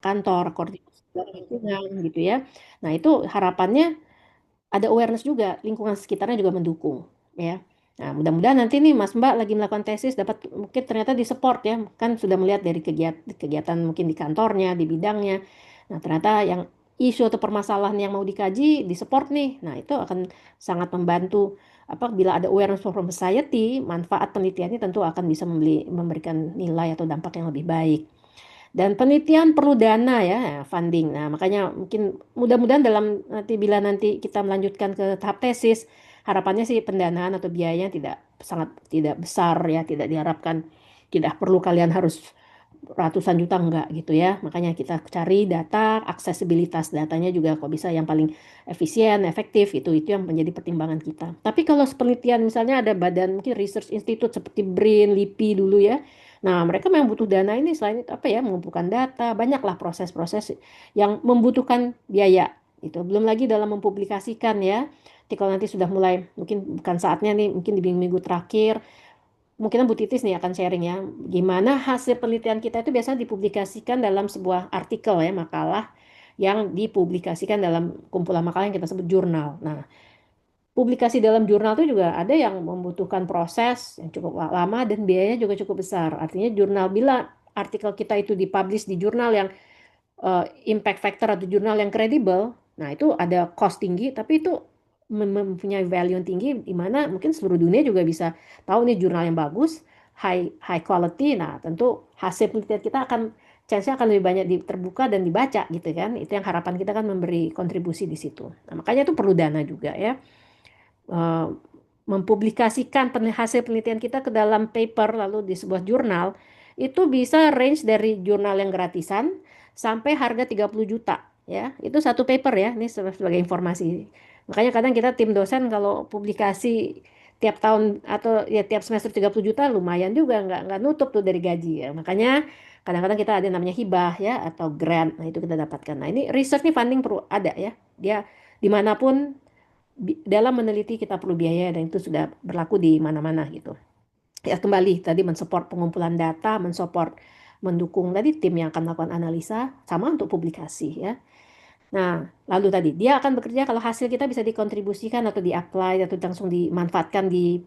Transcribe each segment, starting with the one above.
kantor, koordinasi dalam lingkungan gitu ya. Nah, itu harapannya ada awareness juga, lingkungan sekitarnya juga mendukung ya. Nah, mudah-mudahan nanti nih Mas Mbak lagi melakukan tesis dapat mungkin ternyata disupport ya. Kan sudah melihat dari kegiatan mungkin di kantornya, di bidangnya. Nah, ternyata yang isu atau permasalahan yang mau dikaji disupport nih. Nah, itu akan sangat membantu apa bila ada awareness from society, manfaat penelitiannya tentu akan bisa memberikan nilai atau dampak yang lebih baik. Dan penelitian perlu dana ya, funding. Nah, makanya mungkin mudah-mudahan dalam nanti bila nanti kita melanjutkan ke tahap tesis, harapannya sih pendanaan atau biayanya sangat tidak besar ya, tidak diharapkan tidak perlu kalian harus ratusan juta enggak gitu ya. Makanya kita cari data, aksesibilitas datanya juga kok bisa yang paling efisien, efektif itu yang menjadi pertimbangan kita. Tapi kalau penelitian misalnya ada badan mungkin research institute seperti BRIN, LIPI dulu ya. Nah, mereka memang butuh dana ini selain itu apa ya, mengumpulkan data, banyaklah proses-proses yang membutuhkan biaya. Itu belum lagi dalam mempublikasikan ya. Jadi kalau nanti sudah mulai mungkin bukan saatnya nih, mungkin di minggu-minggu terakhir mungkin Bu Titis nih akan sharing ya, gimana hasil penelitian kita itu biasanya dipublikasikan dalam sebuah artikel ya, makalah yang dipublikasikan dalam kumpulan makalah yang kita sebut jurnal. Nah, publikasi dalam jurnal itu juga ada yang membutuhkan proses yang cukup lama dan biayanya juga cukup besar. Artinya jurnal bila artikel kita itu dipublish di jurnal yang impact factor atau jurnal yang kredibel, nah itu ada cost tinggi, tapi itu mempunyai value yang tinggi, di mana mungkin seluruh dunia juga bisa tahu nih jurnal yang bagus, high quality. Nah tentu hasil penelitian kita akan chance-nya akan lebih banyak terbuka dan dibaca gitu kan. Itu yang harapan kita kan memberi kontribusi di situ. Nah, makanya itu perlu dana juga ya. Eh, mempublikasikan hasil penelitian kita ke dalam paper lalu di sebuah jurnal itu bisa range dari jurnal yang gratisan sampai harga 30 juta ya. Itu satu paper ya. Ini sebagai informasi. Makanya kadang kita tim dosen kalau publikasi tiap tahun atau ya tiap semester 30 juta lumayan juga nggak nutup tuh dari gaji ya. Makanya kadang-kadang kita ada namanya hibah ya atau grant. Nah, itu kita dapatkan. Nah, ini research nih funding perlu ada ya. Dia dimanapun dalam meneliti kita perlu biaya dan itu sudah berlaku di mana-mana gitu. Ya kembali tadi mensupport pengumpulan data, mendukung tadi tim yang akan melakukan analisa sama untuk publikasi ya. Nah, lalu tadi dia akan bekerja kalau hasil kita bisa dikontribusikan atau di-apply atau langsung dimanfaatkan di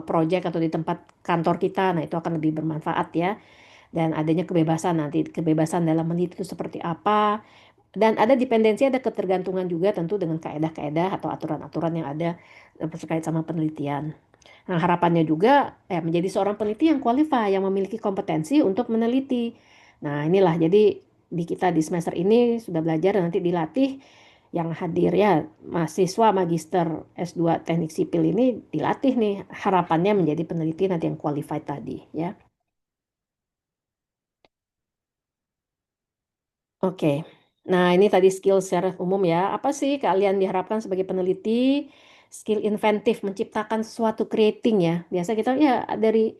project atau di tempat kantor kita. Nah, itu akan lebih bermanfaat ya. Dan adanya kebebasan nanti, kebebasan dalam meneliti itu seperti apa, dan ada dependensi, ada ketergantungan juga tentu dengan kaedah-kaedah atau aturan-aturan yang ada terkait sama penelitian. Nah, harapannya juga menjadi seorang peneliti yang qualify, yang memiliki kompetensi untuk meneliti. Nah, inilah jadi di kita di semester ini sudah belajar dan nanti dilatih yang hadir ya mahasiswa magister S2 teknik sipil ini dilatih nih harapannya menjadi peneliti nanti yang qualified tadi ya. Oke. Nah, ini tadi skill secara umum ya. Apa sih kalian diharapkan sebagai peneliti? Skill inventif, menciptakan sesuatu creating ya. Biasa kita ya dari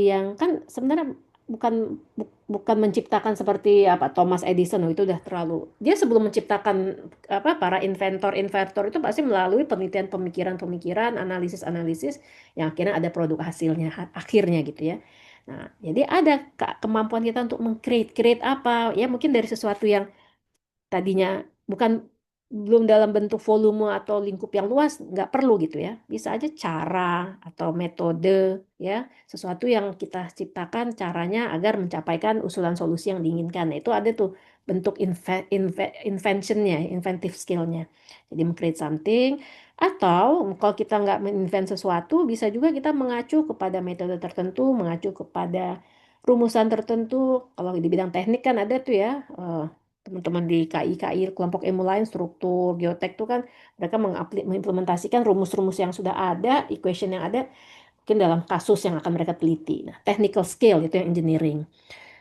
yang kan sebenarnya bukan menciptakan seperti apa Thomas Edison. Oh, itu udah terlalu. Dia sebelum menciptakan apa para inventor itu pasti melalui penelitian pemikiran-pemikiran, analisis-analisis yang akhirnya ada produk hasilnya akhirnya gitu ya. Nah, jadi ada kemampuan kita untuk create apa ya mungkin dari sesuatu yang tadinya bukan belum dalam bentuk volume atau lingkup yang luas nggak perlu gitu ya. Bisa aja cara atau metode ya sesuatu yang kita ciptakan caranya agar mencapaikan usulan solusi yang diinginkan. Nah, itu ada tuh bentuk inventionnya, inventive skillnya. Jadi create something atau kalau kita nggak menginvent sesuatu bisa juga kita mengacu kepada metode tertentu, mengacu kepada rumusan tertentu. Kalau di bidang teknik kan ada tuh ya teman-teman di KI kelompok ilmu lain struktur geotek itu kan mereka mengimplementasikan rumus-rumus yang sudah ada, equation yang ada mungkin dalam kasus yang akan mereka teliti. Nah, technical skill itu yang engineering.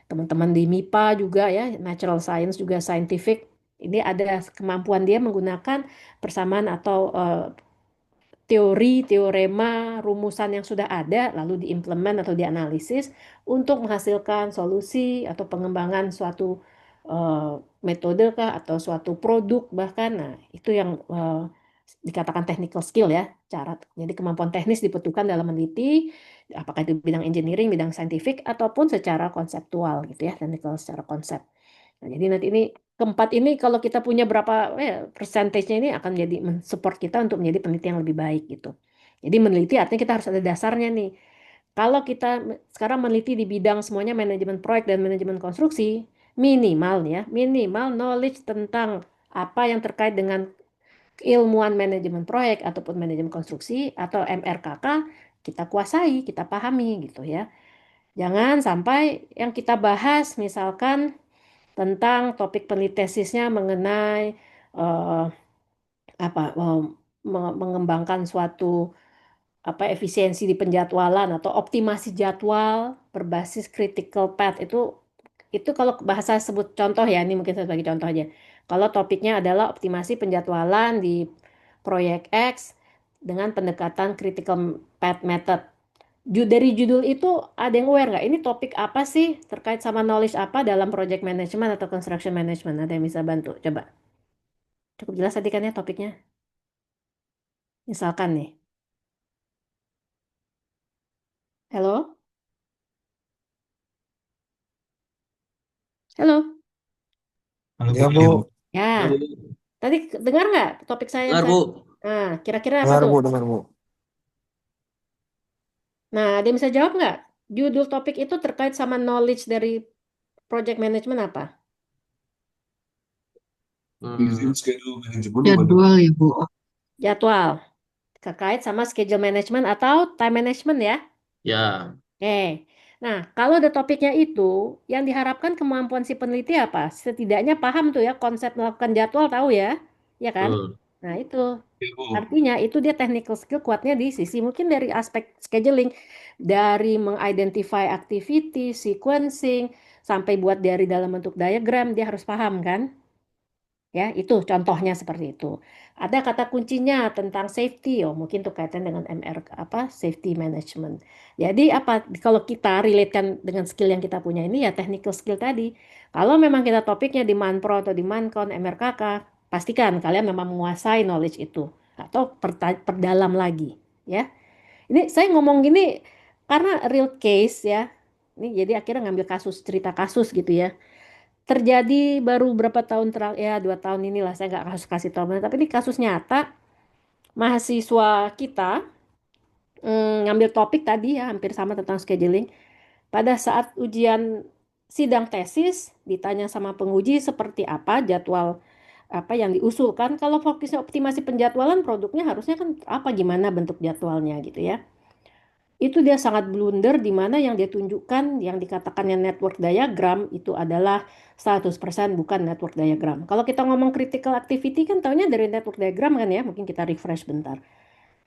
Teman-teman di MIPA juga ya, natural science juga scientific. Ini ada kemampuan dia menggunakan persamaan atau teori, teorema, rumusan yang sudah ada lalu diimplement atau dianalisis untuk menghasilkan solusi atau pengembangan suatu metode kah atau suatu produk bahkan. Nah, itu yang dikatakan technical skill ya, cara. Jadi kemampuan teknis dibutuhkan dalam meneliti apakah itu bidang engineering, bidang scientific ataupun secara konseptual gitu ya, technical secara konsep. Nah, jadi nanti ini keempat ini kalau kita punya berapa persentasenya ini akan jadi support kita untuk menjadi peneliti yang lebih baik gitu. Jadi meneliti artinya kita harus ada dasarnya nih. Kalau kita sekarang meneliti di bidang semuanya manajemen proyek dan manajemen konstruksi, minimal ya, minimal knowledge tentang apa yang terkait dengan keilmuan manajemen proyek ataupun manajemen konstruksi atau MRKK kita kuasai, kita pahami gitu ya. Jangan sampai yang kita bahas misalkan tentang topik penelitesisnya mengenai eh, apa mengembangkan suatu apa efisiensi di penjadwalan atau optimasi jadwal berbasis critical path itu kalau bahasa sebut contoh ya ini mungkin saya sebagai contoh aja. Kalau topiknya adalah optimasi penjadwalan di proyek X dengan pendekatan critical path method. Dari judul itu ada yang aware nggak? Ini topik apa sih terkait sama knowledge apa dalam project management atau construction management? Ada yang bisa bantu? Coba. Cukup jelas tadi kan ya topiknya. Misalkan nih. Halo? Halo? Halo Bu, Ya iya Bu. Bu, Halo Ya, Bu. tadi dengar nggak topik saya yang Dengar saya... Bu. Nah, kira-kira apa dengar tuh? Bu, dengar Bu. Nah, ada yang bisa jawab nggak? Judul topik itu terkait sama knowledge dari project management apa? Using schedule manageable bukan Bu? Jadwal ya Bu. Jadwal. Terkait sama schedule management atau time management ya? Ya, Oke. Nah, kalau ada topiknya itu, yang diharapkan kemampuan si peneliti apa? Setidaknya paham tuh ya konsep melakukan jadwal tahu ya, ya kan? betul. Nah, itu Oke Bu. artinya itu dia technical skill kuatnya di sisi mungkin dari aspek scheduling, dari mengidentify activity, sequencing, sampai buat dari dalam bentuk diagram dia harus paham kan? Ya, itu contohnya seperti itu. Ada kata kuncinya tentang safety, oh mungkin itu kaitan dengan MR apa safety management. Jadi apa kalau kita relatekan dengan skill yang kita punya ini ya technical skill tadi. Kalau memang kita topiknya di Manpro atau di Mancon MRKK, pastikan kalian memang menguasai knowledge itu atau perdalam lagi, ya. Ini saya ngomong gini karena real case ya. Ini jadi akhirnya ngambil kasus cerita kasus gitu ya terjadi baru berapa tahun terakhir ya 2 tahun inilah saya nggak kasih kasih tahu mana tapi ini kasus nyata mahasiswa kita ngambil topik tadi ya hampir sama tentang scheduling pada saat ujian sidang tesis ditanya sama penguji seperti apa jadwal apa yang diusulkan kalau fokusnya optimasi penjadwalan produknya harusnya kan apa gimana bentuk jadwalnya gitu ya itu dia sangat blunder di mana yang dia tunjukkan yang dikatakannya network diagram itu adalah 100% bukan network diagram. Kalau kita ngomong critical activity kan taunya dari network diagram kan ya, mungkin kita refresh bentar.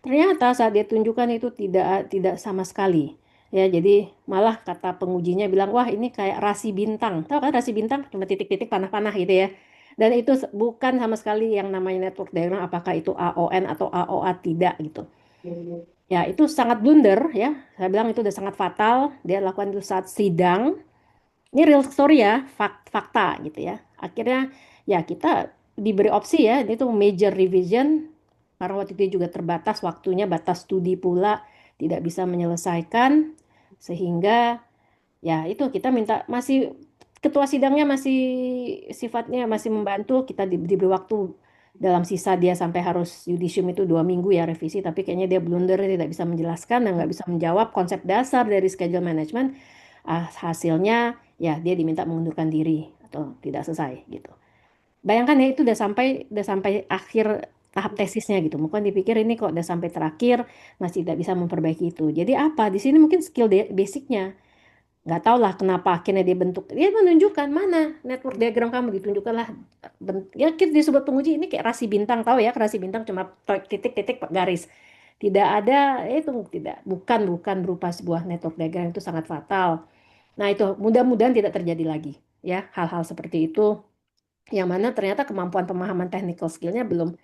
Ternyata saat dia tunjukkan itu tidak tidak sama sekali. Ya, jadi malah kata pengujinya bilang, "Wah, ini kayak rasi bintang." Tahu kan rasi bintang cuma titik-titik panah-panah gitu ya. Dan itu bukan sama sekali yang namanya network diagram apakah itu AON atau AOA tidak gitu. Ya, itu sangat blunder ya. Saya bilang itu udah sangat fatal. Dia lakukan itu saat sidang. Ini real story ya, fakta gitu ya. Akhirnya ya kita diberi opsi ya, ini tuh major revision. Karena waktu itu juga terbatas waktunya, batas studi pula tidak bisa menyelesaikan. Sehingga ya itu kita minta masih ketua sidangnya masih sifatnya masih membantu kita diberi waktu dalam sisa dia sampai harus yudisium itu 2 minggu ya revisi tapi kayaknya dia blunder dia tidak bisa menjelaskan dan nggak bisa menjawab konsep dasar dari schedule management. Hasilnya ya dia diminta mengundurkan diri atau tidak selesai gitu. Bayangkan ya itu udah sampai akhir tahap tesisnya gitu. Mungkin dipikir ini kok udah sampai terakhir masih tidak bisa memperbaiki itu. Jadi apa? Di sini mungkin skill basicnya nggak tahu lah kenapa akhirnya dia bentuk dia menunjukkan mana network diagram kamu ditunjukkan lah ya kita disebut penguji ini kayak rasi bintang tahu ya rasi bintang cuma titik-titik garis tidak ada itu tidak bukan berupa sebuah network diagram itu sangat fatal. Nah itu mudah-mudahan tidak terjadi lagi ya hal-hal seperti itu yang mana ternyata kemampuan pemahaman technical skillnya belum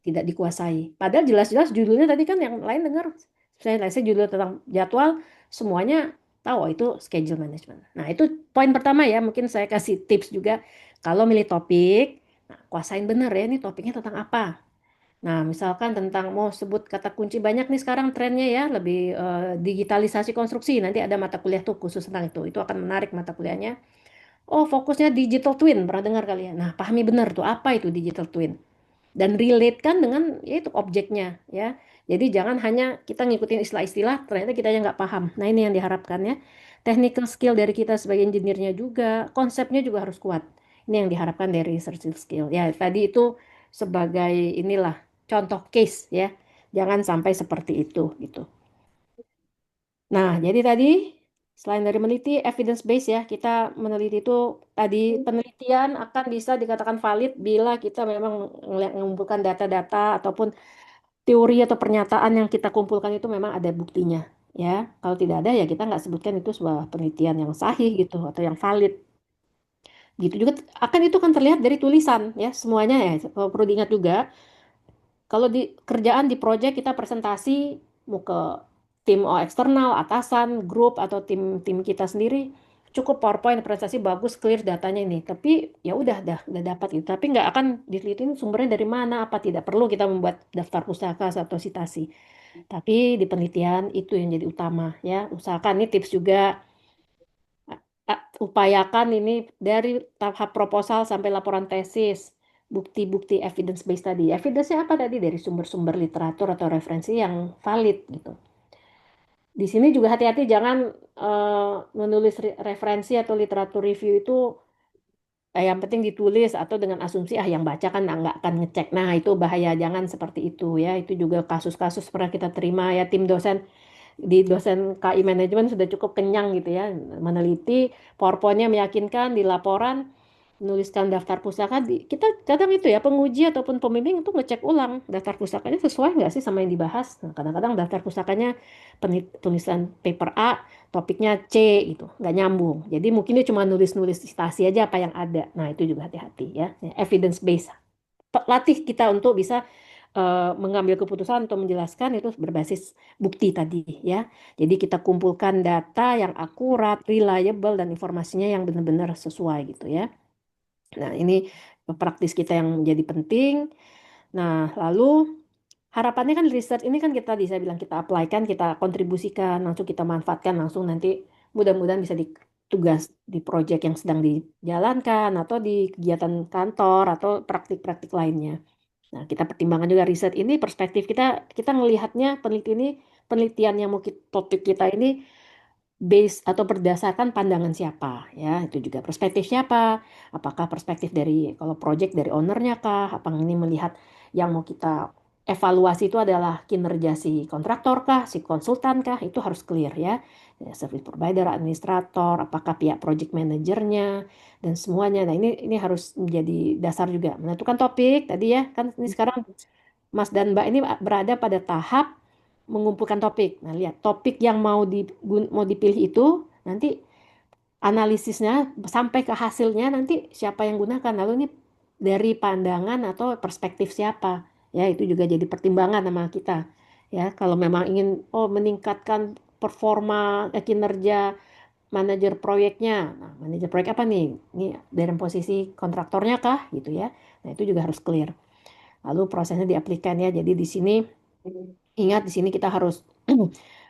tidak dikuasai. Padahal jelas-jelas judulnya tadi kan yang lain dengar, saya judul tentang jadwal, semuanya tahu oh, itu schedule management. Nah itu poin pertama ya, mungkin saya kasih tips juga, kalau milih topik, nah, kuasain bener ya, ini topiknya tentang apa. Nah misalkan tentang mau sebut kata kunci banyak nih sekarang trennya ya, lebih digitalisasi konstruksi, nanti ada mata kuliah tuh khusus tentang itu akan menarik mata kuliahnya. Oh, fokusnya digital twin, pernah dengar kali ya? Nah, pahami benar tuh apa itu digital twin. Dan relate kan dengan ya itu objeknya ya. Jadi jangan hanya kita ngikutin istilah-istilah, ternyata kita yang nggak paham. Nah, ini yang diharapkan ya. Technical skill dari kita sebagai engineer-nya juga, konsepnya juga harus kuat. Ini yang diharapkan dari research skill. Ya, tadi itu sebagai inilah contoh case ya. Jangan sampai seperti itu gitu. Nah, jadi tadi selain dari meneliti evidence base ya, kita meneliti itu tadi penelitian akan bisa dikatakan valid bila kita memang mengumpulkan data-data ataupun teori atau pernyataan yang kita kumpulkan itu memang ada buktinya ya. Kalau tidak ada ya kita nggak sebutkan itu sebuah penelitian yang sahih gitu atau yang valid. Gitu juga akan itu kan terlihat dari tulisan ya semuanya ya. Kalau perlu diingat juga kalau di kerjaan di project kita presentasi mau ke tim eksternal, atasan, grup atau tim kita sendiri cukup PowerPoint presentasi bagus clear datanya ini. Tapi ya udah dapat itu. Tapi nggak akan diteliti ini sumbernya dari mana apa tidak perlu kita membuat daftar pustaka atau sitasi. Tapi di penelitian itu yang jadi utama ya. Usahakan ini tips juga upayakan ini dari tahap proposal sampai laporan tesis, bukti-bukti evidence based tadi. Evidence-nya apa tadi? Dari sumber-sumber literatur atau referensi yang valid gitu. Di sini juga hati-hati jangan menulis referensi atau literatur review itu yang penting ditulis atau dengan asumsi yang baca kan nggak akan ngecek. Nah, itu bahaya, jangan seperti itu ya. Itu juga kasus-kasus pernah kita terima ya tim dosen di dosen KI manajemen sudah cukup kenyang gitu ya meneliti PowerPoint-nya meyakinkan di laporan menuliskan daftar pusaka kita kadang itu ya penguji ataupun pembimbing itu ngecek ulang daftar pusakanya sesuai nggak sih sama yang dibahas. Nah, kadang-kadang daftar pusakanya tulisan paper A topiknya C gitu nggak nyambung jadi mungkin dia cuma nulis-nulis citasi aja apa yang ada. Nah, itu juga hati-hati ya. Evidence based latih kita untuk bisa mengambil keputusan atau menjelaskan itu berbasis bukti tadi ya. Jadi kita kumpulkan data yang akurat, reliable dan informasinya yang benar-benar sesuai gitu ya. Nah, ini praktis kita yang menjadi penting. Nah, lalu harapannya kan research ini kan kita bisa bilang kita apply-kan, kita kontribusikan, langsung kita manfaatkan langsung nanti mudah-mudahan bisa tugas di project yang sedang dijalankan atau di kegiatan kantor atau praktik-praktik lainnya. Nah, kita pertimbangkan juga riset ini perspektif kita melihatnya penelitian yang mau topik kita ini base atau berdasarkan pandangan siapa ya itu juga perspektif siapa apakah perspektif dari kalau project dari ownernya kah apa ini melihat yang mau kita evaluasi itu adalah kinerja si kontraktor kah si konsultan kah itu harus clear ya. Ya, service provider administrator apakah pihak project manajernya dan semuanya. Nah, ini harus menjadi dasar juga menentukan topik tadi ya kan ini sekarang Mas dan Mbak ini berada pada tahap mengumpulkan topik. Nah, lihat topik yang mau dipilih itu nanti analisisnya sampai ke hasilnya nanti siapa yang gunakan. Lalu ini dari pandangan atau perspektif siapa. Ya, itu juga jadi pertimbangan sama kita. Ya, kalau memang ingin meningkatkan performa kinerja manajer proyeknya. Nah, manajer proyek apa nih? Ini dari posisi kontraktornya kah gitu ya. Nah, itu juga harus clear. Lalu prosesnya diaplikasikan ya. Jadi di sini ingat di sini kita harus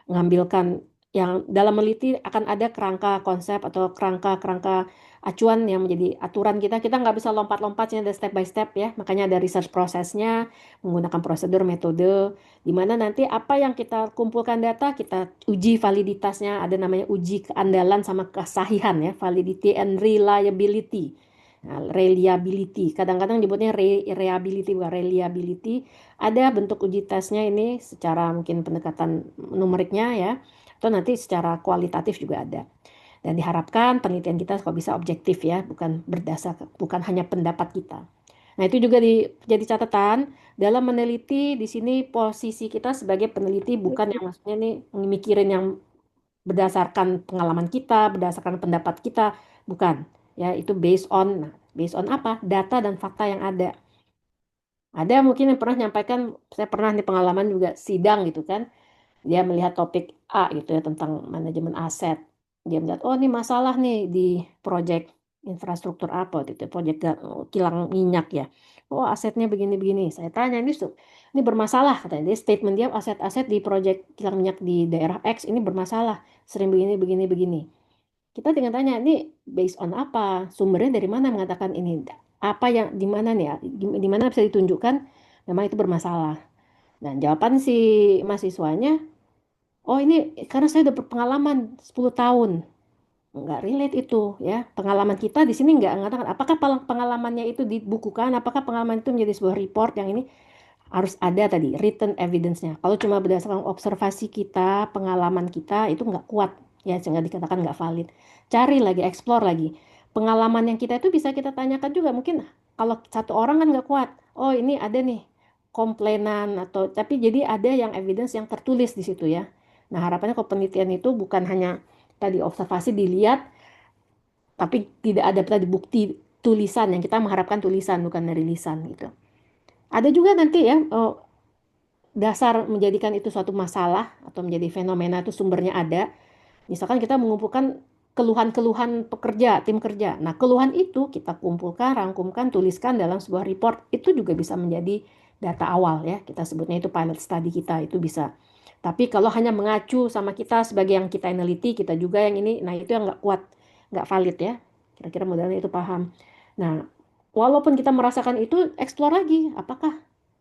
mengambilkan yang dalam meneliti akan ada kerangka konsep atau kerangka-kerangka acuan yang menjadi aturan kita. Kita nggak bisa lompat-lompatnya ada step by step ya. Makanya ada research prosesnya, menggunakan prosedur, metode, di mana nanti apa yang kita kumpulkan data, kita uji validitasnya, ada namanya uji keandalan sama kesahihan ya, validity and reliability. Nah, reliability, kadang-kadang nyebutnya reliability, bukan reliability. Ada bentuk uji tesnya ini secara mungkin pendekatan numeriknya ya, atau nanti secara kualitatif juga ada. Dan diharapkan penelitian kita kalau bisa objektif ya, bukan hanya pendapat kita. Nah, itu juga jadi catatan dalam meneliti di sini posisi kita sebagai peneliti bukan yang maksudnya nih mikirin yang berdasarkan pengalaman kita, berdasarkan pendapat kita, bukan. Ya, itu based on apa? Data dan fakta yang ada. Ada mungkin yang pernah nyampaikan, saya pernah di pengalaman juga sidang gitu kan, dia melihat topik A gitu ya tentang manajemen aset. Dia melihat, oh ini masalah nih di proyek infrastruktur apa gitu, proyek kilang minyak ya. Oh asetnya begini-begini. Saya tanya ini bermasalah katanya. Dia statement dia aset-aset di proyek kilang minyak di daerah X ini bermasalah, sering begini begini begini. Kita tinggal tanya, ini based on apa? Sumbernya dari mana mengatakan ini? Apa yang di mana nih ya? Di mana bisa ditunjukkan memang itu bermasalah. Dan jawaban si mahasiswanya, oh ini karena saya udah berpengalaman 10 tahun. Nggak relate itu ya. Pengalaman kita di sini nggak mengatakan apakah pengalamannya itu dibukukan, apakah pengalaman itu menjadi sebuah report yang ini harus ada tadi written evidence-nya. Kalau cuma berdasarkan observasi kita, pengalaman kita itu nggak kuat ya, sehingga dikatakan nggak valid. Cari lagi, explore lagi. Pengalaman yang kita itu bisa kita tanyakan juga. Mungkin kalau satu orang kan nggak kuat. Oh ini ada nih komplainan atau tapi jadi ada yang evidence yang tertulis di situ ya. Nah harapannya kalau penelitian itu bukan hanya tadi observasi dilihat, tapi tidak ada tadi bukti tulisan yang kita mengharapkan tulisan bukan dari lisan gitu. Ada juga nanti ya dasar menjadikan itu suatu masalah atau menjadi fenomena itu sumbernya ada. Misalkan kita mengumpulkan keluhan-keluhan pekerja, tim kerja. Nah, keluhan itu kita kumpulkan, rangkumkan, tuliskan dalam sebuah report. Itu juga bisa menjadi data awal ya. Kita sebutnya itu pilot study kita, itu bisa. Tapi kalau hanya mengacu sama kita sebagai yang kita meneliti, kita juga yang ini, nah itu yang nggak kuat, nggak valid ya. Kira-kira modalnya itu paham. Nah, walaupun kita merasakan itu, explore lagi. Apakah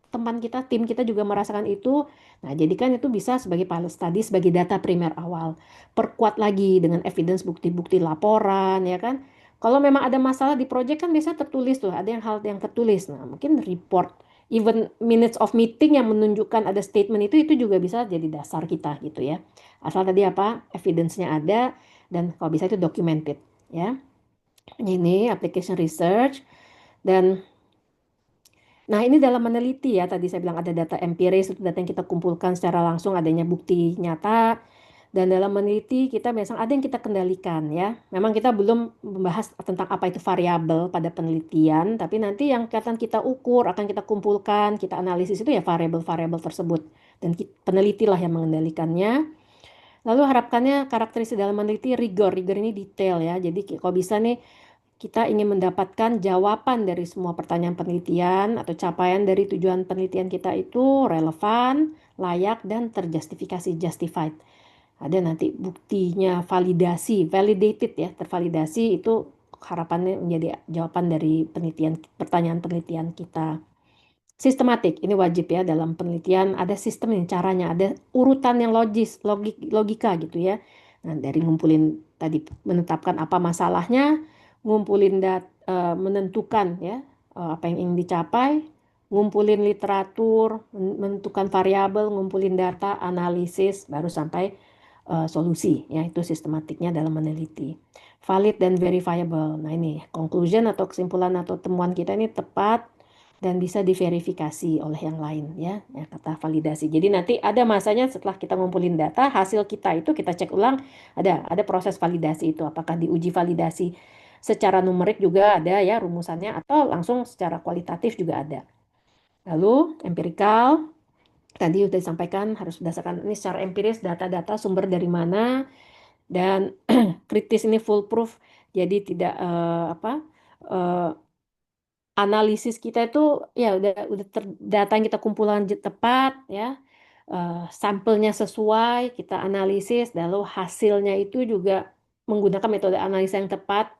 teman kita, tim kita juga merasakan itu? Nah, jadikan itu bisa sebagai pilot study, sebagai data primer awal. Perkuat lagi dengan evidence bukti-bukti laporan ya kan. Kalau memang ada masalah di project kan biasanya tertulis tuh, ada yang hal yang tertulis. Nah, mungkin report, even minutes of meeting yang menunjukkan ada statement itu juga bisa jadi dasar kita gitu ya. Asal tadi apa? Evidence-nya ada dan kalau bisa itu documented ya. Ini application research dan nah, ini dalam meneliti ya, tadi saya bilang ada data empiris, itu data yang kita kumpulkan secara langsung, adanya bukti nyata. Dan dalam meneliti kita biasanya ada yang kita kendalikan ya. Memang kita belum membahas tentang apa itu variabel pada penelitian, tapi nanti yang akan kita ukur, akan kita kumpulkan, kita analisis itu ya variabel-variabel tersebut. Dan penelitilah yang mengendalikannya. Lalu harapkannya karakteristik dalam meneliti rigor, rigor ini detail ya. Jadi kalau bisa nih kita ingin mendapatkan jawaban dari semua pertanyaan penelitian atau capaian dari tujuan penelitian kita itu relevan, layak, dan terjustifikasi, justified. Ada nanti buktinya validasi, validated ya, tervalidasi itu harapannya menjadi jawaban dari penelitian, pertanyaan penelitian kita. Sistematik, ini wajib ya dalam penelitian ada sistem yang caranya, ada urutan yang logis, logika gitu ya. Nah, dari ngumpulin tadi menetapkan apa masalahnya, ngumpulin menentukan ya apa yang ingin dicapai, ngumpulin literatur, menentukan variabel, ngumpulin data, analisis, baru sampai solusi ya itu sistematiknya dalam meneliti. Valid dan verifiable. Nah, ini conclusion atau kesimpulan atau temuan kita ini tepat dan bisa diverifikasi oleh yang lain ya, ya kata validasi. Jadi nanti ada masanya setelah kita ngumpulin data, hasil kita itu kita cek ulang, ada proses validasi itu apakah diuji validasi secara numerik juga ada ya rumusannya atau langsung secara kualitatif juga ada. Lalu empirikal tadi sudah disampaikan harus berdasarkan ini secara empiris data-data sumber dari mana dan kritis ini foolproof jadi tidak eh, analisis kita itu ya udah data yang kita kumpulkan tepat ya, sampelnya sesuai kita analisis lalu hasilnya itu juga menggunakan metode analisa yang tepat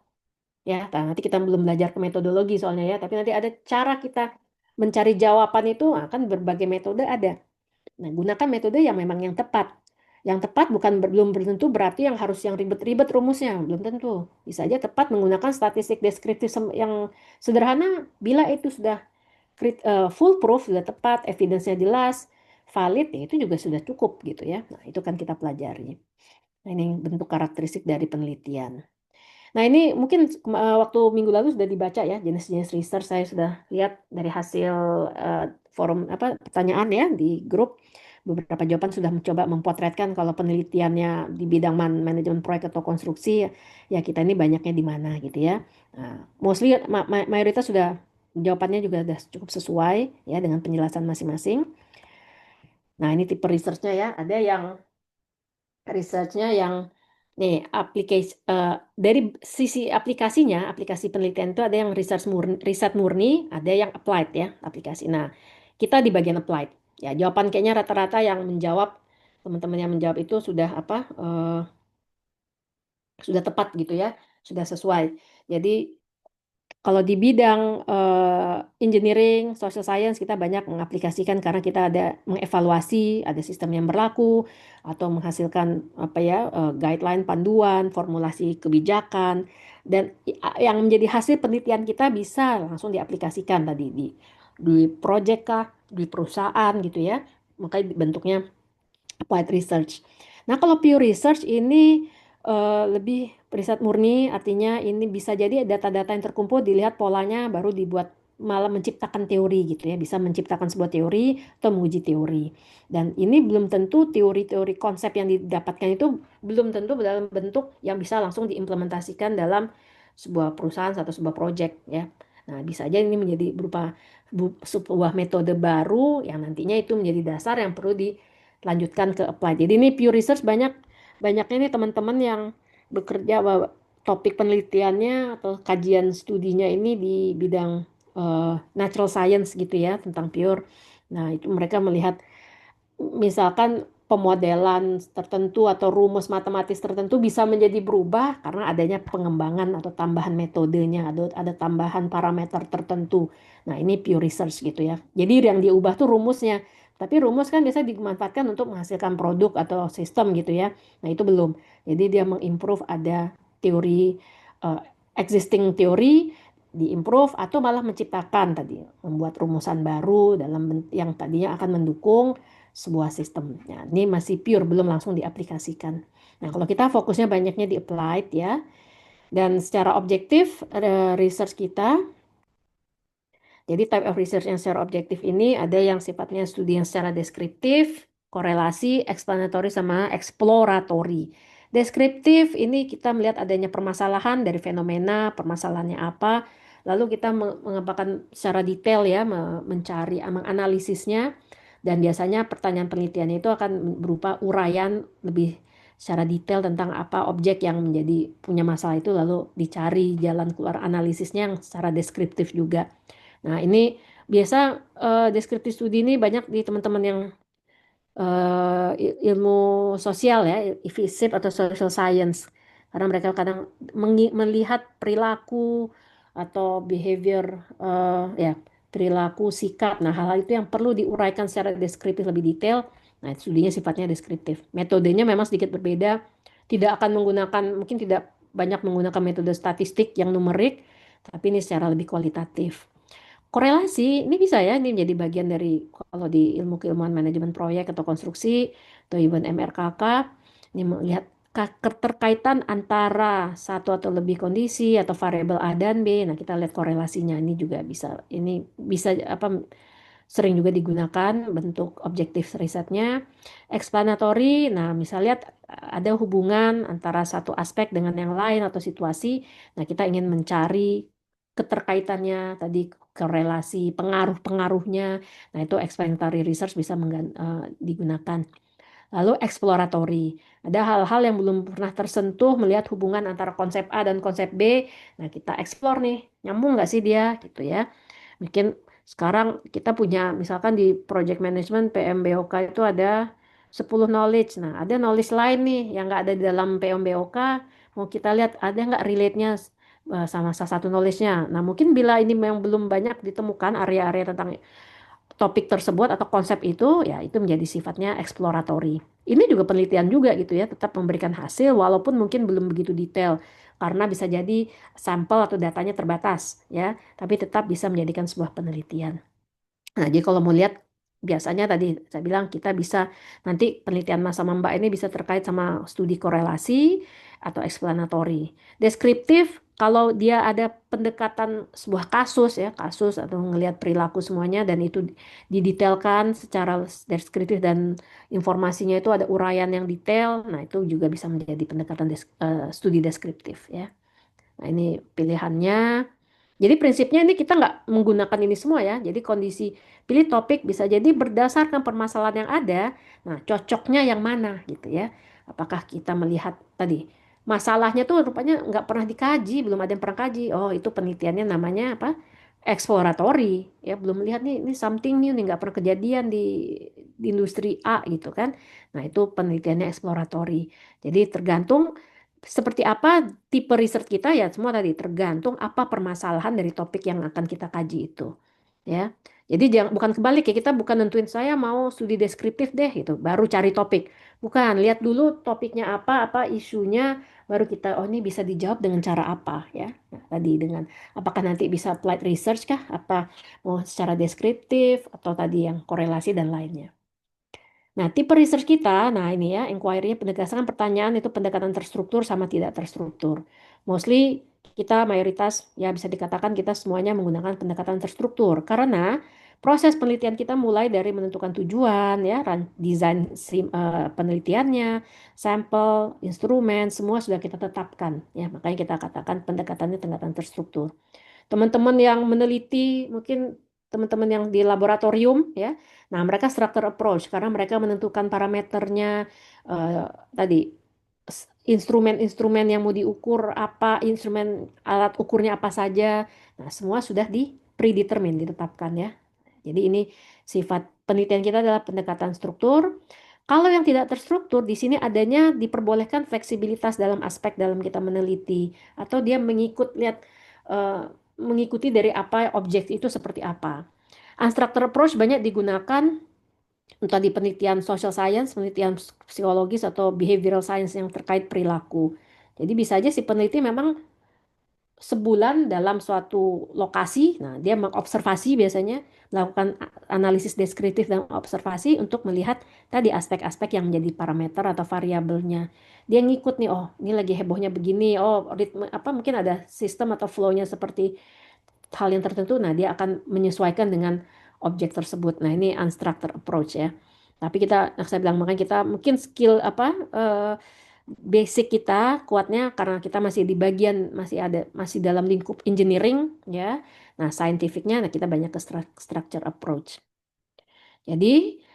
ya. Nah, nanti kita belum belajar ke metodologi soalnya ya, tapi nanti ada cara kita mencari jawaban itu akan berbagai metode ada. Nah, gunakan metode yang memang yang tepat. Yang tepat bukan belum tentu berarti yang harus yang ribet-ribet rumusnya, belum tentu. Bisa aja tepat menggunakan statistik deskriptif yang sederhana bila itu sudah foolproof, sudah tepat, evidence-nya jelas, valid, ya itu juga sudah cukup gitu ya. Nah, itu kan kita pelajari. Nah, ini bentuk karakteristik dari penelitian. Nah, ini mungkin waktu minggu lalu sudah dibaca ya jenis-jenis research saya sudah lihat dari hasil forum apa pertanyaan ya di grup. Beberapa jawaban sudah mencoba mempotretkan kalau penelitiannya di bidang manajemen proyek atau konstruksi ya kita ini banyaknya di mana gitu ya. Nah, mostly mayoritas sudah jawabannya juga sudah cukup sesuai ya dengan penjelasan masing-masing. Nah, ini tipe researchnya ya. Ada yang researchnya yang nih aplikasi dari sisi aplikasinya, aplikasi penelitian itu ada yang riset murni, ada yang applied ya aplikasi. Nah, kita di bagian applied. Ya, jawaban kayaknya rata-rata yang menjawab teman-teman yang menjawab itu sudah apa sudah tepat gitu ya, sudah sesuai. Jadi kalau di bidang engineering, social science kita banyak mengaplikasikan karena kita ada mengevaluasi, ada sistem yang berlaku atau menghasilkan apa ya guideline, panduan, formulasi kebijakan dan yang menjadi hasil penelitian kita bisa langsung diaplikasikan tadi di project kah, di perusahaan gitu ya. Makanya bentuknya applied research. Nah, kalau pure research ini lebih riset murni, artinya ini bisa jadi data-data yang terkumpul dilihat polanya baru dibuat malah menciptakan teori gitu ya, bisa menciptakan sebuah teori atau menguji teori. Dan ini belum tentu teori-teori konsep yang didapatkan itu belum tentu dalam bentuk yang bisa langsung diimplementasikan dalam sebuah perusahaan atau sebuah project ya. Nah, bisa aja ini menjadi berupa sebuah metode baru yang nantinya itu menjadi dasar yang perlu lanjutkan ke apply. Jadi ini pure research banyaknya nih teman-teman yang bekerja topik penelitiannya atau kajian studinya ini di bidang natural science gitu ya tentang pure. Nah, itu mereka melihat misalkan pemodelan tertentu atau rumus matematis tertentu bisa menjadi berubah karena adanya pengembangan atau tambahan metodenya, ada tambahan parameter tertentu. Nah, ini pure research gitu ya. Jadi yang diubah tuh rumusnya. Tapi rumus kan biasa dimanfaatkan untuk menghasilkan produk atau sistem gitu ya. Nah, itu belum. Jadi dia mengimprove ada teori eh, existing teori diimprove atau malah menciptakan tadi membuat rumusan baru dalam yang tadinya akan mendukung sebuah sistem. Nah, ini masih pure, belum langsung diaplikasikan. Nah, kalau kita fokusnya banyaknya di applied ya, dan secara objektif research kita, jadi type of research yang secara objektif ini ada yang sifatnya studi yang secara deskriptif, korelasi, explanatory sama exploratory. Deskriptif ini kita melihat adanya permasalahan dari fenomena, permasalahannya apa, lalu kita mengembangkan secara detail ya, mencari, menganalisisnya, dan biasanya pertanyaan penelitiannya itu akan berupa uraian lebih secara detail tentang apa objek yang menjadi punya masalah itu, lalu dicari jalan keluar analisisnya yang secara deskriptif juga. Nah, ini biasa deskriptif studi ini banyak di teman-teman yang ilmu sosial ya, FISIP atau social science. Karena mereka kadang melihat perilaku atau behavior ya, perilaku, sikap. Nah, hal-hal itu yang perlu diuraikan secara deskriptif lebih detail. Nah, studinya sifatnya deskriptif. Metodenya memang sedikit berbeda. Tidak akan menggunakan, mungkin tidak banyak menggunakan metode statistik yang numerik, tapi ini secara lebih kualitatif. Korelasi ini bisa ya, ini menjadi bagian dari kalau di ilmu keilmuan manajemen proyek atau konstruksi atau even MRKK, ini melihat keterkaitan antara satu atau lebih kondisi atau variabel A dan B. Nah, kita lihat korelasinya ini juga bisa, ini bisa apa sering juga digunakan bentuk objektif risetnya. Explanatory, nah misalnya ada hubungan antara satu aspek dengan yang lain atau situasi, nah kita ingin mencari keterkaitannya tadi, korelasi, pengaruh-pengaruhnya, nah itu explanatory research bisa digunakan. Lalu exploratory, ada hal-hal yang belum pernah tersentuh melihat hubungan antara konsep A dan konsep B, nah kita explore nih, nyambung nggak sih dia gitu ya. Mungkin sekarang kita punya misalkan di project management PMBOK itu ada 10 knowledge. Nah, ada knowledge lain nih yang nggak ada di dalam PMBOK. Mau kita lihat ada nggak relate-nya sama salah satu knowledge-nya. Nah, mungkin bila ini memang belum banyak ditemukan area-area tentang topik tersebut atau konsep itu, ya itu menjadi sifatnya exploratory. Ini juga penelitian juga gitu ya, tetap memberikan hasil walaupun mungkin belum begitu detail karena bisa jadi sampel atau datanya terbatas ya, tapi tetap bisa menjadikan sebuah penelitian. Nah, jadi kalau mau lihat biasanya tadi saya bilang kita bisa nanti penelitian Mas sama Mbak ini bisa terkait sama studi korelasi atau explanatory. Deskriptif kalau dia ada pendekatan sebuah kasus ya, kasus atau ngelihat perilaku semuanya dan itu didetailkan secara deskriptif dan informasinya itu ada uraian yang detail. Nah, itu juga bisa menjadi pendekatan studi deskriptif ya. Nah, ini pilihannya. Jadi prinsipnya ini kita nggak menggunakan ini semua ya. Jadi kondisi pilih topik bisa jadi berdasarkan permasalahan yang ada. Nah, cocoknya yang mana gitu ya. Apakah kita melihat tadi masalahnya tuh rupanya nggak pernah dikaji, belum ada yang pernah kaji. Oh, itu penelitiannya namanya apa? Exploratory ya, belum lihat nih ini something new nih nggak pernah kejadian di industri A gitu kan. Nah, itu penelitiannya exploratory. Jadi tergantung seperti apa tipe riset kita ya semua tadi tergantung apa permasalahan dari topik yang akan kita kaji itu ya. Jadi jangan bukan kebalik ya kita bukan nentuin saya mau studi deskriptif deh gitu baru cari topik. Bukan, lihat dulu topiknya apa isunya baru kita oh ini bisa dijawab dengan cara apa ya. Nah, tadi dengan apakah nanti bisa applied research kah apa mau secara deskriptif atau tadi yang korelasi dan lainnya. Nah, tipe research kita, nah ini ya, inquiry-nya berdasarkan pertanyaan itu pendekatan terstruktur sama tidak terstruktur. Mostly kita mayoritas ya bisa dikatakan kita semuanya menggunakan pendekatan terstruktur karena proses penelitian kita mulai dari menentukan tujuan ya, desain penelitiannya, sampel, instrumen, semua sudah kita tetapkan ya. Makanya kita katakan pendekatannya pendekatan terstruktur. Teman-teman yang meneliti, mungkin teman-teman yang di laboratorium ya. Nah, mereka structure approach karena mereka menentukan parameternya tadi instrumen-instrumen yang mau diukur apa, instrumen alat ukurnya apa saja. Nah, semua sudah di predetermine ditetapkan ya. Jadi ini sifat penelitian kita adalah pendekatan struktur. Kalau yang tidak terstruktur di sini adanya diperbolehkan fleksibilitas dalam aspek dalam kita meneliti atau dia eh, mengikuti dari apa objek itu seperti apa. Unstructured approach banyak digunakan entah di penelitian social science, penelitian psikologis atau behavioral science yang terkait perilaku. Jadi bisa aja si peneliti memang sebulan dalam suatu lokasi, nah dia mengobservasi biasanya melakukan analisis deskriptif dan observasi untuk melihat tadi aspek-aspek yang menjadi parameter atau variabelnya. Dia ngikut nih, oh ini lagi hebohnya begini, oh ritme apa mungkin ada sistem atau flow-nya seperti hal yang tertentu, nah dia akan menyesuaikan dengan objek tersebut. Nah ini unstructured approach ya. Tapi kita, saya bilang makanya kita mungkin skill apa basic kita kuatnya karena kita masih di bagian masih dalam lingkup engineering ya. Nah scientificnya nah kita banyak ke structure approach. Jadi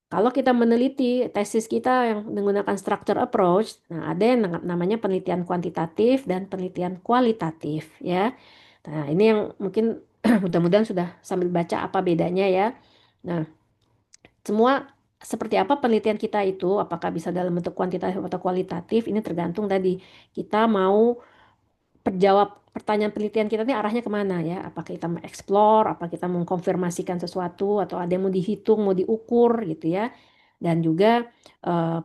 kalau kita meneliti tesis kita yang menggunakan structure approach, nah ada yang namanya penelitian kuantitatif dan penelitian kualitatif ya. Nah, ini yang mungkin mudah-mudahan sudah sambil baca apa bedanya ya. Nah, semua seperti apa penelitian kita itu, apakah bisa dalam bentuk kuantitatif atau kualitatif, ini tergantung tadi kita mau perjawab pertanyaan penelitian kita ini arahnya kemana ya? Apakah kita mau explore, apa kita mau mengkonfirmasikan sesuatu, atau ada yang mau dihitung, mau diukur gitu ya. Dan juga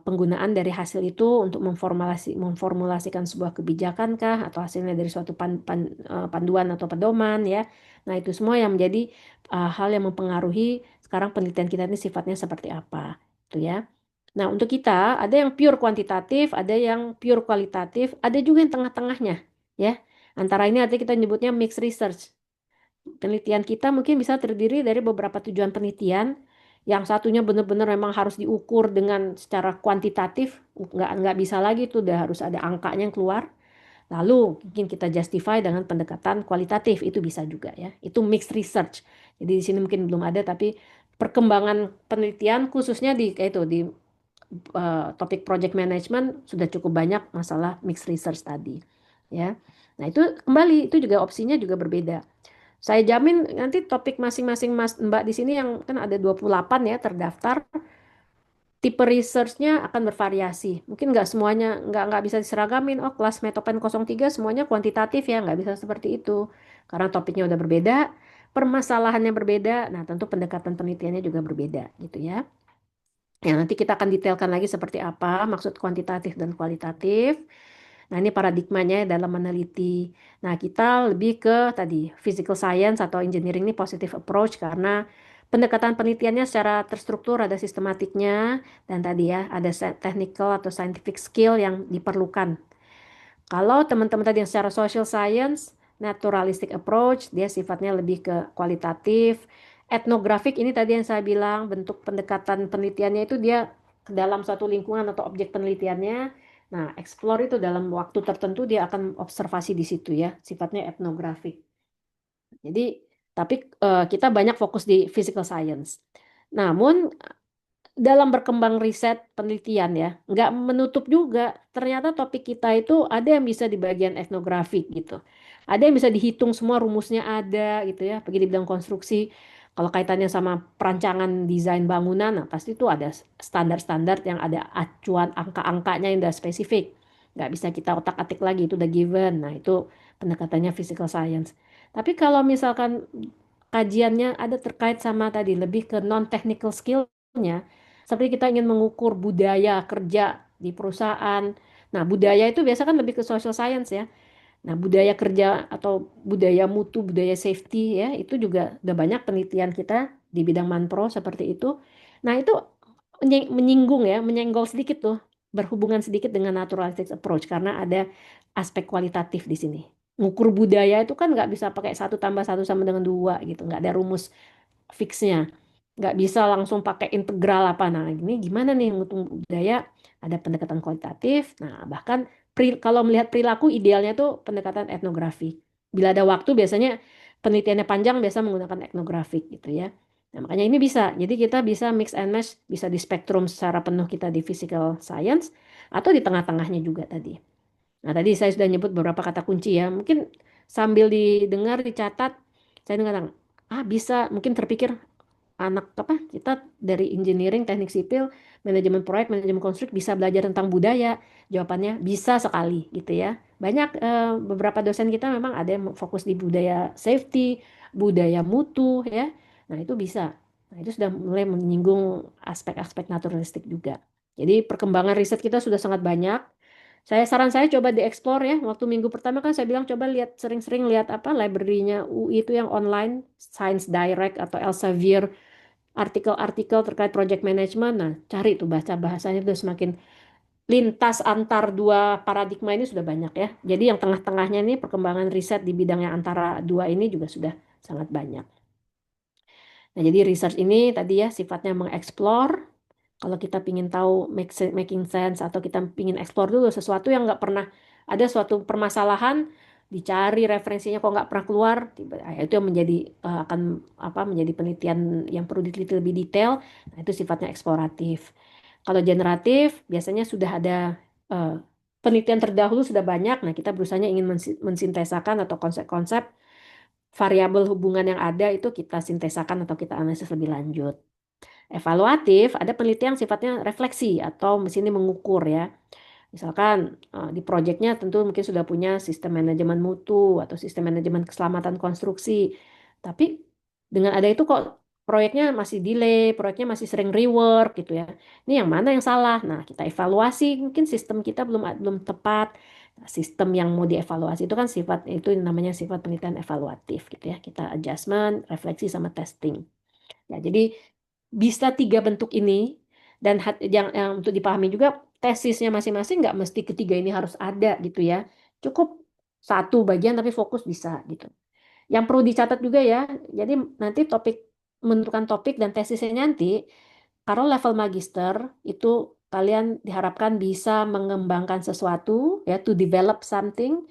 penggunaan dari hasil itu untuk memformulasikan sebuah kebijakan kah, atau hasilnya dari suatu panduan atau pedoman ya. Nah itu semua yang menjadi hal yang mempengaruhi sekarang penelitian kita ini sifatnya seperti apa, itu ya. Nah untuk kita ada yang pure kuantitatif, ada yang pure kualitatif, ada juga yang tengah-tengahnya ya. Antara ini artinya kita nyebutnya mixed research. Penelitian kita mungkin bisa terdiri dari beberapa tujuan penelitian. Yang satunya benar-benar memang harus diukur dengan secara kuantitatif, nggak bisa lagi tuh, udah harus ada angkanya yang keluar. Lalu mungkin kita justify dengan pendekatan kualitatif, itu bisa juga ya. Itu mixed research. Jadi di sini mungkin belum ada, tapi perkembangan penelitian khususnya di kayak itu di topik project management sudah cukup banyak masalah mixed research tadi ya. Nah, itu kembali itu juga opsinya juga berbeda. Saya jamin nanti topik masing-masing Mas Mbak di sini yang kan ada 28 ya terdaftar, tipe researchnya akan bervariasi. Mungkin nggak semuanya nggak bisa diseragamin. Oh, kelas Metopen 03 semuanya kuantitatif ya, nggak bisa seperti itu. Karena topiknya udah berbeda, permasalahannya berbeda. Nah, tentu pendekatan penelitiannya juga berbeda gitu ya. Ya, nanti kita akan detailkan lagi seperti apa maksud kuantitatif dan kualitatif. Nah, ini paradigmanya dalam meneliti. Nah, kita lebih ke tadi physical science atau engineering ini positive approach karena pendekatan penelitiannya secara terstruktur, ada sistematiknya, dan tadi ya ada technical atau scientific skill yang diperlukan. Kalau teman-teman tadi yang secara social science, naturalistic approach, dia sifatnya lebih ke kualitatif. Etnografik ini tadi yang saya bilang, bentuk pendekatan penelitiannya itu dia ke dalam suatu lingkungan atau objek penelitiannya. Nah, explore itu dalam waktu tertentu dia akan observasi di situ ya, sifatnya etnografik. Jadi, tapi kita banyak fokus di physical science. Namun dalam berkembang riset penelitian ya, nggak menutup juga ternyata topik kita itu ada yang bisa di bagian etnografik gitu. Ada yang bisa dihitung semua rumusnya ada gitu ya, pergi di bidang konstruksi. Kalau kaitannya sama perancangan desain bangunan, nah pasti itu ada standar-standar yang ada acuan angka-angkanya yang udah spesifik. nggak bisa kita otak-atik lagi, itu udah given. Nah, itu pendekatannya physical science. Tapi kalau misalkan kajiannya ada terkait sama tadi lebih ke non-technical skill-nya, seperti kita ingin mengukur budaya kerja di perusahaan. Nah, budaya itu biasa kan lebih ke social science ya. Nah, budaya kerja atau budaya mutu, budaya safety ya, itu juga udah banyak penelitian kita di bidang manpro seperti itu. Nah, itu menyinggung ya, menyenggol sedikit tuh, berhubungan sedikit dengan naturalistic approach karena ada aspek kualitatif di sini. Ngukur budaya itu kan nggak bisa pakai satu tambah satu sama dengan dua gitu, nggak ada rumus fixnya. Nggak bisa langsung pakai integral apa. Nah, ini gimana nih menghitung budaya? Ada pendekatan kualitatif. Nah, bahkan kalau melihat perilaku idealnya tuh pendekatan etnografi. Bila ada waktu biasanya penelitiannya panjang biasa menggunakan etnografik gitu ya. Nah, makanya ini bisa. Jadi kita bisa mix and match, bisa di spektrum secara penuh kita di physical science atau di tengah-tengahnya juga tadi. Nah, tadi saya sudah nyebut beberapa kata kunci ya. Mungkin sambil didengar, dicatat, saya dengar, bisa, mungkin terpikir anak apa kita dari engineering, teknik sipil, manajemen proyek, manajemen konstruk bisa belajar tentang budaya. Jawabannya bisa sekali gitu ya. Banyak beberapa dosen kita memang ada yang fokus di budaya safety, budaya mutu ya. Nah, itu bisa. Nah, itu sudah mulai menyinggung aspek-aspek naturalistik juga. Jadi perkembangan riset kita sudah sangat banyak. Saran saya coba dieksplor ya. Waktu minggu pertama kan saya bilang coba lihat sering-sering lihat apa library-nya UI itu yang online, Science Direct atau Elsevier, artikel-artikel terkait project management. Nah, cari tuh baca bahasanya udah semakin lintas antar dua paradigma ini sudah banyak ya. Jadi yang tengah-tengahnya ini perkembangan riset di bidang yang antara dua ini juga sudah sangat banyak. Nah, jadi research ini tadi ya sifatnya mengeksplor. Kalau kita ingin tahu making sense atau kita ingin explore dulu sesuatu yang nggak pernah ada suatu permasalahan, dicari referensinya kok nggak pernah keluar, itu yang menjadi akan apa menjadi penelitian yang perlu diteliti lebih detail. Nah, itu sifatnya eksploratif. Kalau generatif biasanya sudah ada eh, penelitian terdahulu sudah banyak. Nah, kita berusaha ingin mensintesakan atau konsep-konsep variabel hubungan yang ada itu kita sintesakan atau kita analisis lebih lanjut. Evaluatif, ada penelitian sifatnya refleksi atau mesin mengukur ya. Misalkan di proyeknya tentu mungkin sudah punya sistem manajemen mutu atau sistem manajemen keselamatan konstruksi. Tapi dengan ada itu kok proyeknya masih delay, proyeknya masih sering rework gitu ya. Ini yang mana yang salah? Nah, kita evaluasi, mungkin sistem kita belum belum tepat. Nah, sistem yang mau dievaluasi itu kan sifat itu namanya sifat penelitian evaluatif gitu ya. Kita adjustment, refleksi sama testing. Ya, jadi bisa tiga bentuk ini dan yang untuk dipahami juga tesisnya masing-masing nggak mesti ketiga ini harus ada gitu ya. Cukup satu bagian tapi fokus bisa gitu. Yang perlu dicatat juga ya. Jadi nanti menentukan topik dan tesisnya nanti kalau level magister itu kalian diharapkan bisa mengembangkan sesuatu ya to develop something,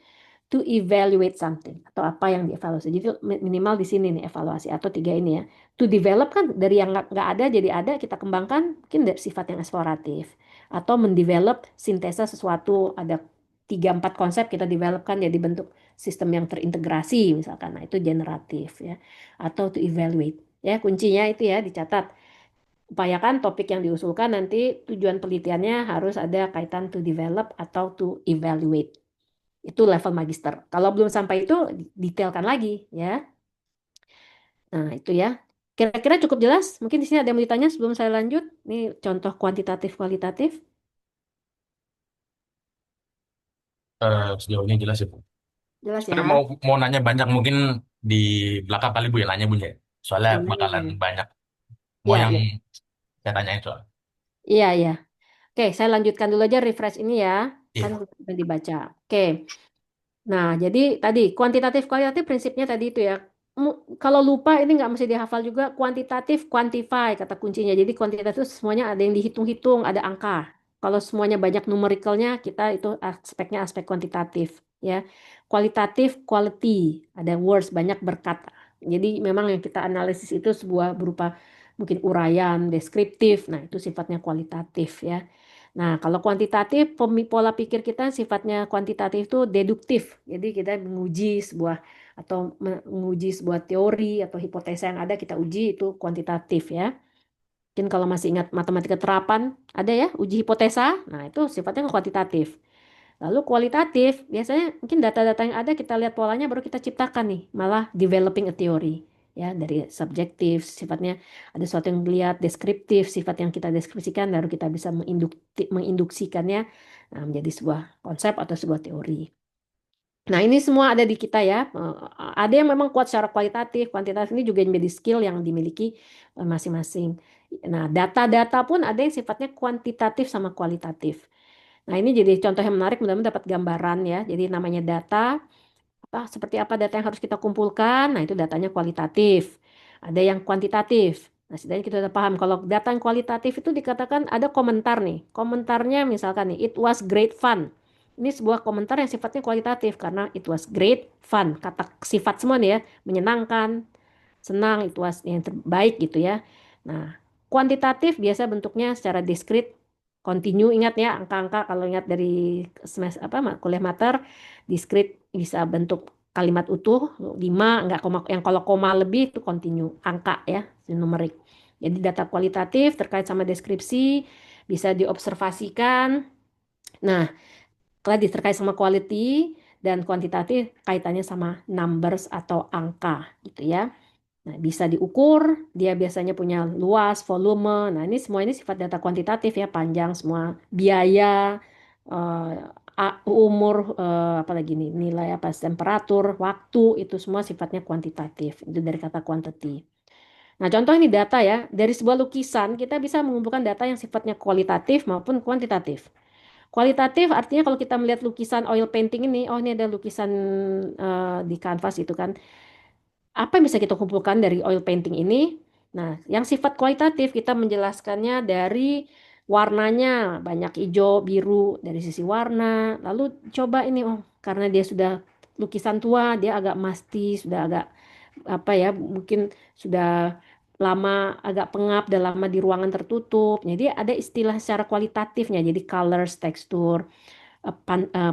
to evaluate something atau apa yang dievaluasi. Jadi minimal di sini nih evaluasi atau tiga ini ya. To develop kan dari yang nggak ada jadi ada kita kembangkan mungkin dari sifat yang eksploratif atau mendevelop sintesa sesuatu ada tiga empat konsep kita developkan jadi bentuk sistem yang terintegrasi misalkan. Nah, itu generatif ya. Atau to evaluate. Ya, kuncinya itu ya dicatat. Upayakan topik yang diusulkan nanti tujuan penelitiannya harus ada kaitan to develop atau to evaluate. Itu level magister. Kalau belum sampai itu, detailkan lagi ya. Nah, itu ya. Kira-kira cukup jelas? Mungkin di sini ada yang mau ditanya sebelum saya lanjut. Ini contoh kuantitatif kualitatif. Sejauh ini jelas ya, Bu. Jelas Sebenarnya mau ya? mau nanya banyak mungkin di belakang kali Bu ya nanya Bu ya. Soalnya bakalan Boleh. banyak. Mau Iya, yang iya. saya tanyain soal. Iya, iya. Oke, saya lanjutkan dulu aja refresh ini ya. Kan Iya. sudah dibaca. Oke. Nah, jadi tadi kuantitatif kualitatif prinsipnya tadi itu ya. Kalau lupa ini nggak mesti dihafal juga kuantitatif quantify kata kuncinya. Jadi kuantitatif itu semuanya ada yang dihitung-hitung, ada angka. Kalau semuanya banyak numerikalnya, kita itu aspeknya aspek kuantitatif ya. Kualitatif quality, ada words banyak berkat. Jadi memang yang kita analisis itu sebuah berupa mungkin uraian, deskriptif. Nah, itu sifatnya kualitatif ya. Nah, kalau kuantitatif, pola pikir kita sifatnya kuantitatif itu deduktif. Jadi kita menguji sebuah atau menguji sebuah teori atau hipotesa yang ada kita uji itu kuantitatif ya. Mungkin kalau masih ingat matematika terapan ada ya uji hipotesa. Nah, itu sifatnya kuantitatif. Lalu kualitatif, biasanya mungkin data-data yang ada kita lihat polanya baru kita ciptakan nih, malah developing a theory. Ya, dari subjektif sifatnya ada sesuatu yang dilihat, deskriptif sifat yang kita deskripsikan baru kita bisa menginduksikannya menjadi sebuah konsep atau sebuah teori. Nah, ini semua ada di kita ya. Ada yang memang kuat secara kualitatif, kuantitatif ini juga menjadi skill yang dimiliki masing-masing. Nah, data-data pun ada yang sifatnya kuantitatif sama kualitatif. Nah, ini jadi contoh yang menarik, mudah-mudahan dapat gambaran ya. Jadi namanya data, seperti apa data yang harus kita kumpulkan. Nah, itu datanya kualitatif. Ada yang kuantitatif. Nah, setidaknya kita udah paham kalau data yang kualitatif itu dikatakan ada komentar nih. Komentarnya misalkan nih, it was great fun. Ini sebuah komentar yang sifatnya kualitatif karena it was great fun. Kata sifat semua nih ya, menyenangkan, senang, itu yang terbaik gitu ya. Nah, kuantitatif biasa bentuknya secara diskrit, continue, ingat ya angka-angka kalau ingat dari semester kuliah mater, diskrit bisa bentuk kalimat utuh 5 enggak koma, yang kalau koma lebih itu continue, angka ya, numerik. Jadi data kualitatif terkait sama deskripsi bisa diobservasikan. Nah, tadi terkait sama quality dan kuantitatif kaitannya sama numbers atau angka gitu ya. Nah, bisa diukur, dia biasanya punya luas, volume. Nah, ini semua ini sifat data kuantitatif ya, panjang semua, biaya, umur, apalagi nih, nilai apa, temperatur, waktu, itu semua sifatnya kuantitatif. Itu dari kata quantity. Nah, contoh ini data ya, dari sebuah lukisan kita bisa mengumpulkan data yang sifatnya kualitatif maupun kuantitatif. Kualitatif artinya kalau kita melihat lukisan oil painting ini, oh ini ada lukisan di kanvas itu kan, apa yang bisa kita kumpulkan dari oil painting ini? Nah, yang sifat kualitatif kita menjelaskannya dari warnanya, banyak hijau, biru dari sisi warna. Lalu coba ini, oh karena dia sudah lukisan tua, dia agak masti, sudah agak apa ya, mungkin sudah lama agak pengap dan lama di ruangan tertutup. Jadi ada istilah secara kualitatifnya, jadi colors, tekstur,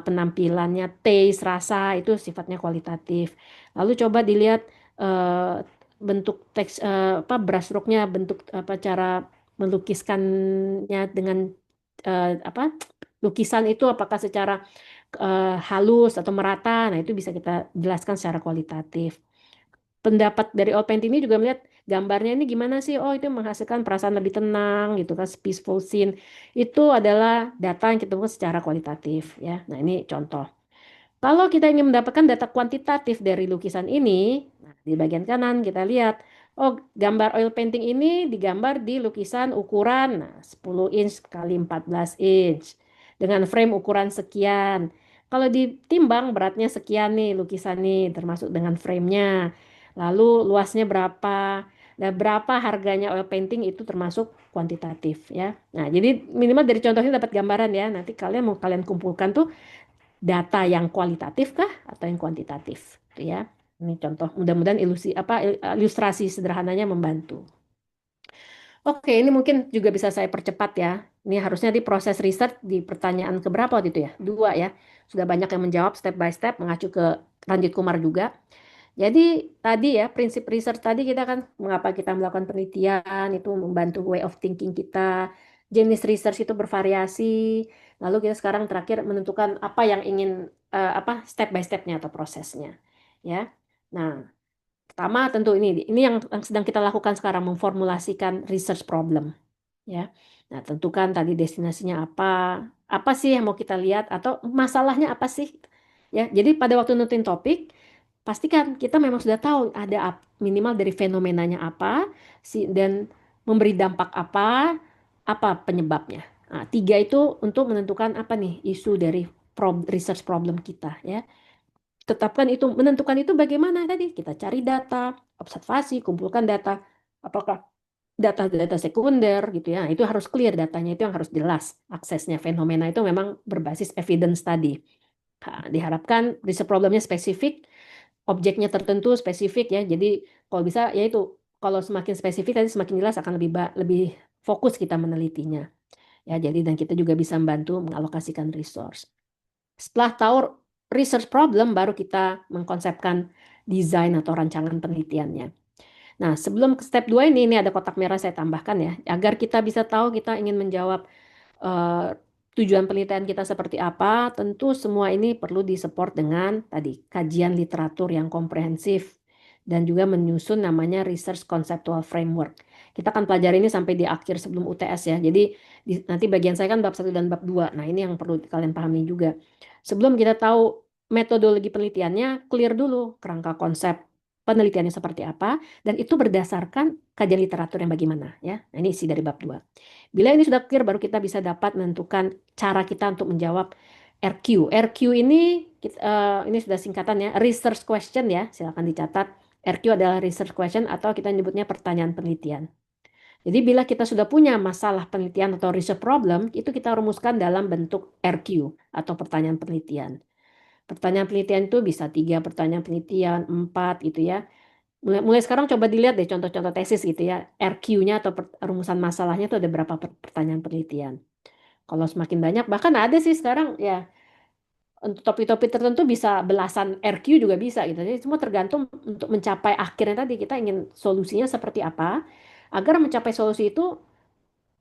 penampilannya, taste, rasa itu sifatnya kualitatif. Lalu coba dilihat eh, bentuk teks brushstroke-nya, bentuk apa cara melukiskannya dengan apa lukisan itu apakah secara halus atau merata. Nah, itu bisa kita jelaskan secara kualitatif. Pendapat dari Old Paint ini juga melihat gambarnya ini gimana sih? Oh, itu menghasilkan perasaan lebih tenang gitu kan, peaceful scene. Itu adalah data yang kita buat secara kualitatif ya. Nah, ini contoh. Kalau kita ingin mendapatkan data kuantitatif dari lukisan ini, nah, di bagian kanan kita lihat, oh gambar oil painting ini digambar di lukisan ukuran 10 inch kali 14 inch dengan frame ukuran sekian. Kalau ditimbang beratnya sekian nih lukisan nih termasuk dengan framenya. Lalu luasnya berapa? Dan berapa harganya oil painting itu termasuk kuantitatif ya. Nah, jadi minimal dari contohnya dapat gambaran ya. Nanti kalian mau kalian kumpulkan tuh data yang kualitatif kah atau yang kuantitatif gitu ya. Ini contoh, mudah-mudahan ilustrasi sederhananya membantu. Oke, ini mungkin juga bisa saya percepat ya. Ini harusnya di proses riset di pertanyaan keberapa waktu itu ya? Dua ya. Sudah banyak yang menjawab step by step mengacu ke Ranjit Kumar juga. Jadi tadi ya prinsip research tadi kita kan mengapa kita melakukan penelitian itu membantu way of thinking kita. Jenis research itu bervariasi. Lalu kita sekarang terakhir menentukan apa yang ingin step by stepnya atau prosesnya. Ya. Nah, pertama tentu ini yang sedang kita lakukan sekarang memformulasikan research problem. Ya. Nah, tentukan tadi destinasinya apa sih yang mau kita lihat atau masalahnya apa sih? Ya, jadi pada waktu nentuin topik, pastikan kita memang sudah tahu ada minimal dari fenomenanya apa dan memberi dampak apa penyebabnya. Nah, tiga itu untuk menentukan apa nih isu dari research problem kita ya. Tetapkan itu, menentukan itu bagaimana tadi kita cari data, observasi, kumpulkan data, apakah data-data sekunder gitu ya. Nah, itu harus clear datanya itu yang harus jelas aksesnya. Fenomena itu memang berbasis evidence tadi. Nah, diharapkan research problemnya spesifik, objeknya tertentu spesifik ya. Jadi kalau bisa ya itu kalau semakin spesifik tadi semakin jelas akan lebih fokus kita menelitinya. Ya, jadi dan kita juga bisa membantu mengalokasikan resource. Setelah tahu research problem baru kita mengkonsepkan desain atau rancangan penelitiannya. Nah, sebelum ke step 2 ini ada kotak merah saya tambahkan ya, agar kita bisa tahu kita ingin menjawab eh, tujuan penelitian kita seperti apa, tentu semua ini perlu disupport dengan tadi kajian literatur yang komprehensif dan juga menyusun namanya research conceptual framework. Kita akan pelajari ini sampai di akhir sebelum UTS ya. Jadi nanti bagian saya kan bab 1 dan bab 2. Nah, ini yang perlu kalian pahami juga. Sebelum kita tahu metodologi penelitiannya, clear dulu kerangka konsep penelitiannya seperti apa dan itu berdasarkan kajian literatur yang bagaimana ya. Nah, ini isi dari bab 2. Bila ini sudah clear, baru kita bisa dapat menentukan cara kita untuk menjawab RQ. RQ ini ini sudah singkatan ya, research question ya, silakan dicatat. RQ adalah research question atau kita nyebutnya pertanyaan penelitian. Jadi bila kita sudah punya masalah penelitian atau research problem, itu kita rumuskan dalam bentuk RQ atau pertanyaan penelitian. Pertanyaan penelitian itu bisa 3 pertanyaan penelitian, 4 gitu ya. Mulai sekarang coba dilihat deh contoh-contoh tesis gitu ya. RQ-nya atau rumusan masalahnya itu ada berapa pertanyaan penelitian. Kalau semakin banyak, bahkan ada sih sekarang ya untuk topik-topik tertentu bisa belasan RQ juga bisa gitu. Jadi semua tergantung untuk mencapai akhirnya tadi kita ingin solusinya seperti apa. Agar mencapai solusi itu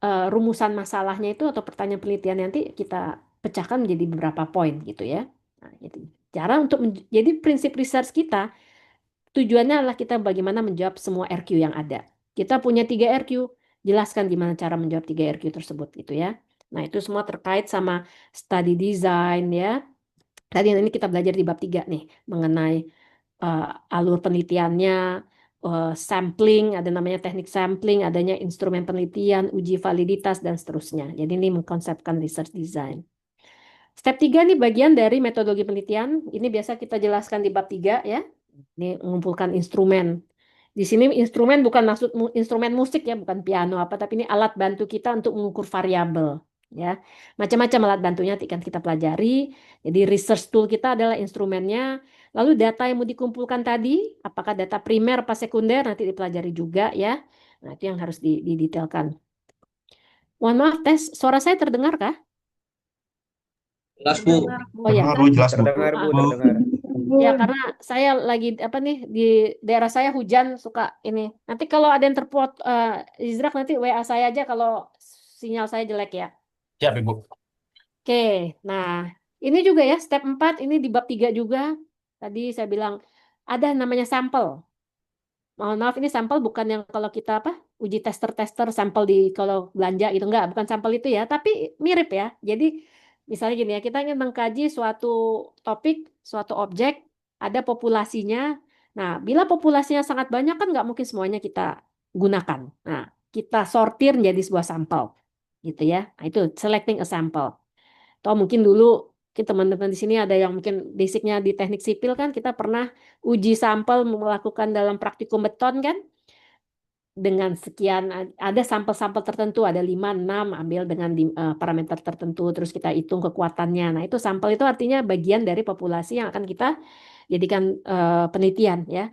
rumusan masalahnya itu atau pertanyaan penelitian nanti kita pecahkan menjadi beberapa poin gitu ya. Nah, gitu. Cara untuk jadi prinsip research kita tujuannya adalah kita bagaimana menjawab semua RQ yang ada. Kita punya 3 RQ, jelaskan gimana cara menjawab 3 RQ tersebut gitu ya. Nah, itu semua terkait sama study design ya. Tadi ini kita belajar di bab 3 nih mengenai alur penelitiannya, sampling, ada namanya teknik sampling, adanya instrumen penelitian, uji validitas dan seterusnya. Jadi ini mengkonsepkan research design. Step 3 nih bagian dari metodologi penelitian. Ini biasa kita jelaskan di bab 3 ya. Ini mengumpulkan instrumen. Di sini instrumen bukan maksud instrumen musik ya, bukan piano apa, tapi ini alat bantu kita untuk mengukur variabel ya. Macam-macam alat bantunya akan kita pelajari. Jadi research tool kita adalah instrumennya. Lalu data yang mau dikumpulkan tadi, apakah data primer apa sekunder nanti dipelajari juga ya. Nah, itu yang harus didetailkan. Mohon maaf, tes suara saya terdengar kah? Jelas Bu. Terdengar. Oh ya. Terdengar Bu, jelas Bu. Terdengar Bu, Maaf. terdengar. Ya, karena saya lagi apa nih di daerah saya hujan suka ini. Nanti kalau ada yang terpot Izrak nanti WA saya aja kalau sinyal saya jelek ya. Siap, Ibu. Oke. Nah, ini juga ya step 4 ini di bab 3 juga. Tadi saya bilang ada namanya sampel. Mohon maaf ini sampel bukan yang kalau kita apa? Uji tester-tester sampel di kalau belanja itu enggak, bukan sampel itu ya, tapi mirip ya. Jadi misalnya gini ya, kita ingin mengkaji suatu topik, suatu objek, ada populasinya. Nah, bila populasinya sangat banyak kan nggak mungkin semuanya kita gunakan. Nah, kita sortir menjadi sebuah sampel gitu ya. Nah, itu selecting a sample. Atau mungkin dulu teman-teman di sini ada yang mungkin basicnya di teknik sipil kan kita pernah uji sampel melakukan dalam praktikum beton kan dengan sekian ada sampel-sampel tertentu ada 5 6 ambil dengan parameter tertentu terus kita hitung kekuatannya. Nah, itu sampel itu artinya bagian dari populasi yang akan kita jadikan penelitian ya.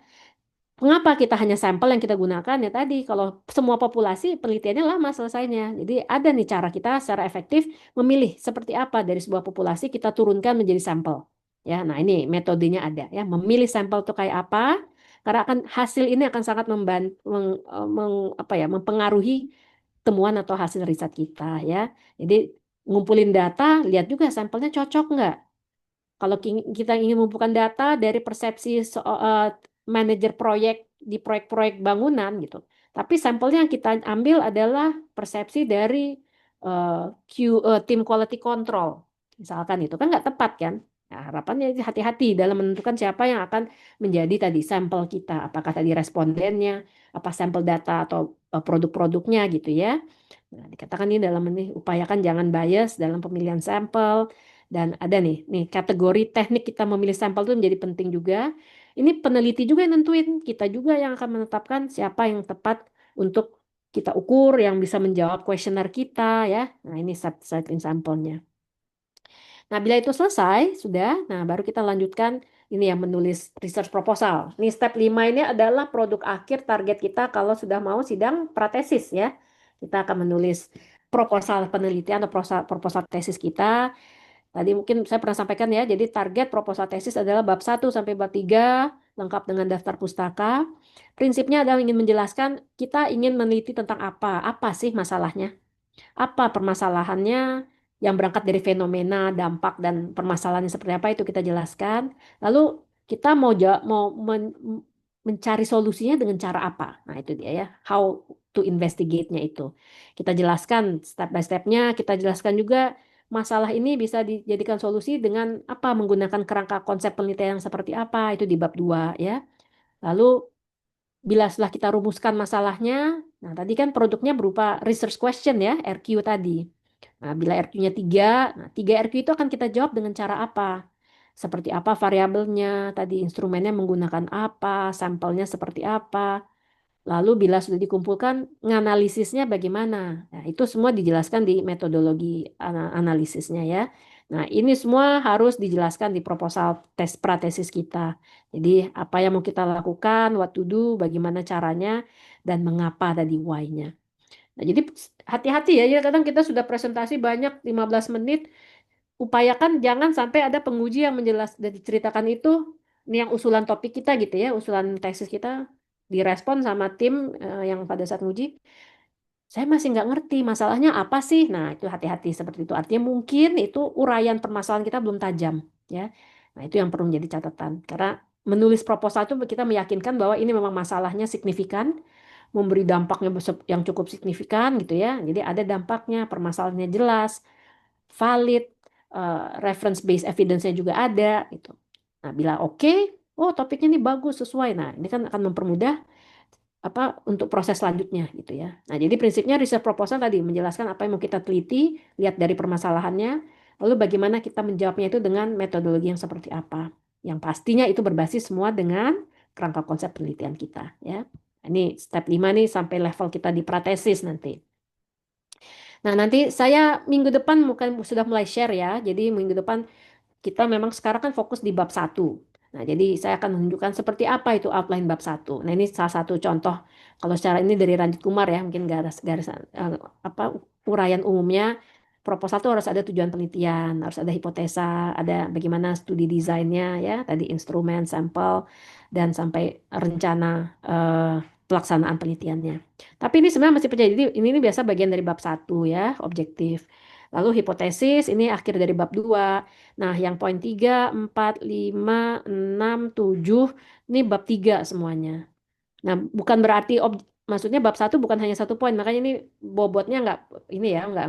Mengapa kita hanya sampel yang kita gunakan ya tadi kalau semua populasi penelitiannya lama selesainya. Jadi ada nih cara kita secara efektif memilih seperti apa dari sebuah populasi kita turunkan menjadi sampel. Ya, nah ini metodenya ada ya. Memilih sampel itu kayak apa? Karena akan hasil ini akan sangat apa ya, mempengaruhi temuan atau hasil riset kita ya. Jadi ngumpulin data, lihat juga sampelnya cocok nggak. Kalau kita ingin mengumpulkan data dari persepsi manajer proyek di proyek-proyek bangunan gitu. Tapi sampelnya yang kita ambil adalah persepsi dari tim quality control. Misalkan itu kan nggak tepat kan. Nah, harapannya hati-hati dalam menentukan siapa yang akan menjadi tadi sampel kita. Apakah tadi respondennya, apa sampel data atau produk-produknya gitu ya. Nah, dikatakan ini dalam ini upayakan jangan bias dalam pemilihan sampel dan ada nih kategori teknik kita memilih sampel itu menjadi penting juga. Ini peneliti juga yang nentuin, kita juga yang akan menetapkan siapa yang tepat untuk kita ukur yang bisa menjawab kuesioner kita ya. Nah, ini setting sampelnya. Nah, bila itu selesai sudah, nah baru kita lanjutkan ini yang menulis research proposal. Ini step 5 ini adalah produk akhir target kita kalau sudah mau sidang pratesis ya. Kita akan menulis proposal penelitian atau proposal tesis kita. Tadi mungkin saya pernah sampaikan ya, jadi target proposal tesis adalah bab 1 sampai bab 3 lengkap dengan daftar pustaka. Prinsipnya adalah ingin menjelaskan kita ingin meneliti tentang apa sih masalahnya, apa permasalahannya, yang berangkat dari fenomena, dampak dan permasalahannya seperti apa itu kita jelaskan. Lalu kita mau mencari solusinya dengan cara apa? Nah, itu dia ya, how to investigate-nya itu. Kita jelaskan step by step-nya, kita jelaskan juga masalah ini bisa dijadikan solusi dengan apa? Menggunakan kerangka konsep penelitian yang seperti apa? Itu di bab 2 ya. Lalu bila setelah kita rumuskan masalahnya, nah tadi kan produknya berupa research question ya, RQ tadi. Nah, bila RQ-nya 3, nah 3 RQ itu akan kita jawab dengan cara apa? Seperti apa variabelnya, tadi instrumennya menggunakan apa, sampelnya seperti apa. Lalu bila sudah dikumpulkan, nganalisisnya bagaimana? Nah, itu semua dijelaskan di metodologi analisisnya ya. Nah, ini semua harus dijelaskan di proposal tes pratesis kita. Jadi, apa yang mau kita lakukan, what to do, bagaimana caranya, dan mengapa tadi why-nya. Nah, jadi hati-hati ya, ya kadang kita sudah presentasi banyak 15 menit, upayakan jangan sampai ada penguji yang dan diceritakan itu, ini yang usulan topik kita gitu ya, usulan tesis kita direspon sama tim yang pada saat nguji, saya masih nggak ngerti masalahnya apa sih. Nah, itu hati-hati seperti itu. Artinya mungkin itu uraian permasalahan kita belum tajam, ya. Nah, itu yang perlu menjadi catatan. Karena menulis proposal itu kita meyakinkan bahwa ini memang masalahnya signifikan, memberi dampaknya yang cukup signifikan gitu ya. Jadi ada dampaknya, permasalahannya jelas, valid, reference based evidence-nya juga ada gitu. Nah, bila oke, oh topiknya ini bagus sesuai. Nah, ini kan akan mempermudah apa untuk proses selanjutnya gitu ya. Nah, jadi prinsipnya research proposal tadi menjelaskan apa yang mau kita teliti, lihat dari permasalahannya, lalu bagaimana kita menjawabnya itu dengan metodologi yang seperti apa. Yang pastinya itu berbasis semua dengan kerangka konsep penelitian kita ya. Ini step 5 nih sampai level kita di pratesis nanti. Nah, nanti saya minggu depan mungkin sudah mulai share ya. Jadi minggu depan kita memang sekarang kan fokus di bab satu. Nah, jadi saya akan menunjukkan seperti apa itu outline bab satu. Nah, ini salah satu contoh. Kalau secara ini dari Ranjit Kumar ya, mungkin garis apa uraian umumnya proposal itu harus ada tujuan penelitian, harus ada hipotesa, ada bagaimana studi desainnya ya, tadi instrumen, sampel, dan sampai rencana pelaksanaan penelitiannya. Tapi ini sebenarnya masih percaya. Jadi ini biasa bagian dari bab satu ya, objektif. Lalu hipotesis ini akhir dari bab 2. Nah, yang poin 3, 4, 5, 6, 7, ini bab 3 semuanya. Nah, bukan berarti maksudnya bab satu bukan hanya satu poin, makanya ini bobotnya nggak ini ya, nggak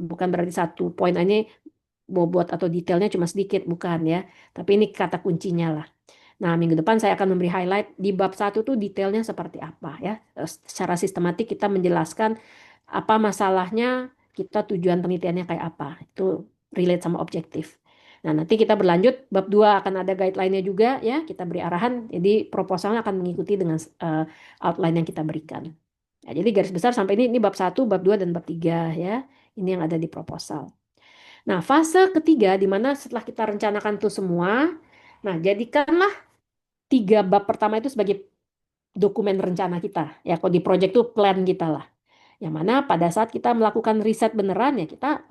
bukan berarti satu poin ini bobot atau detailnya cuma sedikit, bukan ya. Tapi ini kata kuncinya lah. Nah, minggu depan saya akan memberi highlight di bab satu tuh detailnya seperti apa ya. Secara sistematik kita menjelaskan apa masalahnya, kita tujuan penelitiannya kayak apa. Itu relate sama objektif. Nah, nanti kita berlanjut bab 2 akan ada guideline-nya juga ya, kita beri arahan. Jadi proposalnya akan mengikuti dengan outline yang kita berikan. Ya, jadi garis besar sampai ini bab satu, bab 2 dan bab 3 ya. Ini yang ada di proposal. Nah, fase ketiga di mana setelah kita rencanakan itu semua, nah jadikanlah 3 bab pertama itu sebagai dokumen rencana kita. Ya, kalau di project itu plan kita lah. Yang mana pada saat kita melakukan riset beneran ya kita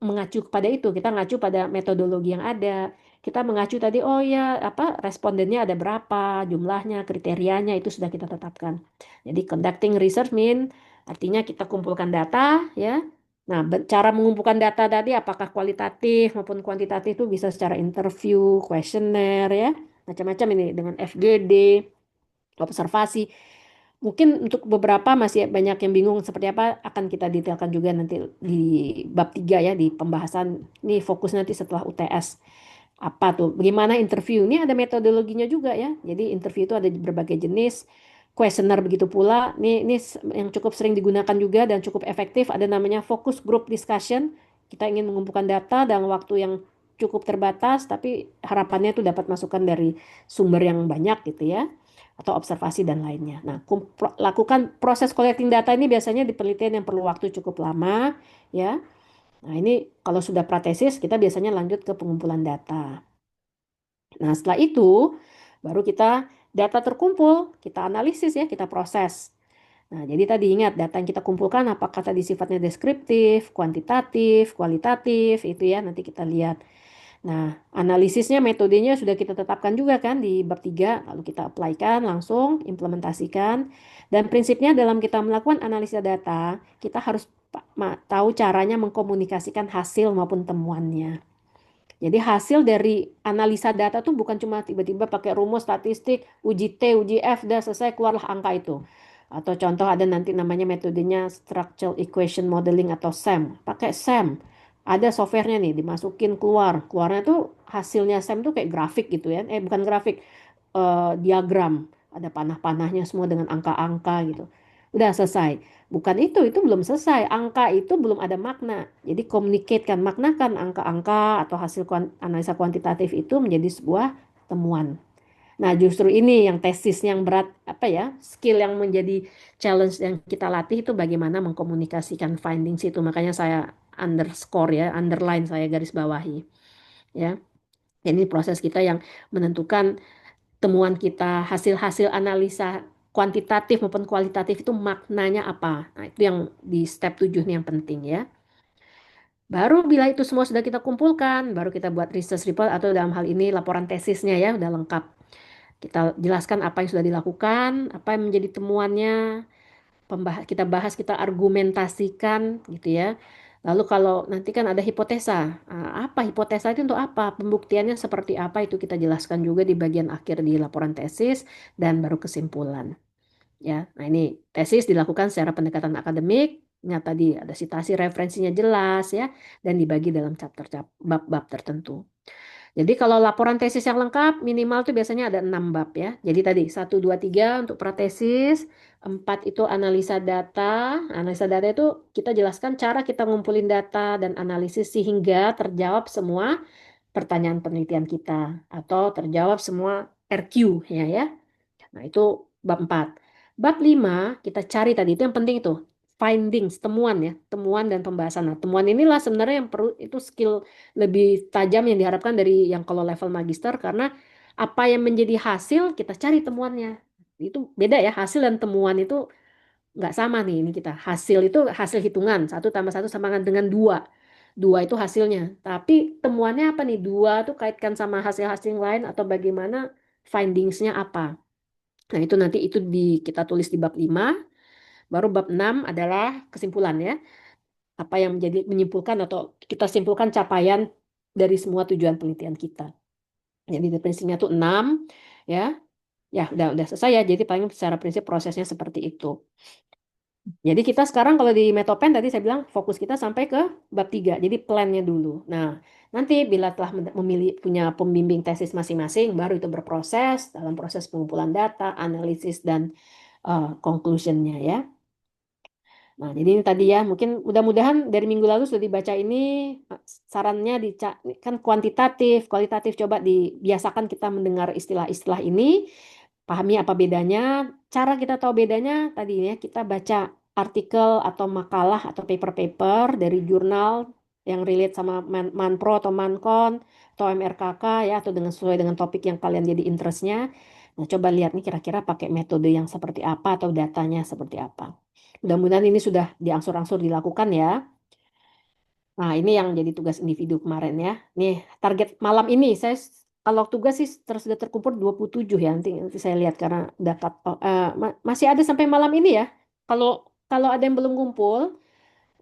mengacu kepada itu, kita mengacu pada metodologi yang ada. Kita mengacu tadi oh ya apa respondennya ada berapa, jumlahnya, kriterianya itu sudah kita tetapkan. Jadi conducting research artinya kita kumpulkan data ya. Nah, cara mengumpulkan data tadi apakah kualitatif maupun kuantitatif itu bisa secara interview, kuesioner ya, macam-macam ini dengan FGD, observasi. Mungkin untuk beberapa masih banyak yang bingung seperti apa akan kita detailkan juga nanti di bab 3 ya di pembahasan. Ini fokus nanti setelah UTS. Apa tuh? Bagaimana interview? Ini ada metodologinya juga ya. Jadi interview itu ada berbagai jenis. Questionnaire begitu pula. Ini yang cukup sering digunakan juga dan cukup efektif. Ada namanya focus group discussion. Kita ingin mengumpulkan data dalam waktu yang cukup terbatas, tapi harapannya itu dapat masukan dari sumber yang banyak gitu ya atau observasi dan lainnya. Nah, lakukan proses collecting data ini biasanya di penelitian yang perlu waktu cukup lama, ya. Nah, ini kalau sudah pratesis, kita biasanya lanjut ke pengumpulan data. Nah, setelah itu, baru kita data terkumpul, kita analisis ya, kita proses. Nah, jadi tadi ingat data yang kita kumpulkan apakah tadi sifatnya deskriptif, kuantitatif, kualitatif, itu ya nanti kita lihat. Nah, analisisnya, metodenya sudah kita tetapkan juga kan di bab 3, lalu kita aply-kan langsung, implementasikan. Dan prinsipnya dalam kita melakukan analisa data, kita harus tahu caranya mengkomunikasikan hasil maupun temuannya. Jadi hasil dari analisa data tuh bukan cuma tiba-tiba pakai rumus statistik, uji T, uji F, udah selesai keluarlah angka itu. Atau contoh ada nanti namanya metodenya Structural Equation Modeling atau SEM. Pakai SEM. Ada softwarenya nih dimasukin keluar. Keluarnya tuh hasilnya SEM tuh kayak grafik gitu ya. Bukan grafik, diagram. Ada panah-panahnya semua dengan angka-angka gitu. Udah selesai. Bukan itu belum selesai. Angka itu belum ada makna. Jadi communicate kan, maknakan angka-angka atau hasil analisa kuantitatif itu menjadi sebuah temuan. Nah, justru ini yang tesis yang berat apa ya, skill yang menjadi challenge yang kita latih itu bagaimana mengkomunikasikan findings itu. Makanya saya underscore ya, underline, saya garis bawahi ya. Jadi proses kita yang menentukan temuan kita, hasil-hasil analisa kuantitatif maupun kualitatif itu maknanya apa. Nah, itu yang di step 7 nih yang penting ya. Baru bila itu semua sudah kita kumpulkan, baru kita buat research report atau dalam hal ini laporan tesisnya ya, udah lengkap. Kita jelaskan apa yang sudah dilakukan, apa yang menjadi temuannya, kita bahas, kita argumentasikan gitu ya. Lalu kalau nanti kan ada hipotesa, apa hipotesa itu untuk apa, pembuktiannya seperti apa itu kita jelaskan juga di bagian akhir di laporan tesis dan baru kesimpulan. Ya, nah ini tesis dilakukan secara pendekatan akademik, nyata tadi ada citasi referensinya jelas ya, dan dibagi dalam chapter bab-bab tertentu. Jadi kalau laporan tesis yang lengkap minimal tuh biasanya ada 6 bab ya. Jadi tadi 1, 2, 3 untuk pratesis, 4 itu analisa data. Analisa data itu kita jelaskan cara kita ngumpulin data dan analisis sehingga terjawab semua pertanyaan penelitian kita atau terjawab semua RQ ya. Nah, itu bab 4. Bab 5 kita cari tadi itu yang penting itu findings, temuan ya, temuan dan pembahasan. Nah, temuan inilah sebenarnya yang perlu itu skill lebih tajam yang diharapkan dari yang kalau level magister karena apa yang menjadi hasil kita cari temuannya. Itu beda ya, hasil dan temuan itu nggak sama nih ini kita. Hasil itu hasil hitungan, 1 tambah 1 sama dengan 2. 2 itu hasilnya. Tapi temuannya apa nih? 2 tuh kaitkan sama hasil-hasil lain atau bagaimana findingsnya apa. Nah, itu nanti itu kita tulis di bab 5, baru bab 6 adalah kesimpulan ya. Apa yang menyimpulkan atau kita simpulkan capaian dari semua tujuan penelitian kita. Jadi definisinya tuh 6 ya. Ya, udah selesai ya. Jadi paling secara prinsip prosesnya seperti itu. Jadi kita sekarang kalau di Metopen tadi saya bilang fokus kita sampai ke bab 3. Jadi plannya dulu. Nah, nanti bila telah memilih punya pembimbing tesis masing-masing, baru itu berproses dalam proses pengumpulan data, analisis dan conclusion-nya ya. Nah, jadi ini tadi ya, mungkin mudah-mudahan dari minggu lalu sudah dibaca ini sarannya kan kuantitatif, kualitatif coba dibiasakan kita mendengar istilah-istilah ini, pahami apa bedanya. Cara kita tahu bedanya tadi ya, kita baca artikel atau makalah atau paper-paper dari jurnal yang relate sama Manpro atau Mancon atau MRKK ya atau sesuai dengan topik yang kalian jadi interestnya. Nah, coba lihat nih kira-kira pakai metode yang seperti apa atau datanya seperti apa. Mudah-mudahan ini sudah diangsur-angsur dilakukan ya. Nah, ini yang jadi tugas individu kemarin ya. Nih, target malam ini saya kalau tugas sih sudah terkumpul 27 ya. Nanti saya lihat karena dapat masih ada sampai malam ini ya. Kalau kalau ada yang belum kumpul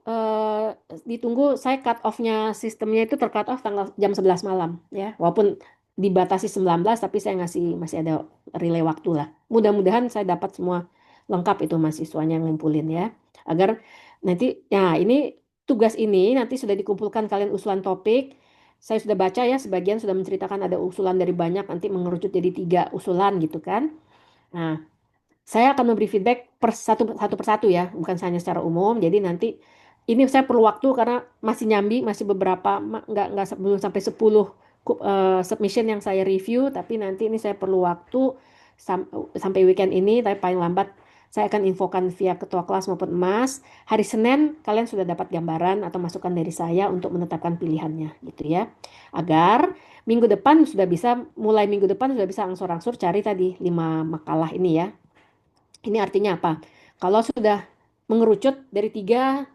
eh, ditunggu saya cut off-nya sistemnya itu tercut off tanggal jam 11 malam ya. Walaupun dibatasi 19 tapi saya masih ada relay waktu lah. Mudah-mudahan saya dapat semua lengkap itu mahasiswanya ngumpulin ya. Agar nanti ya ini tugas ini nanti sudah dikumpulkan kalian usulan topik. Saya sudah baca ya sebagian sudah menceritakan ada usulan dari banyak nanti mengerucut jadi 3 usulan gitu kan. Nah, saya akan memberi feedback satu persatu ya, bukan hanya secara umum. Jadi nanti ini saya perlu waktu karena masih nyambi, masih beberapa nggak belum sampai 10 submission yang saya review, tapi nanti ini saya perlu waktu sampai weekend ini, tapi paling lambat saya akan infokan via ketua kelas maupun emas. Hari Senin kalian sudah dapat gambaran atau masukan dari saya untuk menetapkan pilihannya gitu ya. Agar minggu depan mulai minggu depan sudah bisa angsur-angsur cari tadi 5 makalah ini ya. Ini artinya apa? Kalau sudah mengerucut dari 3,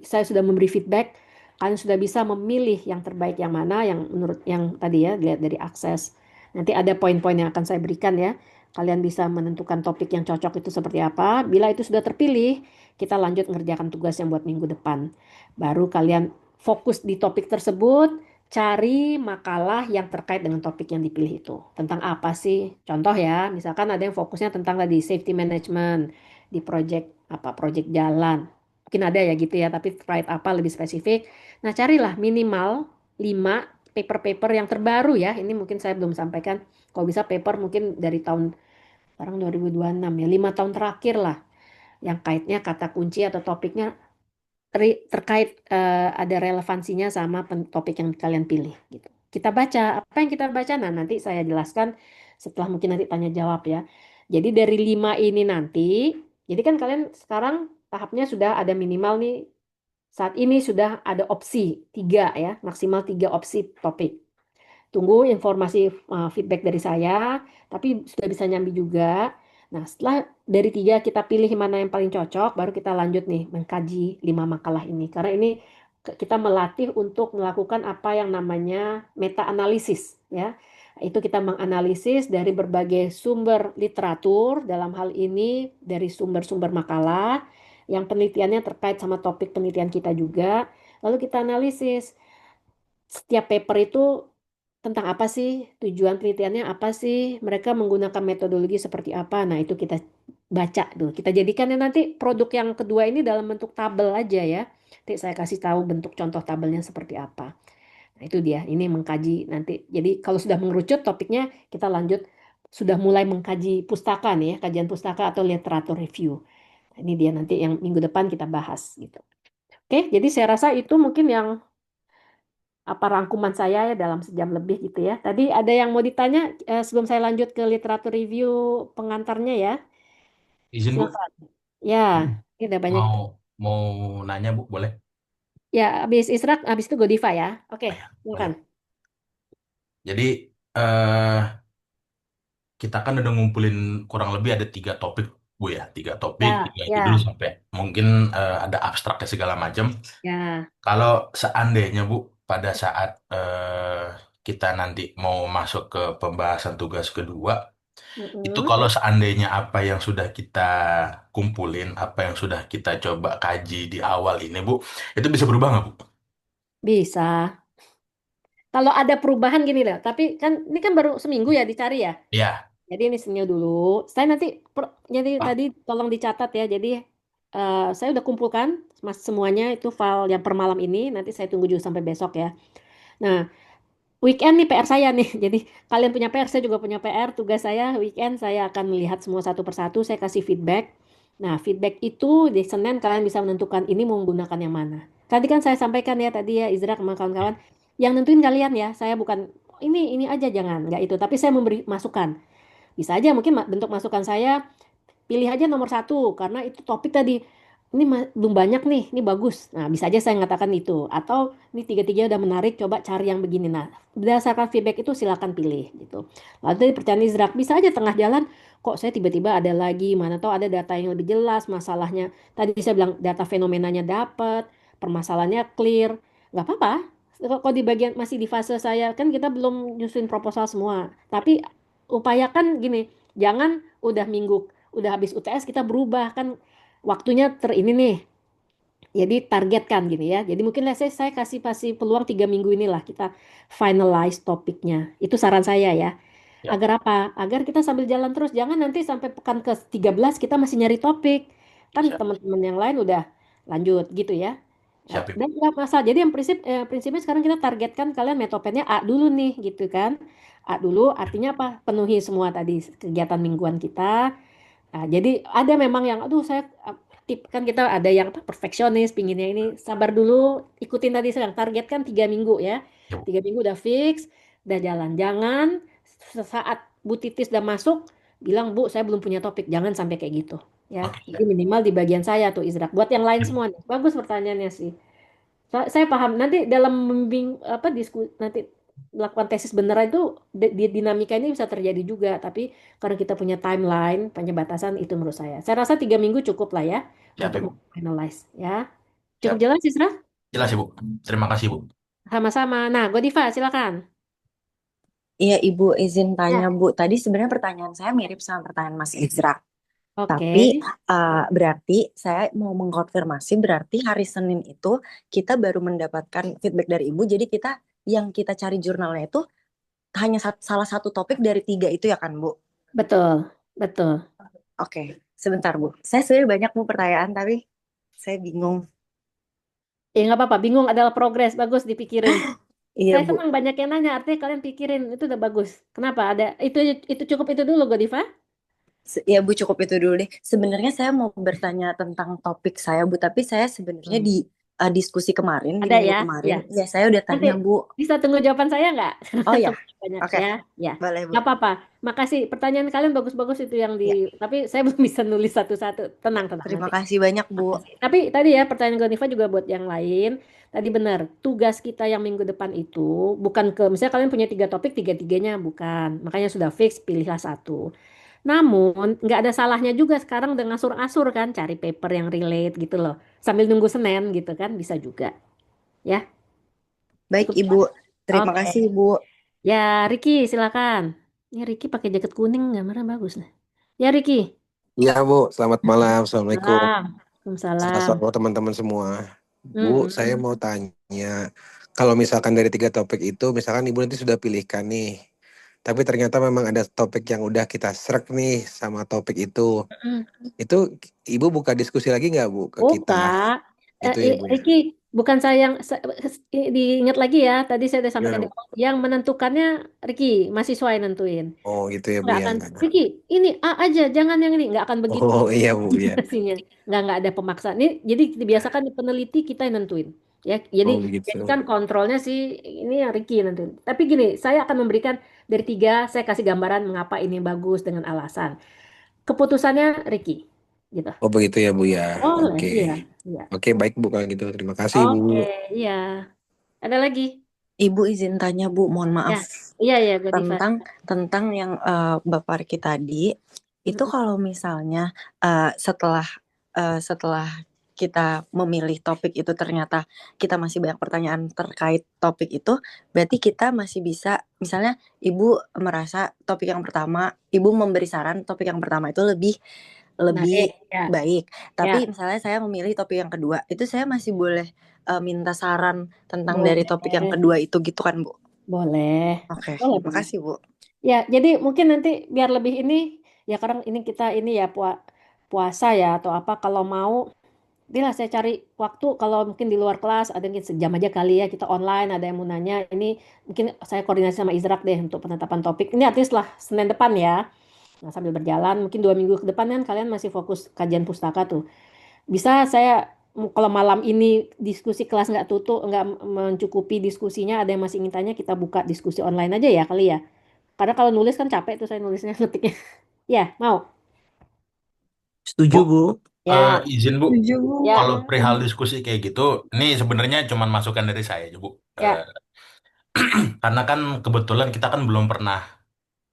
saya sudah memberi feedback, kalian sudah bisa memilih yang terbaik yang mana, yang menurut yang tadi ya, lihat dari akses. Nanti ada poin-poin yang akan saya berikan ya. Kalian bisa menentukan topik yang cocok itu seperti apa. Bila itu sudah terpilih, kita lanjut ngerjakan tugas yang buat minggu depan. Baru kalian fokus di topik tersebut, cari makalah yang terkait dengan topik yang dipilih itu. Tentang apa sih? Contoh ya, misalkan ada yang fokusnya tentang tadi safety management di project apa, project jalan. Mungkin ada ya gitu ya, tapi terkait apa lebih spesifik. Nah, carilah minimal 5 paper-paper yang terbaru ya. Ini mungkin saya belum sampaikan. Kalau bisa paper mungkin dari tahun sekarang 2026 ya, 5 tahun terakhir lah. Yang kaitnya kata kunci atau topiknya terkait ada relevansinya sama topik yang kalian pilih gitu. Kita baca, apa yang kita baca, nah nanti saya jelaskan setelah mungkin nanti tanya jawab ya. Jadi dari 5 ini nanti, jadi kan kalian sekarang tahapnya sudah ada minimal nih, saat ini sudah ada opsi 3 ya, maksimal 3 opsi topik. Tunggu informasi feedback dari saya, tapi sudah bisa nyambi juga. Nah, setelah dari 3 kita pilih mana yang paling cocok, baru kita lanjut nih mengkaji 5 makalah ini. Karena ini kita melatih untuk melakukan apa yang namanya meta analisis ya. Itu kita menganalisis dari berbagai sumber literatur, dalam hal ini dari sumber-sumber makalah yang penelitiannya terkait sama topik penelitian kita juga. Lalu kita analisis setiap paper itu tentang apa sih, tujuan penelitiannya apa sih, mereka menggunakan metodologi seperti apa. Nah, itu kita baca dulu. Kita jadikannya nanti produk yang kedua ini dalam bentuk tabel aja ya. Nanti saya kasih tahu bentuk contoh tabelnya seperti apa. Nah, itu dia. Ini mengkaji nanti. Jadi kalau sudah mengerucut topiknya, kita lanjut sudah mulai mengkaji pustaka nih ya, kajian pustaka atau literatur review. Nah, ini dia nanti yang minggu depan kita bahas gitu. Oke, jadi saya rasa itu mungkin yang apa rangkuman saya ya dalam sejam lebih gitu ya. Tadi ada yang mau ditanya sebelum saya lanjut ke literatur review pengantarnya ya. Izin Bu, Silakan. Ya, ini ada banyak. mau mau nanya Bu, boleh? Ya, habis Israk, habis itu Godiva ya. Oke, Oh ya, silakan. boleh. Jadi eh kita kan udah ngumpulin kurang lebih ada 3 topik Bu ya, 3 topik, Ya, 3 judul ya, sampai mungkin ada abstraknya segala macam. ya. Kalau seandainya Bu, pada saat kita nanti mau masuk ke pembahasan tugas kedua, itu Mm-mm. kalau seandainya apa yang sudah kita kumpulin, apa yang sudah kita coba kaji di awal ini Bu, itu bisa berubah nggak Bu? Bisa. Kalau ada perubahan gini loh, tapi kan ini kan baru seminggu ya dicari ya. Ya, Jadi ini senyum dulu. Saya nanti jadi ah, tadi tolong dicatat ya. Jadi saya udah kumpulkan mas semuanya itu file yang per malam ini. Nanti saya tunggu juga sampai besok ya. Nah, weekend nih PR saya nih. Jadi kalian punya PR, saya juga punya PR. Tugas saya weekend saya akan melihat semua satu persatu. Saya kasih feedback. Nah, feedback itu di Senin kalian bisa menentukan ini mau menggunakan yang mana. Tadi kan saya sampaikan ya tadi ya Izra sama kawan-kawan. Yang nentuin kalian ya. Saya bukan ini aja jangan nggak itu. Tapi saya memberi masukan. Bisa aja mungkin bentuk masukan saya pilih aja nomor satu karena itu topik tadi ini belum banyak nih, ini bagus. Nah, bisa aja saya mengatakan itu. Atau ini tiga-tiga udah menarik, coba cari yang begini. Nah, berdasarkan feedback itu silakan pilih gitu. Lalu tadi pertanyaan Izrak, bisa aja tengah jalan, kok saya tiba-tiba ada lagi, mana tahu ada data yang lebih jelas, masalahnya. Tadi saya bilang data fenomenanya dapat, permasalahannya clear. Nggak apa-apa. Kalau di bagian masih di fase saya, kan kita belum nyusun proposal semua. Tapi upayakan gini, jangan udah habis UTS kita berubah kan waktunya ini nih. Jadi targetkan gini ya. Jadi mungkin saya kasih peluang 3 minggu inilah kita finalize topiknya. Itu saran saya ya. ya, Agar apa? Agar kita sambil jalan terus. Jangan nanti sampai pekan ke 13 kita masih nyari topik. Kan siap, teman-teman yang lain udah lanjut gitu ya. Nah, siap Ibu. dan nggak masalah. Jadi yang prinsipnya sekarang kita targetkan kalian metopennya A dulu nih gitu kan. A dulu artinya apa? Penuhi semua tadi kegiatan mingguan kita. Nah, jadi ada memang yang, aduh saya tip kan kita ada yang apa perfeksionis, pinginnya ini sabar dulu, ikutin tadi sedang target kan 3 minggu ya, Ya, Bu. 3 minggu udah fix, udah jalan. Jangan sesaat Bu Titis udah masuk, bilang Bu saya belum punya topik, jangan sampai kayak gitu ya. Oke, Jadi siap. minimal di bagian saya tuh Izrak. Buat yang lain Ya, Bu. semua nih, bagus pertanyaannya sih. Saya paham nanti dalam membimbing apa nanti melakukan tesis beneran itu di dinamika ini bisa terjadi juga tapi karena kita punya timeline penyebatasan itu menurut saya rasa 3 minggu cukup lah ya Siap untuk Ibu. finalize ya cukup Siap. jelas Isra. Jelas Ibu. Terima kasih Bu. Sama-sama. Nah, Godiva, silakan. Iya, Ibu izin tanya, Ya, Bu. Tadi sebenarnya pertanyaan saya mirip sama pertanyaan Mas Izra. oke. Tapi berarti saya mau mengkonfirmasi, berarti hari Senin itu kita baru mendapatkan feedback dari Ibu. Jadi yang kita cari jurnalnya itu hanya salah satu topik dari tiga itu ya kan, Bu? Betul, betul. Oke, sebentar, Bu. Saya sebenarnya banyak, Bu, pertanyaan, tapi saya bingung. Ya, nggak apa-apa. Bingung adalah progres. Bagus dipikirin. Iya, Saya Bu. senang banyak yang nanya. Artinya kalian pikirin. Itu udah bagus. Kenapa? Itu cukup itu dulu, Godiva. Ya Bu, cukup itu dulu deh. Sebenarnya saya mau bertanya tentang topik saya Bu, tapi saya sebenarnya Hmm. di diskusi kemarin, di Ada minggu ya? kemarin, Ya. ya saya udah Nanti tanya Bu. bisa tunggu jawaban saya nggak? Oh Karena ya, teman banyak oke, ya. Ya. boleh Bu. Nggak apa-apa. Makasih. Pertanyaan kalian bagus-bagus itu yang di... Ya, Tapi saya belum bisa nulis satu-satu. Tenang, tenang. terima Nanti. kasih banyak Bu. Makasih. Tapi tadi ya pertanyaan Goniva juga buat yang lain. Tadi benar, tugas kita yang minggu depan itu bukan ke, misalnya kalian punya 3 topik, tiga-tiganya bukan. Makanya sudah fix, pilihlah satu. Namun, nggak ada salahnya juga sekarang dengan ngasur-ngasur kan, cari paper yang relate gitu loh. Sambil nunggu Senin gitu kan, bisa juga. Ya, Baik cukup. Ibu, terima Oke. kasih Bu. Ya, Ricky silakan. Ini Ricky pakai jaket kuning, gambarnya bagus nih. Ya, Ricky. Iya Bu, selamat malam. Assalamualaikum. Salam. Selamat Waalaikumsalam. malam teman-teman semua. Bu, saya Mm-mm. mau tanya, kalau misalkan dari 3 topik itu, misalkan Ibu nanti sudah pilihkan nih, tapi ternyata memang ada topik yang udah kita serk nih sama topik Mm-mm. itu Ibu buka diskusi lagi nggak Bu ke kita? Buka. Gitu ya Bu ya? Ricky, bukan saya yang diingat lagi ya. Tadi saya udah sampaikan di Ya. awal. Yang menentukannya Ricky, mahasiswa yang nentuin. Oh gitu ya Bu Nggak ya. akan, Ricky, ini A aja, jangan yang ini. Nggak akan begitu Oh iya Bu ya. pastinya. Nggak ada pemaksaan. Ini jadi dibiasakan di peneliti kita yang nentuin. Ya, jadi Oh begitu. jadi kan kontrolnya sih ini yang Ricky yang nentuin. Tapi gini, saya akan memberikan dari tiga, saya kasih gambaran mengapa ini bagus dengan alasan. Keputusannya Ricky, gitu. Oh begitu ya Bu ya. Boleh, Oke. iya, iya. Oke baik Bu kalau gitu. Terima kasih Bu. Oke, iya. Ada lagi? Ibu izin tanya Bu, mohon Ya, maaf iya ya, Godiva. tentang yang Bapak Riki tadi. Itu Mm-mm. kalau misalnya setelah kita memilih topik itu ternyata kita masih banyak pertanyaan terkait topik itu, berarti kita masih bisa, misalnya Ibu merasa topik yang pertama, Ibu memberi saran topik yang pertama itu lebih lebih Baik, ya, baik. ya, Tapi misalnya saya memilih topik yang kedua, itu saya masih boleh minta saran tentang dari topik yang boleh, kedua itu gitu kan Bu? boleh, Oke, boleh, boleh. makasih Bu. Ya, jadi mungkin nanti biar lebih ini, ya karena ini kita ini ya puasa ya atau apa, kalau mau, bila saya cari waktu, kalau mungkin di luar kelas, ada mungkin sejam aja kali ya, kita online, ada yang mau nanya, ini mungkin saya koordinasi sama Izrak deh untuk penetapan topik. Ini artinya setelah Senin depan ya. Nah, sambil berjalan, mungkin 2 minggu ke depan kan kalian masih fokus kajian pustaka tuh. Bisa saya kalau malam ini diskusi kelas nggak tutup, nggak mencukupi diskusinya, ada yang masih ingin tanya, kita buka diskusi online aja ya kali ya. Karena kalau nulis kan capek tuh saya nulisnya ngetiknya. Ya, mau. Bu, Setuju, Bu. Ya, izin Bu, Setuju Bu. kalau ya, perihal diskusi kayak gitu, ini sebenarnya cuma masukan dari saya aja Bu. ya, Karena kan kebetulan kita kan belum pernah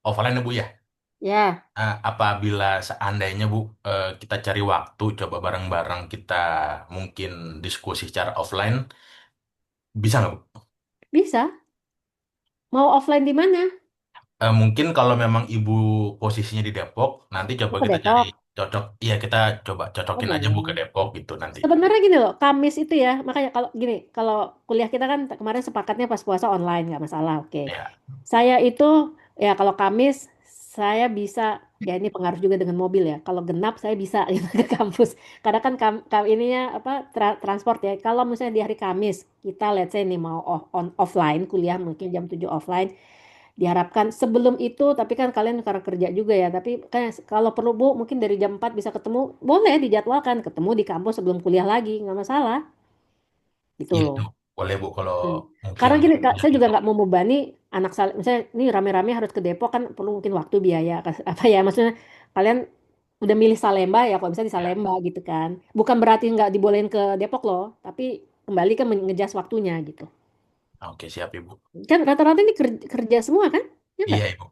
offline ya Bu ya. ya. Apabila seandainya Bu, kita cari waktu coba bareng-bareng kita mungkin diskusi secara offline, bisa nggak Bu? Bisa. Mau offline di mana? Mungkin kalau memang Ibu posisinya di Depok, nanti coba Mau ke kita cari Depok. cocok, iya kita coba Oh, cocokin aja Bu ke boleh. Depok gitu nanti. Sebenarnya gini loh, Kamis itu ya, makanya kalau gini, kalau kuliah kita kan kemarin sepakatnya pas puasa online, nggak masalah, oke. Ya, Saya itu, ya kalau Kamis, saya bisa, ya ini pengaruh juga dengan mobil ya, kalau genap saya bisa gitu ke kampus. Karena kan ininya, apa, transport ya, kalau misalnya di hari Kamis, kita let's say nih mau offline, kuliah mungkin jam 7 offline, diharapkan sebelum itu, tapi kan kalian karena kerja juga ya, tapi kan kalau perlu Bu, mungkin dari jam 4 bisa ketemu, boleh dijadwalkan ketemu di kampus sebelum kuliah lagi, nggak masalah, gitu iya loh. itu boleh Bu kalau Hmm. mungkin Karena gini, Kak, punya saya juga info. nggak mau membebani anak saya, misalnya ini rame-rame harus ke Depok kan perlu mungkin waktu biaya, apa ya, maksudnya kalian udah milih Salemba ya, kalau bisa di Ya, Salemba gitu kan. Bukan berarti nggak dibolehin ke Depok loh, tapi kembali kan ngejas waktunya gitu. oke siap Ibu. Kan rata-rata ini kerja semua kan? Ya nggak? Iya Ibu.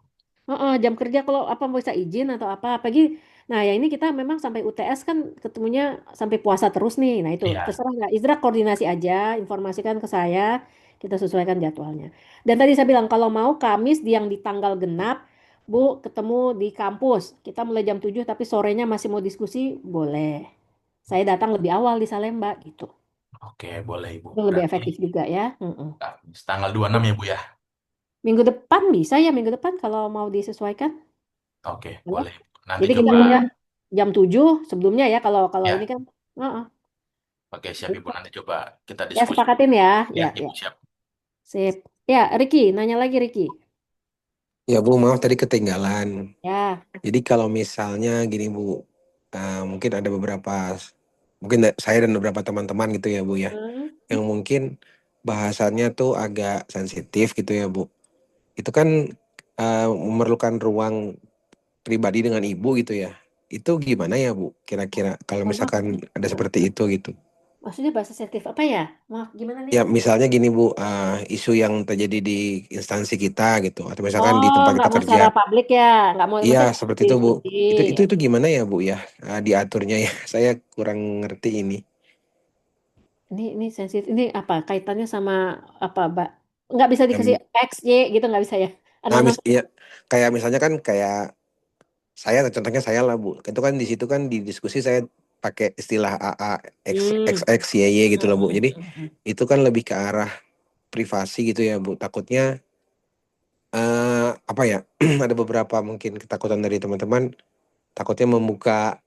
Heeh, jam kerja kalau apa mau bisa izin atau apa, apalagi Nah, ya ini kita memang sampai UTS kan ketemunya sampai puasa terus nih. Nah, itu Iya. terserah nggak. Izra koordinasi aja, informasikan ke saya, kita sesuaikan jadwalnya. Dan tadi saya bilang kalau mau Kamis yang di tanggal genap, Bu, ketemu di kampus. Kita mulai jam 7 tapi sorenya masih mau diskusi, boleh. Saya datang lebih awal di Salemba gitu. Oke, boleh Ibu. Itu lebih Berarti efektif juga ya. Mm-mm. tanggal 26 ya Bu ya? Minggu depan bisa ya, minggu depan kalau mau disesuaikan. Oke, Boleh. boleh. Nanti Jadi kita coba, mulai jam 7 sebelumnya ya kalau kalau ini ya. kan. Heeh. Oke, siap Ibu. Nanti coba kita Ya diskusi. sepakatin ya. Ya, Ya, ya. Ibu siap. Sip. Ya, Ricky, nanya lagi Ricky. Ya Bu, maaf tadi ketinggalan. Ya. Jadi kalau misalnya gini Bu, mungkin ada beberapa, mungkin saya dan beberapa teman-teman gitu ya Bu ya, Hmm. yang mungkin bahasannya tuh agak sensitif gitu ya Bu. Itu kan memerlukan ruang pribadi dengan Ibu gitu ya. Itu gimana ya Bu? Kira-kira kalau Mohon maaf. misalkan ada seperti itu gitu. Maksudnya bahasa sensitif apa ya? Maaf, gimana nih? Ya misalnya gini Bu, isu yang terjadi di instansi kita gitu, atau misalkan di Oh, tempat nggak kita mau kerja. secara publik ya? Nggak mau, Iya maksudnya seperti itu Bu. diskusi. Itu itu Ya. itu gimana ya Bu ya, diaturnya ya? Saya kurang ngerti ini. Ini sensitif. Ini apa? Kaitannya sama apa, Mbak? Nggak bisa dikasih Em, X, Y gitu nggak bisa ya? Nah, Anonim. ya, kayak misalnya kan kayak saya, contohnya saya lah Bu. Itu kan di situ kan di diskusi saya pakai istilah AA, Hmm. XX, YY gitu Hmm, loh Bu. hmm, Jadi hmm, hmm. itu kan lebih ke arah privasi gitu ya Bu. Takutnya apa ya? Ada beberapa mungkin ketakutan dari teman-teman. Takutnya membuka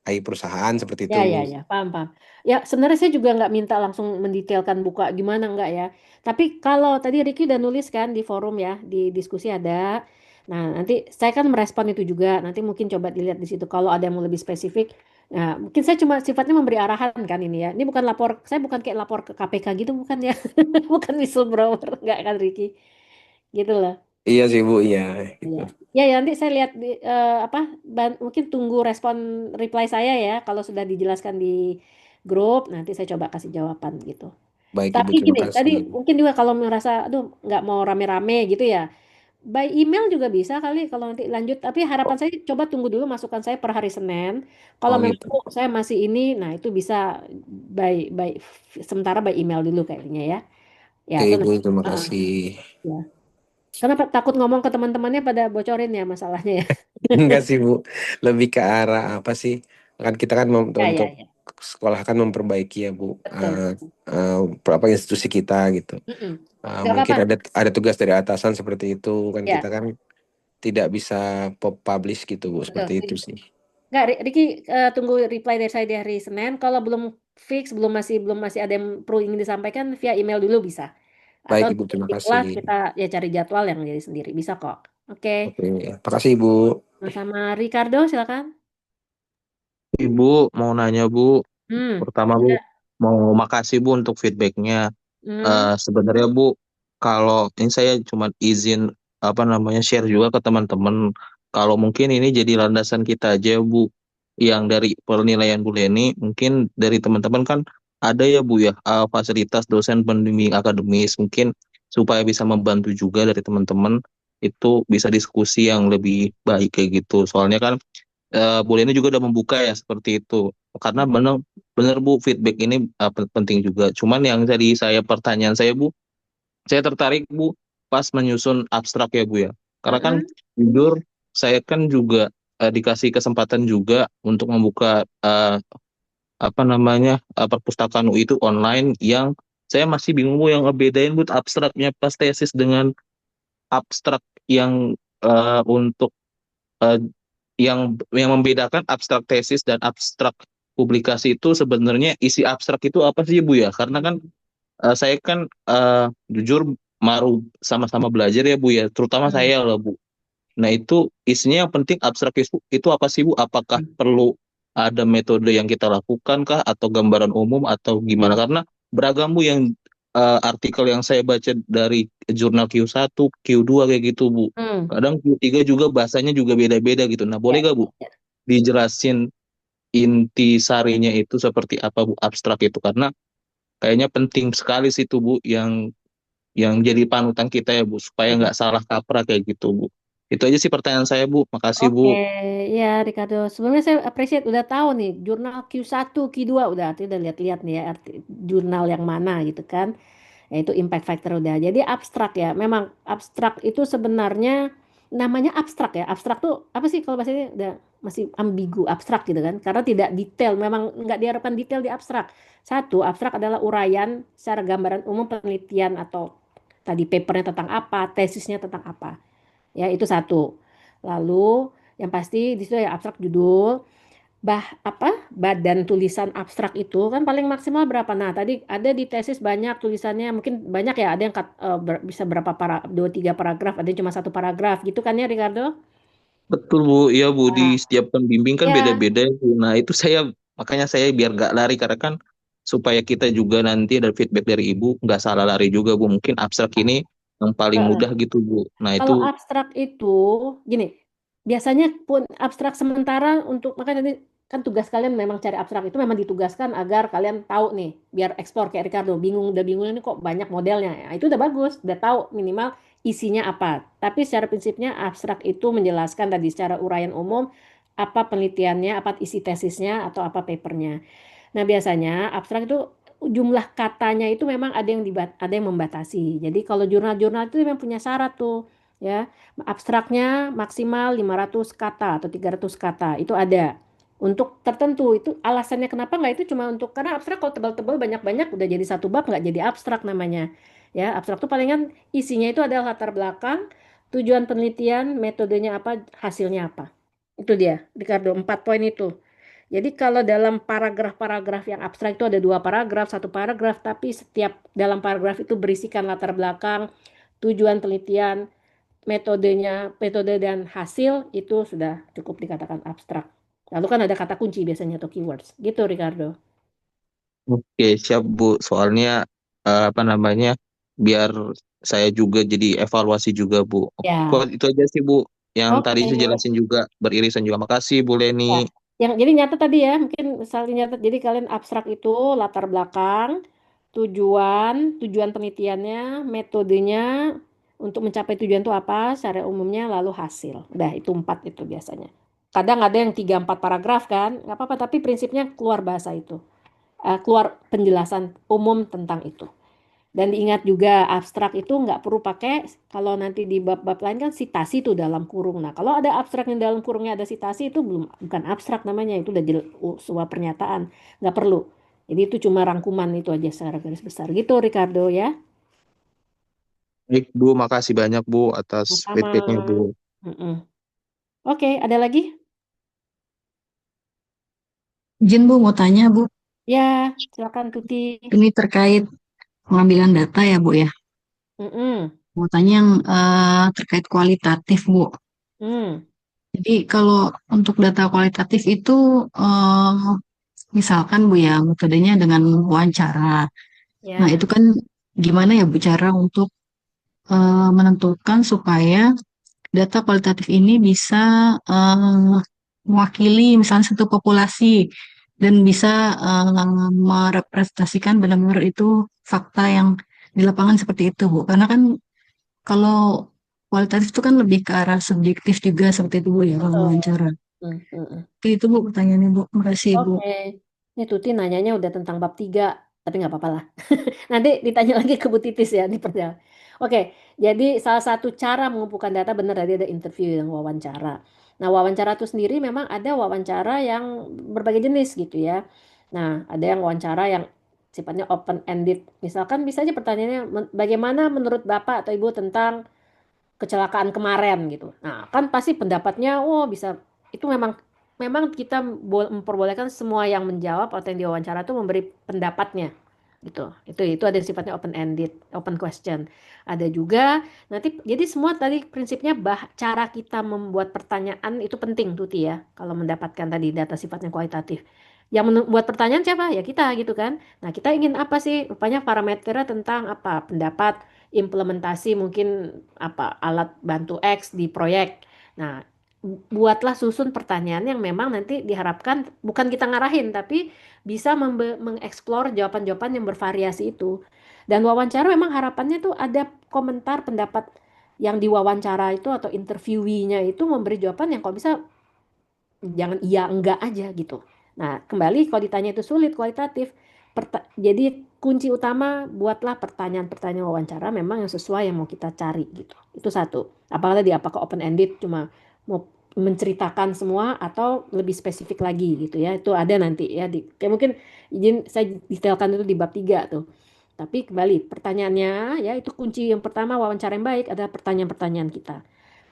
aib perusahaan seperti itu Ya, Bu. ya, ya, paham, paham. Ya, sebenarnya saya juga nggak minta langsung mendetailkan buka gimana nggak ya. Tapi kalau tadi Ricky udah nulis kan di forum ya, di diskusi ada. Nah, nanti saya kan merespon itu juga. Nanti mungkin coba dilihat di situ. Kalau ada yang mau lebih spesifik, nah mungkin saya cuma sifatnya memberi arahan kan ini ya. Ini bukan lapor, saya bukan kayak lapor ke KPK gitu, bukan ya. Bukan whistleblower, nggak kan Ricky. Gitu loh. Iya sih Bu, iya gitu. Iya. Ya, ya nanti saya lihat di apa mungkin tunggu respon reply saya ya kalau sudah dijelaskan di grup nanti saya coba kasih jawaban gitu. Baik Ibu, Tapi terima gini, tadi kasih. mungkin juga kalau merasa aduh nggak mau rame-rame gitu ya. By email juga bisa kali kalau nanti lanjut. Tapi harapan Oh, saya coba tunggu dulu masukan saya per hari Senin. Kalau oh memang gitu. "Oh, saya masih ini, nah itu bisa by sementara by email dulu kayaknya ya. Ya, Oke atau Ibu, nanti. terima Heeh, kasih. ya. Karena takut ngomong ke teman-temannya pada bocorin ya masalahnya ya. Enggak sih Bu, lebih ke arah apa sih? Kan kita kan Ya, untuk ya, ya. sekolah kan memperbaiki ya Bu, Betul. apa institusi kita gitu. Mm-mm. Nggak Mungkin apa-apa. ada tugas dari atasan seperti itu kan, kita Ya, kan tidak bisa publish gitu Bu, betul. seperti itu Setuju. sih. Nggak, Riki, tunggu reply dari saya di hari Senin. Kalau belum fix, belum masih ada yang perlu ingin disampaikan via email dulu bisa. Atau Baik Ibu, nanti terima di kasih. kelas kita ya cari jadwal yang jadi sendiri. Bisa kok. Oke. Oke, terima kasih Ibu. Sama Ricardo, silakan. Ibu mau nanya Bu, pertama Bu Ya. mau makasih Bu untuk feedbacknya. Hmm. Sebenarnya Bu, kalau ini saya cuma izin apa namanya share juga ke teman-teman. Kalau mungkin ini jadi landasan kita aja Bu, yang dari penilaian Bu Leni, mungkin dari teman-teman kan ada ya Bu ya fasilitas dosen pembimbing akademis, mungkin supaya bisa membantu juga dari teman-teman itu bisa diskusi yang lebih baik kayak gitu. Soalnya kan Bu Leni juga udah membuka ya seperti itu. Karena benar benar Bu feedback ini penting juga. Cuman yang tadi pertanyaan saya Bu, saya tertarik Bu pas menyusun abstrak ya Bu ya. Karena kan Mm-mm. jujur saya kan juga dikasih kesempatan juga untuk membuka apa namanya perpustakaan UI itu online yang saya masih bingung Bu yang ngebedain Bu abstraknya pas tesis dengan abstrak yang untuk eh, yang membedakan abstrak tesis dan abstrak publikasi itu sebenarnya isi abstrak itu apa sih Bu ya? Karena kan saya kan jujur baru sama-sama belajar ya Bu ya, terutama Hmm. saya lah Bu. Nah itu isinya yang penting abstrak itu apa sih Bu? Apakah perlu ada metode yang kita lakukan kah atau gambaran umum atau gimana? Karena beragam Bu yang artikel yang saya baca dari jurnal Q1, Q2 kayak gitu Bu. Hmm. Kadang Q3 juga bahasanya juga beda-beda gitu. Nah boleh Ya, gak Bu ya. dijelasin inti sarinya itu seperti apa Bu abstrak itu? Karena kayaknya penting sekali sih itu Bu yang jadi panutan kita ya Bu supaya nggak salah kaprah kayak gitu Bu. Itu aja sih pertanyaan saya, Bu. Makasih, Oke, Bu. ya Ricardo. Sebelumnya saya appreciate udah tahu nih jurnal Q1, Q2 udah artinya udah lihat-lihat nih ya jurnal yang mana gitu kan. Yaitu impact factor udah. Jadi abstrak ya. Memang abstrak itu sebenarnya namanya abstrak ya. Abstrak tuh apa sih kalau bahasa ini udah masih ambigu abstrak gitu kan. Karena tidak detail. Memang nggak diharapkan detail di abstrak. Satu, abstrak adalah uraian secara gambaran umum penelitian atau tadi papernya tentang apa, tesisnya tentang apa. Ya, itu satu. Lalu yang pasti di situ ya abstrak judul, badan tulisan abstrak itu kan paling maksimal berapa? Nah, tadi ada di tesis banyak tulisannya, mungkin banyak ya, ada yang bisa berapa dua tiga paragraf, ada yang cuma satu paragraf gitu kan ya Ricardo? Betul, Bu. Iya, Bu. Di Nah, setiap pembimbing kan ya, beda-beda, Bu. Nah, itu makanya saya biar nggak lari, karena kan supaya kita juga nanti ada feedback dari Ibu, nggak salah lari juga, Bu. Mungkin abstrak ini yang paling mudah gitu, Bu. Nah, itu kalau abstrak itu gini, biasanya pun abstrak sementara untuk makanya tadi kan tugas kalian memang cari abstrak itu memang ditugaskan agar kalian tahu nih, biar eksplor kayak Ricardo udah bingung ini kok banyak modelnya. Nah, itu udah bagus, udah tahu minimal isinya apa. Tapi secara prinsipnya abstrak itu menjelaskan tadi secara uraian umum apa penelitiannya, apa isi tesisnya atau apa papernya. Nah, biasanya abstrak itu jumlah katanya itu memang ada yang membatasi. Jadi kalau jurnal-jurnal itu memang punya syarat tuh, ya. Abstraknya maksimal 500 kata atau 300 kata. Itu ada. Untuk tertentu itu alasannya kenapa nggak itu cuma untuk karena abstrak kalau tebal-tebal banyak-banyak udah jadi satu bab nggak jadi abstrak namanya. Ya, abstrak tuh palingan isinya itu adalah latar belakang, tujuan penelitian, metodenya apa, hasilnya apa. Itu dia, Ricardo, 4 poin itu. Jadi kalau dalam paragraf-paragraf yang abstrak itu ada 2 paragraf, 1 paragraf, tapi setiap dalam paragraf itu berisikan latar belakang, tujuan penelitian, metode dan hasil itu sudah cukup dikatakan abstrak. Lalu kan ada kata kunci biasanya atau keywords. Gitu Ricardo. oke, siap, Bu. Soalnya apa namanya? Biar saya juga jadi evaluasi juga, Bu. Oke, kok Ya, itu aja sih, Bu. Yang tadi oke. saya jelasin juga beririsan juga. Makasih, Bu Leni. Ya. Yang jadi nyata tadi ya, mungkin misalnya nyatat. Jadi kalian abstrak itu latar belakang, tujuan penelitiannya, metodenya untuk mencapai tujuan itu apa, secara umumnya, lalu hasil. Udah itu 4 itu biasanya. Kadang ada yang 3 4 paragraf kan, nggak apa-apa. Tapi prinsipnya keluar bahasa itu, keluar penjelasan umum tentang itu. Dan diingat juga abstrak itu nggak perlu pakai kalau nanti di bab-bab lain kan sitasi itu dalam kurung. Nah, kalau ada abstrak yang dalam kurungnya ada sitasi itu bukan abstrak namanya, itu udah sebuah pernyataan. Nggak perlu. Jadi itu cuma rangkuman itu aja secara garis besar gitu Ricardo ya. Baik, Bu. Makasih banyak, Bu, atas Sama. feedbacknya, Bu. Mm-mm. Oke, ada lagi? Izin Bu, mau tanya Bu, Ya, silakan Tuti. ini terkait pengambilan data ya Bu ya. Mm-mm. Mau tanya yang terkait kualitatif Bu. Mm. Jadi kalau untuk data kualitatif itu misalkan Bu ya metodenya dengan wawancara. Nah itu Ya. kan gimana ya Bu cara untuk menentukan supaya data kualitatif ini bisa mewakili misalnya satu populasi dan bisa merepresentasikan benar-benar itu fakta yang di lapangan seperti itu, Bu. Karena kan kalau kualitatif itu kan lebih ke arah subjektif juga seperti itu, Bu, ya, kalau Oh. wawancara. Mm-mm. Oke, itu Bu pertanyaannya, Bu. Makasih, Bu. Oke. Ini Tuti nanyanya udah tentang bab 3, tapi nggak apa-apa lah. Nanti ditanya lagi ke Bu Titis ya di perjalanan. Oke, jadi salah satu cara mengumpulkan data benar tadi ada interview dan wawancara. Nah, wawancara itu sendiri memang ada wawancara yang berbagai jenis gitu ya. Nah, ada yang wawancara yang sifatnya open ended. Misalkan bisa aja pertanyaannya bagaimana menurut Bapak atau Ibu tentang kecelakaan kemarin gitu. Nah, kan pasti pendapatnya, oh bisa itu memang memang kita memperbolehkan semua yang menjawab atau yang diwawancara itu memberi pendapatnya gitu. Itu ada sifatnya open ended, open question. Ada juga nanti jadi semua tadi prinsipnya cara kita membuat pertanyaan itu penting Tuti ya. Kalau mendapatkan tadi data sifatnya kualitatif. Yang membuat pertanyaan siapa? Ya kita gitu kan. Nah, kita ingin apa sih? Rupanya parameternya tentang apa? Pendapat, implementasi mungkin apa alat bantu X di proyek. Nah, buatlah susun pertanyaan yang memang nanti diharapkan bukan kita ngarahin tapi bisa mengeksplor jawaban-jawaban yang bervariasi itu. Dan wawancara memang harapannya tuh ada komentar pendapat yang diwawancara itu atau interviewinya itu memberi jawaban yang kalau bisa jangan iya enggak aja gitu. Nah, kembali kalau ditanya itu sulit kualitatif. Jadi kunci utama buatlah pertanyaan-pertanyaan wawancara memang yang sesuai yang mau kita cari gitu. Itu satu. Apakah open ended cuma mau menceritakan semua atau lebih spesifik lagi gitu ya. Itu ada nanti ya kayak mungkin izin saya detailkan itu di bab 3 tuh. Tapi kembali pertanyaannya ya itu kunci yang pertama wawancara yang baik adalah pertanyaan-pertanyaan kita.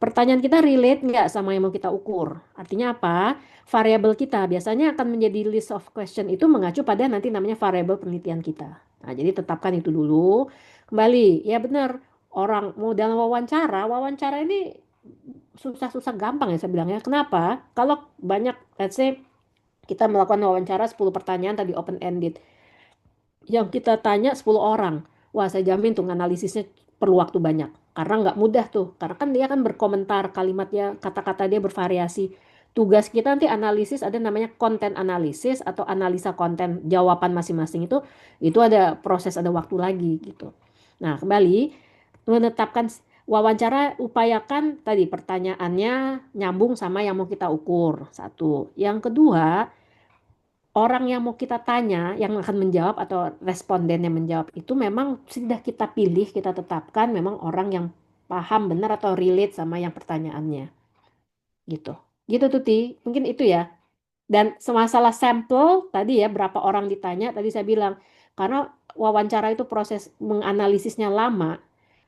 Pertanyaan kita relate nggak sama yang mau kita ukur? Artinya apa? Variabel kita biasanya akan menjadi list of question itu mengacu pada nanti namanya variabel penelitian kita. Nah, jadi tetapkan itu dulu. Kembali, ya benar. Orang mau dalam wawancara ini susah-susah gampang ya saya bilangnya. Kenapa? Kalau banyak, let's say kita melakukan wawancara 10 pertanyaan tadi open ended. Yang kita tanya 10 orang. Wah, saya jamin tuh analisisnya perlu waktu banyak. Karena nggak mudah tuh. Karena kan dia kan berkomentar kalimatnya, kata-kata dia bervariasi. Tugas kita nanti analisis ada namanya konten analisis atau analisa konten jawaban masing-masing itu ada proses, ada waktu lagi gitu. Nah, kembali menetapkan wawancara upayakan tadi pertanyaannya nyambung sama yang mau kita ukur. Satu. Yang kedua, orang yang mau kita tanya, yang akan menjawab atau responden yang menjawab itu memang sudah kita pilih, kita tetapkan memang orang yang paham benar atau relate sama yang pertanyaannya. Gitu. Gitu tuh Ti. Mungkin itu ya. Dan semasalah sampel tadi ya berapa orang ditanya tadi saya bilang karena wawancara itu proses menganalisisnya lama.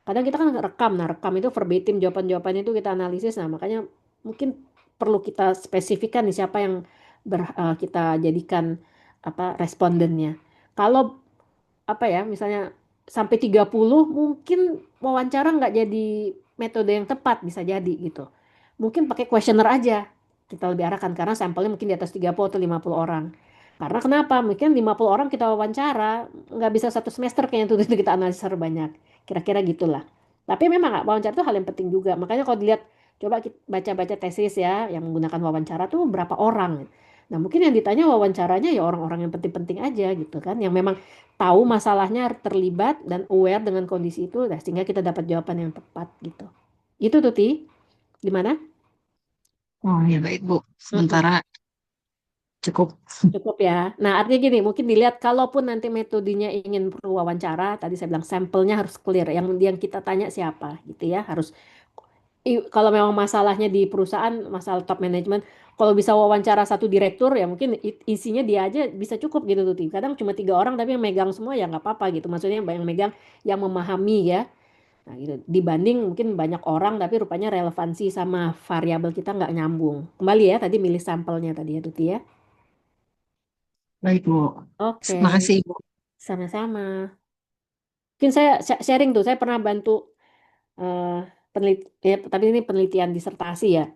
Kadang kita kan rekam, nah rekam itu verbatim jawaban-jawabannya itu kita analisis, nah makanya mungkin perlu kita spesifikkan nih siapa yang kita jadikan apa respondennya. Kalau apa ya misalnya sampai 30 mungkin wawancara nggak jadi metode yang tepat bisa jadi gitu. Mungkin pakai questionnaire aja kita lebih arahkan karena sampelnya mungkin di atas 30 atau 50 orang. Karena kenapa? Mungkin 50 orang kita wawancara nggak bisa satu semester kayaknya itu kita analisis banyak. Kira-kira gitulah. Tapi memang wawancara itu hal yang penting juga. Makanya kalau dilihat coba baca-baca tesis ya yang menggunakan wawancara tuh berapa orang. Nah, mungkin yang ditanya wawancaranya ya orang-orang yang penting-penting aja gitu kan, yang memang tahu masalahnya terlibat dan aware dengan kondisi itu, nah, sehingga kita dapat jawaban yang tepat gitu. Itu tuh Ti, gimana? Oh ya baik Bu. Mm-mm. Sementara cukup. Cukup ya. Nah, artinya gini, mungkin dilihat kalaupun nanti metodenya ingin perlu wawancara, tadi saya bilang sampelnya harus clear, yang kita tanya siapa gitu ya, harus kalau memang masalahnya di perusahaan, masalah top management, kalau bisa wawancara satu direktur ya mungkin isinya dia aja bisa cukup gitu tuh. Kadang cuma 3 orang tapi yang megang semua ya nggak apa-apa gitu. Maksudnya yang megang yang memahami ya. Nah gitu. Dibanding mungkin banyak orang tapi rupanya relevansi sama variabel kita nggak nyambung. Kembali ya tadi milih sampelnya tadi ya Tuti ya. Baik Bu. Oke, Makasih Ibu. sama-sama. Mungkin saya sharing tuh, saya pernah bantu eh ya, tapi ini penelitian disertasi ya.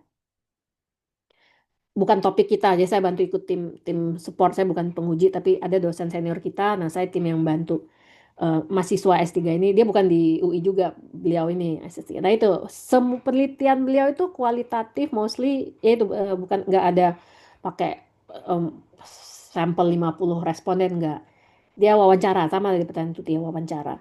Bukan topik kita, jadi saya bantu ikut tim tim support, saya bukan penguji tapi ada dosen senior kita, nah saya tim yang bantu mahasiswa S3 ini, dia bukan di UI juga beliau ini S3. Nah itu semua penelitian beliau itu kualitatif mostly ya itu bukan nggak ada pakai sampel 50 responden nggak, dia wawancara sama dari pertanyaan itu dia wawancara.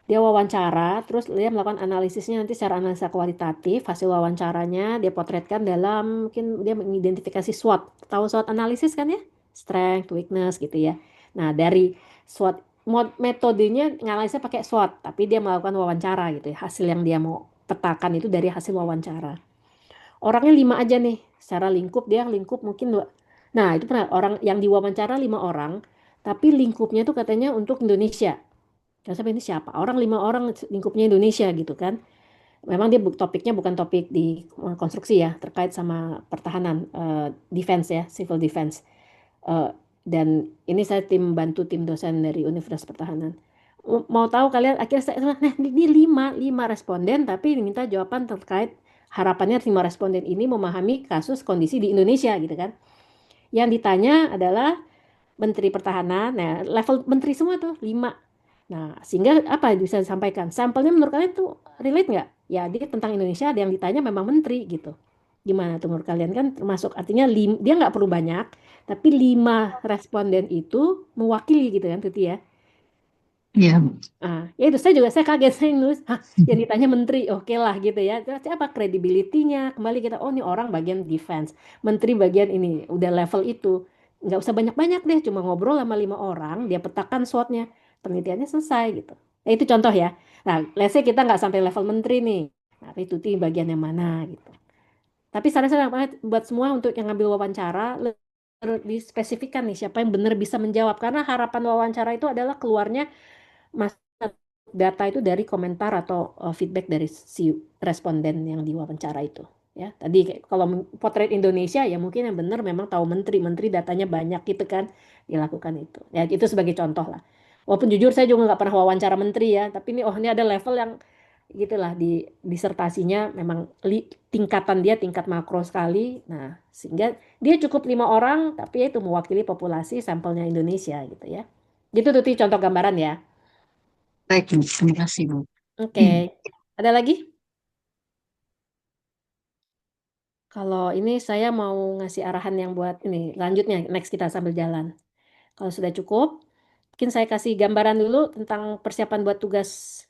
Dia wawancara, terus dia melakukan analisisnya nanti secara analisa kualitatif, hasil wawancaranya dia potretkan dalam, mungkin dia mengidentifikasi SWOT. Tahu SWOT analisis kan ya? Strength, weakness gitu ya. Nah, dari SWOT, metodenya analisnya pakai SWOT, tapi dia melakukan wawancara gitu ya. Hasil yang dia mau petakan itu dari hasil wawancara. Orangnya 5 aja nih, secara lingkup dia lingkup mungkin 2. Nah, itu pernah orang yang diwawancara 5 orang, tapi lingkupnya itu katanya untuk Indonesia. Gak sampai ini siapa? Orang 5 orang lingkupnya Indonesia gitu kan. Memang dia topiknya bukan topik di konstruksi ya, terkait sama pertahanan, defense ya, civil defense. Eh, dan ini saya bantu tim dosen dari Universitas Pertahanan. Mau tahu kalian akhirnya nah ini 5 responden tapi diminta jawaban terkait harapannya 5 responden ini memahami kasus kondisi di Indonesia gitu kan. Yang ditanya adalah Menteri Pertahanan, nah level menteri semua tuh 5. Nah, sehingga apa yang bisa disampaikan? Sampelnya menurut kalian tuh relate nggak? Ya, dia tentang Indonesia, ada yang ditanya memang menteri gitu. Gimana tuh menurut kalian kan termasuk artinya dia nggak perlu banyak, tapi 5 responden itu mewakili gitu kan, Tuti ya. Iya, Bu. Ya itu saya kaget saya nulis, yang ditanya menteri, oke lah gitu ya. Terus apa credibility-nya? Kembali kita, oh ini orang bagian defense, menteri bagian ini, udah level itu. Nggak usah banyak-banyak deh, cuma ngobrol sama 5 orang, dia petakan SWOT-nya, penelitiannya selesai gitu. Itu contoh ya. Nah, let's say kita nggak sampai level menteri nih. Nah, itu tuh bagian yang mana gitu. Tapi saran-saran banget buat semua untuk yang ngambil wawancara, dispesifikkan nih siapa yang benar bisa menjawab. Karena harapan wawancara itu adalah keluarnya mas data itu dari komentar atau feedback dari si responden yang diwawancara itu. Ya, tadi kalau potret Indonesia ya mungkin yang benar memang tahu menteri datanya banyak gitu kan dilakukan itu. Ya itu sebagai contoh lah. Walaupun jujur saya juga nggak pernah wawancara menteri ya, tapi ini ada level yang gitulah di disertasinya memang tingkatan dia tingkat makro sekali. Nah, sehingga dia cukup 5 orang tapi itu mewakili populasi sampelnya Indonesia gitu ya. Gitu tuh contoh gambaran ya. Baik, Bu. Terima kasih, Bu. Oke. Ada lagi? Kalau ini saya mau ngasih arahan yang buat ini lanjutnya next kita sambil jalan. Kalau sudah cukup, mungkin saya kasih gambaran dulu tentang persiapan buat tugas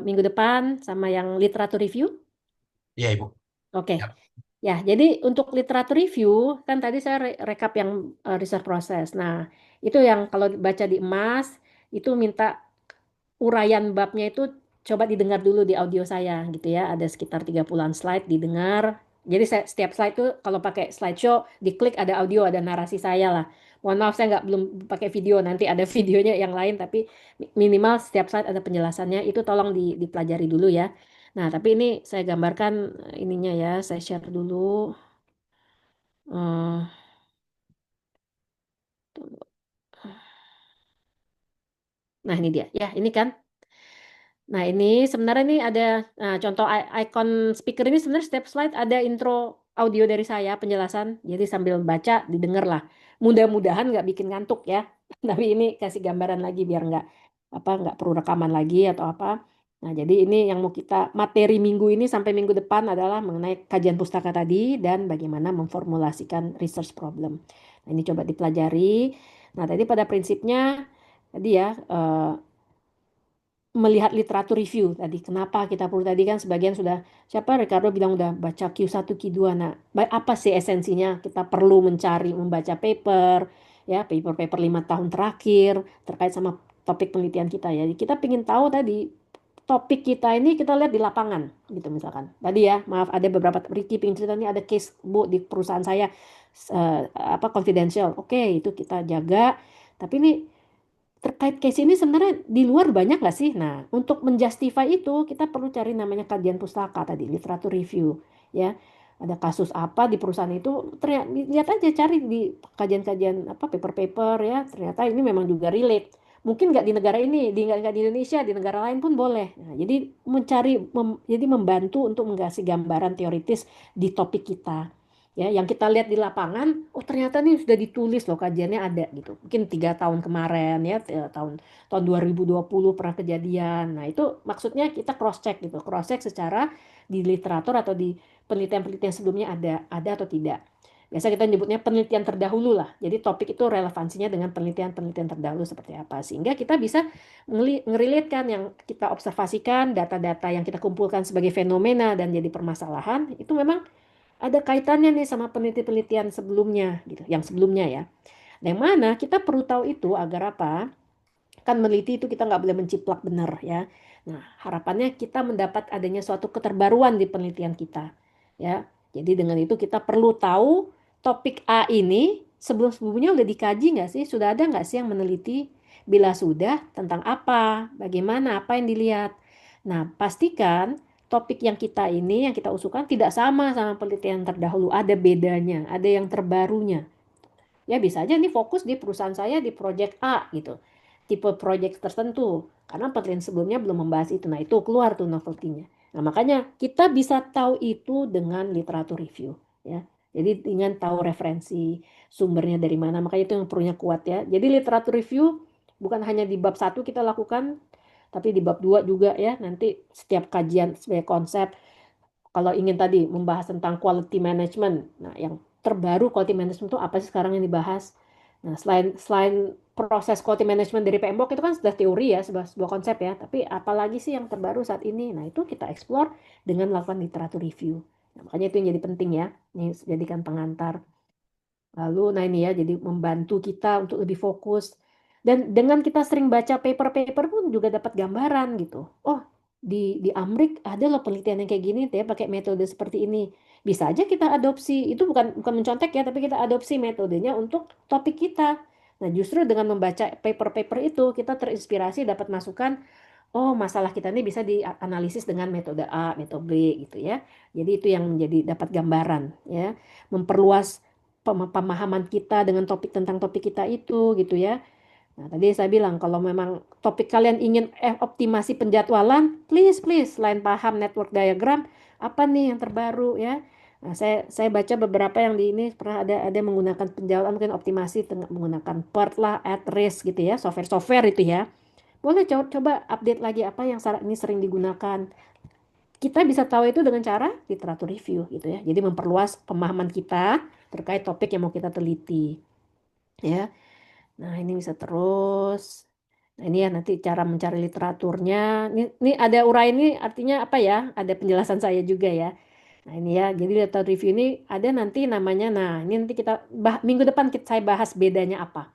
minggu depan sama yang literatur review. Iya, Ibu. Oke. Ya. Ya, jadi untuk literatur review kan tadi saya rekap yang research process. Nah, itu yang kalau baca di emas itu minta uraian babnya itu coba didengar dulu di audio saya gitu ya. Ada sekitar 30-an slide didengar. Jadi setiap slide itu kalau pakai slideshow diklik ada audio, ada narasi saya lah. Mohon maaf saya nggak belum pakai video, nanti ada videonya yang lain tapi minimal setiap slide ada penjelasannya. Itu tolong dipelajari dulu ya. Nah, tapi ini saya gambarkan ininya ya, saya share dulu. Eh, tunggu. Nah, ini dia. Ya, ini kan. Nah, ini sebenarnya ini ada contoh icon speaker ini sebenarnya setiap slide ada intro audio dari saya, penjelasan. Jadi sambil baca didengar lah. Mudah-mudahan nggak bikin ngantuk ya. Tapi ini kasih gambaran lagi biar nggak perlu rekaman lagi atau apa. Nah, jadi ini yang mau kita materi minggu ini sampai minggu depan adalah mengenai kajian pustaka tadi dan bagaimana memformulasikan research problem. Nah, ini coba dipelajari. Nah, tadi pada prinsipnya tadi ya melihat literatur review tadi. Kenapa kita perlu tadi kan sebagian sudah siapa Ricardo bilang udah baca Q1 Q2. Nah, apa sih esensinya? Kita perlu membaca paper ya, paper-paper 5 tahun terakhir terkait sama topik penelitian kita ya. Kita ingin tahu tadi topik kita ini kita lihat di lapangan gitu misalkan. Tadi ya, maaf ada beberapa Ricky pengen cerita ini ada case Bu di perusahaan saya confidential. Oke, itu kita jaga. Tapi ini terkait case ini sebenarnya di luar banyak nggak sih? Nah, untuk menjustify itu kita perlu cari namanya kajian pustaka tadi, literatur review, ya. Ada kasus apa di perusahaan itu, ternyata lihat aja cari di kajian-kajian apa paper-paper ya, ternyata ini memang juga relate. Mungkin nggak di negara ini, nggak di Indonesia, di negara lain pun boleh. Nah, jadi jadi membantu untuk mengasih gambaran teoritis di topik kita. Ya, yang kita lihat di lapangan, oh ternyata nih sudah ditulis loh kajiannya ada gitu. Mungkin 3 tahun kemarin ya, tahun 2020 pernah kejadian. Nah itu maksudnya kita cross check gitu, cross check secara di literatur atau di penelitian-penelitian sebelumnya ada atau tidak. Biasa kita nyebutnya penelitian terdahulu lah. Jadi topik itu relevansinya dengan penelitian-penelitian terdahulu seperti apa. Sehingga kita bisa ngerelatekan yang kita observasikan, data-data yang kita kumpulkan sebagai fenomena dan jadi permasalahan, itu memang ada kaitannya nih sama penelitian-penelitian sebelumnya gitu, yang sebelumnya ya. Nah, yang mana kita perlu tahu itu agar apa? Kan meneliti itu kita nggak boleh menciplak benar ya. Nah, harapannya kita mendapat adanya suatu keterbaruan di penelitian kita ya. Jadi dengan itu kita perlu tahu topik A ini sebelum-sebelumnya udah dikaji nggak sih? Sudah ada nggak sih yang meneliti? Bila sudah, tentang apa? Bagaimana? Apa yang dilihat? Nah, pastikan topik yang kita usulkan tidak sama penelitian terdahulu. Ada bedanya, ada yang terbarunya. Ya bisa aja nih fokus di perusahaan saya di project A gitu. Tipe project tertentu. Karena penelitian sebelumnya belum membahas itu. Nah itu keluar tuh novelty-nya. Nah makanya kita bisa tahu itu dengan literatur review. Ya. Jadi dengan tahu referensi sumbernya dari mana. Makanya itu yang perlunya kuat ya. Jadi literatur review bukan hanya di bab 1 kita lakukan. Tapi di bab 2 juga ya. Nanti setiap kajian sebagai konsep. Kalau ingin tadi membahas tentang quality management. Nah yang terbaru quality management itu apa sih sekarang yang dibahas? Nah, selain proses quality management dari PMBOK itu kan sudah teori ya, sebuah konsep ya. Tapi apalagi sih yang terbaru saat ini? Nah, itu kita explore dengan melakukan literatur review. Nah, makanya itu yang jadi penting ya. Ini jadikan pengantar. Lalu, nah ini ya, jadi membantu kita untuk lebih fokus. Dan dengan kita sering baca paper-paper pun juga dapat gambaran gitu. Oh, di Amrik ada loh penelitian yang kayak gini, ya pakai metode seperti ini. Bisa aja kita adopsi, itu bukan mencontek ya, tapi kita adopsi metodenya untuk topik kita. Nah, justru dengan membaca paper-paper itu, kita terinspirasi dapat masukan, oh masalah kita ini bisa dianalisis dengan metode A, metode B gitu ya. Jadi itu yang menjadi dapat gambaran ya, memperluas pemahaman kita dengan topik tentang topik kita itu gitu ya. Nah, tadi saya bilang kalau memang topik kalian ingin optimasi penjadwalan, please selain paham network diagram, apa nih yang terbaru ya? Nah, saya baca beberapa yang di ini pernah ada menggunakan penjadwalan mungkin optimasi menggunakan PERT lah, at risk gitu ya, software itu ya. Boleh coba update lagi apa yang saat ini sering digunakan. Kita bisa tahu itu dengan cara literatur review gitu ya. Jadi memperluas pemahaman kita terkait topik yang mau kita teliti. Ya. Nah, ini bisa terus. Nah, ini ya nanti cara mencari literaturnya. Ini ada uraian ini artinya apa ya? Ada penjelasan saya juga ya. Nah, ini ya. Jadi literatur review ini ada nanti namanya. Nah, ini nanti kita minggu depan saya bahas bedanya apa.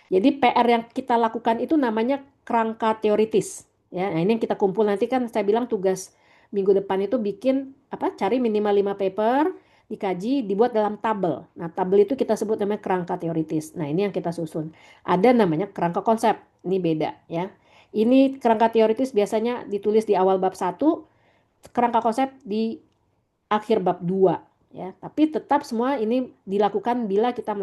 Jadi PR yang kita lakukan itu namanya kerangka teoritis. Ya, nah ini yang kita kumpul nanti kan saya bilang tugas minggu depan itu bikin apa? Cari minimal 5 paper, dikaji, dibuat dalam tabel. Nah, tabel itu kita sebut namanya kerangka teoritis. Nah, ini yang kita susun. Ada namanya kerangka konsep. Ini beda ya. Ini kerangka teoritis biasanya ditulis di awal bab 1, kerangka konsep di akhir bab 2 ya. Tapi tetap semua ini dilakukan bila kita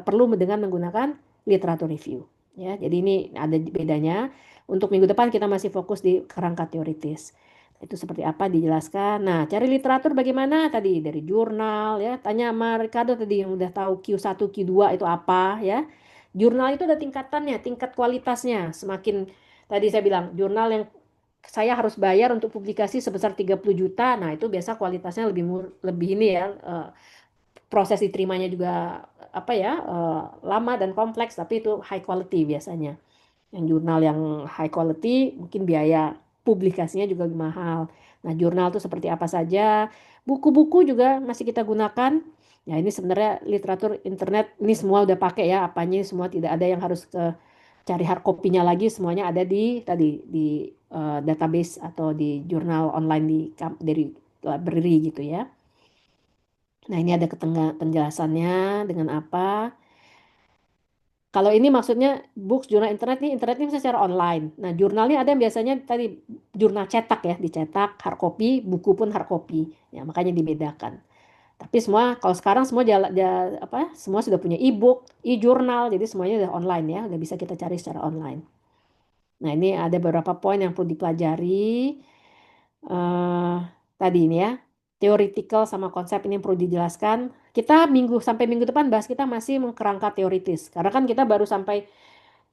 perlu dengan menggunakan literatur review ya. Jadi ini ada bedanya. Untuk minggu depan kita masih fokus di kerangka teoritis. Itu seperti apa dijelaskan. Nah, cari literatur bagaimana tadi dari jurnal ya. Tanya sama Ricardo tadi yang udah tahu Q1, Q2 itu apa ya. Jurnal itu ada tingkatannya, tingkat kualitasnya. Semakin tadi saya bilang jurnal yang saya harus bayar untuk publikasi sebesar 30 juta. Nah, itu biasa kualitasnya lebih ini ya, proses diterimanya juga apa ya, lama dan kompleks, tapi itu high quality biasanya. Yang jurnal yang high quality mungkin biaya publikasinya juga lebih mahal. Nah, jurnal itu seperti apa saja. Buku-buku juga masih kita gunakan. Ya, ini sebenarnya literatur internet ini semua udah pakai ya, apanya semua tidak ada yang harus cari hard copy-nya lagi, semuanya ada di tadi di database atau di jurnal online dari library gitu ya. Nah, ini ada penjelasannya dengan apa. Kalau ini maksudnya books, jurnal internet ini bisa secara online. Nah, jurnalnya ada yang biasanya tadi jurnal cetak ya, dicetak, hard copy, buku pun hard copy. Ya, makanya dibedakan. Tapi semua kalau sekarang semua semua sudah punya e-book, e-jurnal, jadi semuanya udah online ya, udah bisa kita cari secara online. Nah, ini ada beberapa poin yang perlu dipelajari. Tadi ini ya, theoretical sama konsep ini yang perlu dijelaskan. Kita sampai minggu depan bahas kita masih mengkerangka teoritis. Karena kan kita baru sampai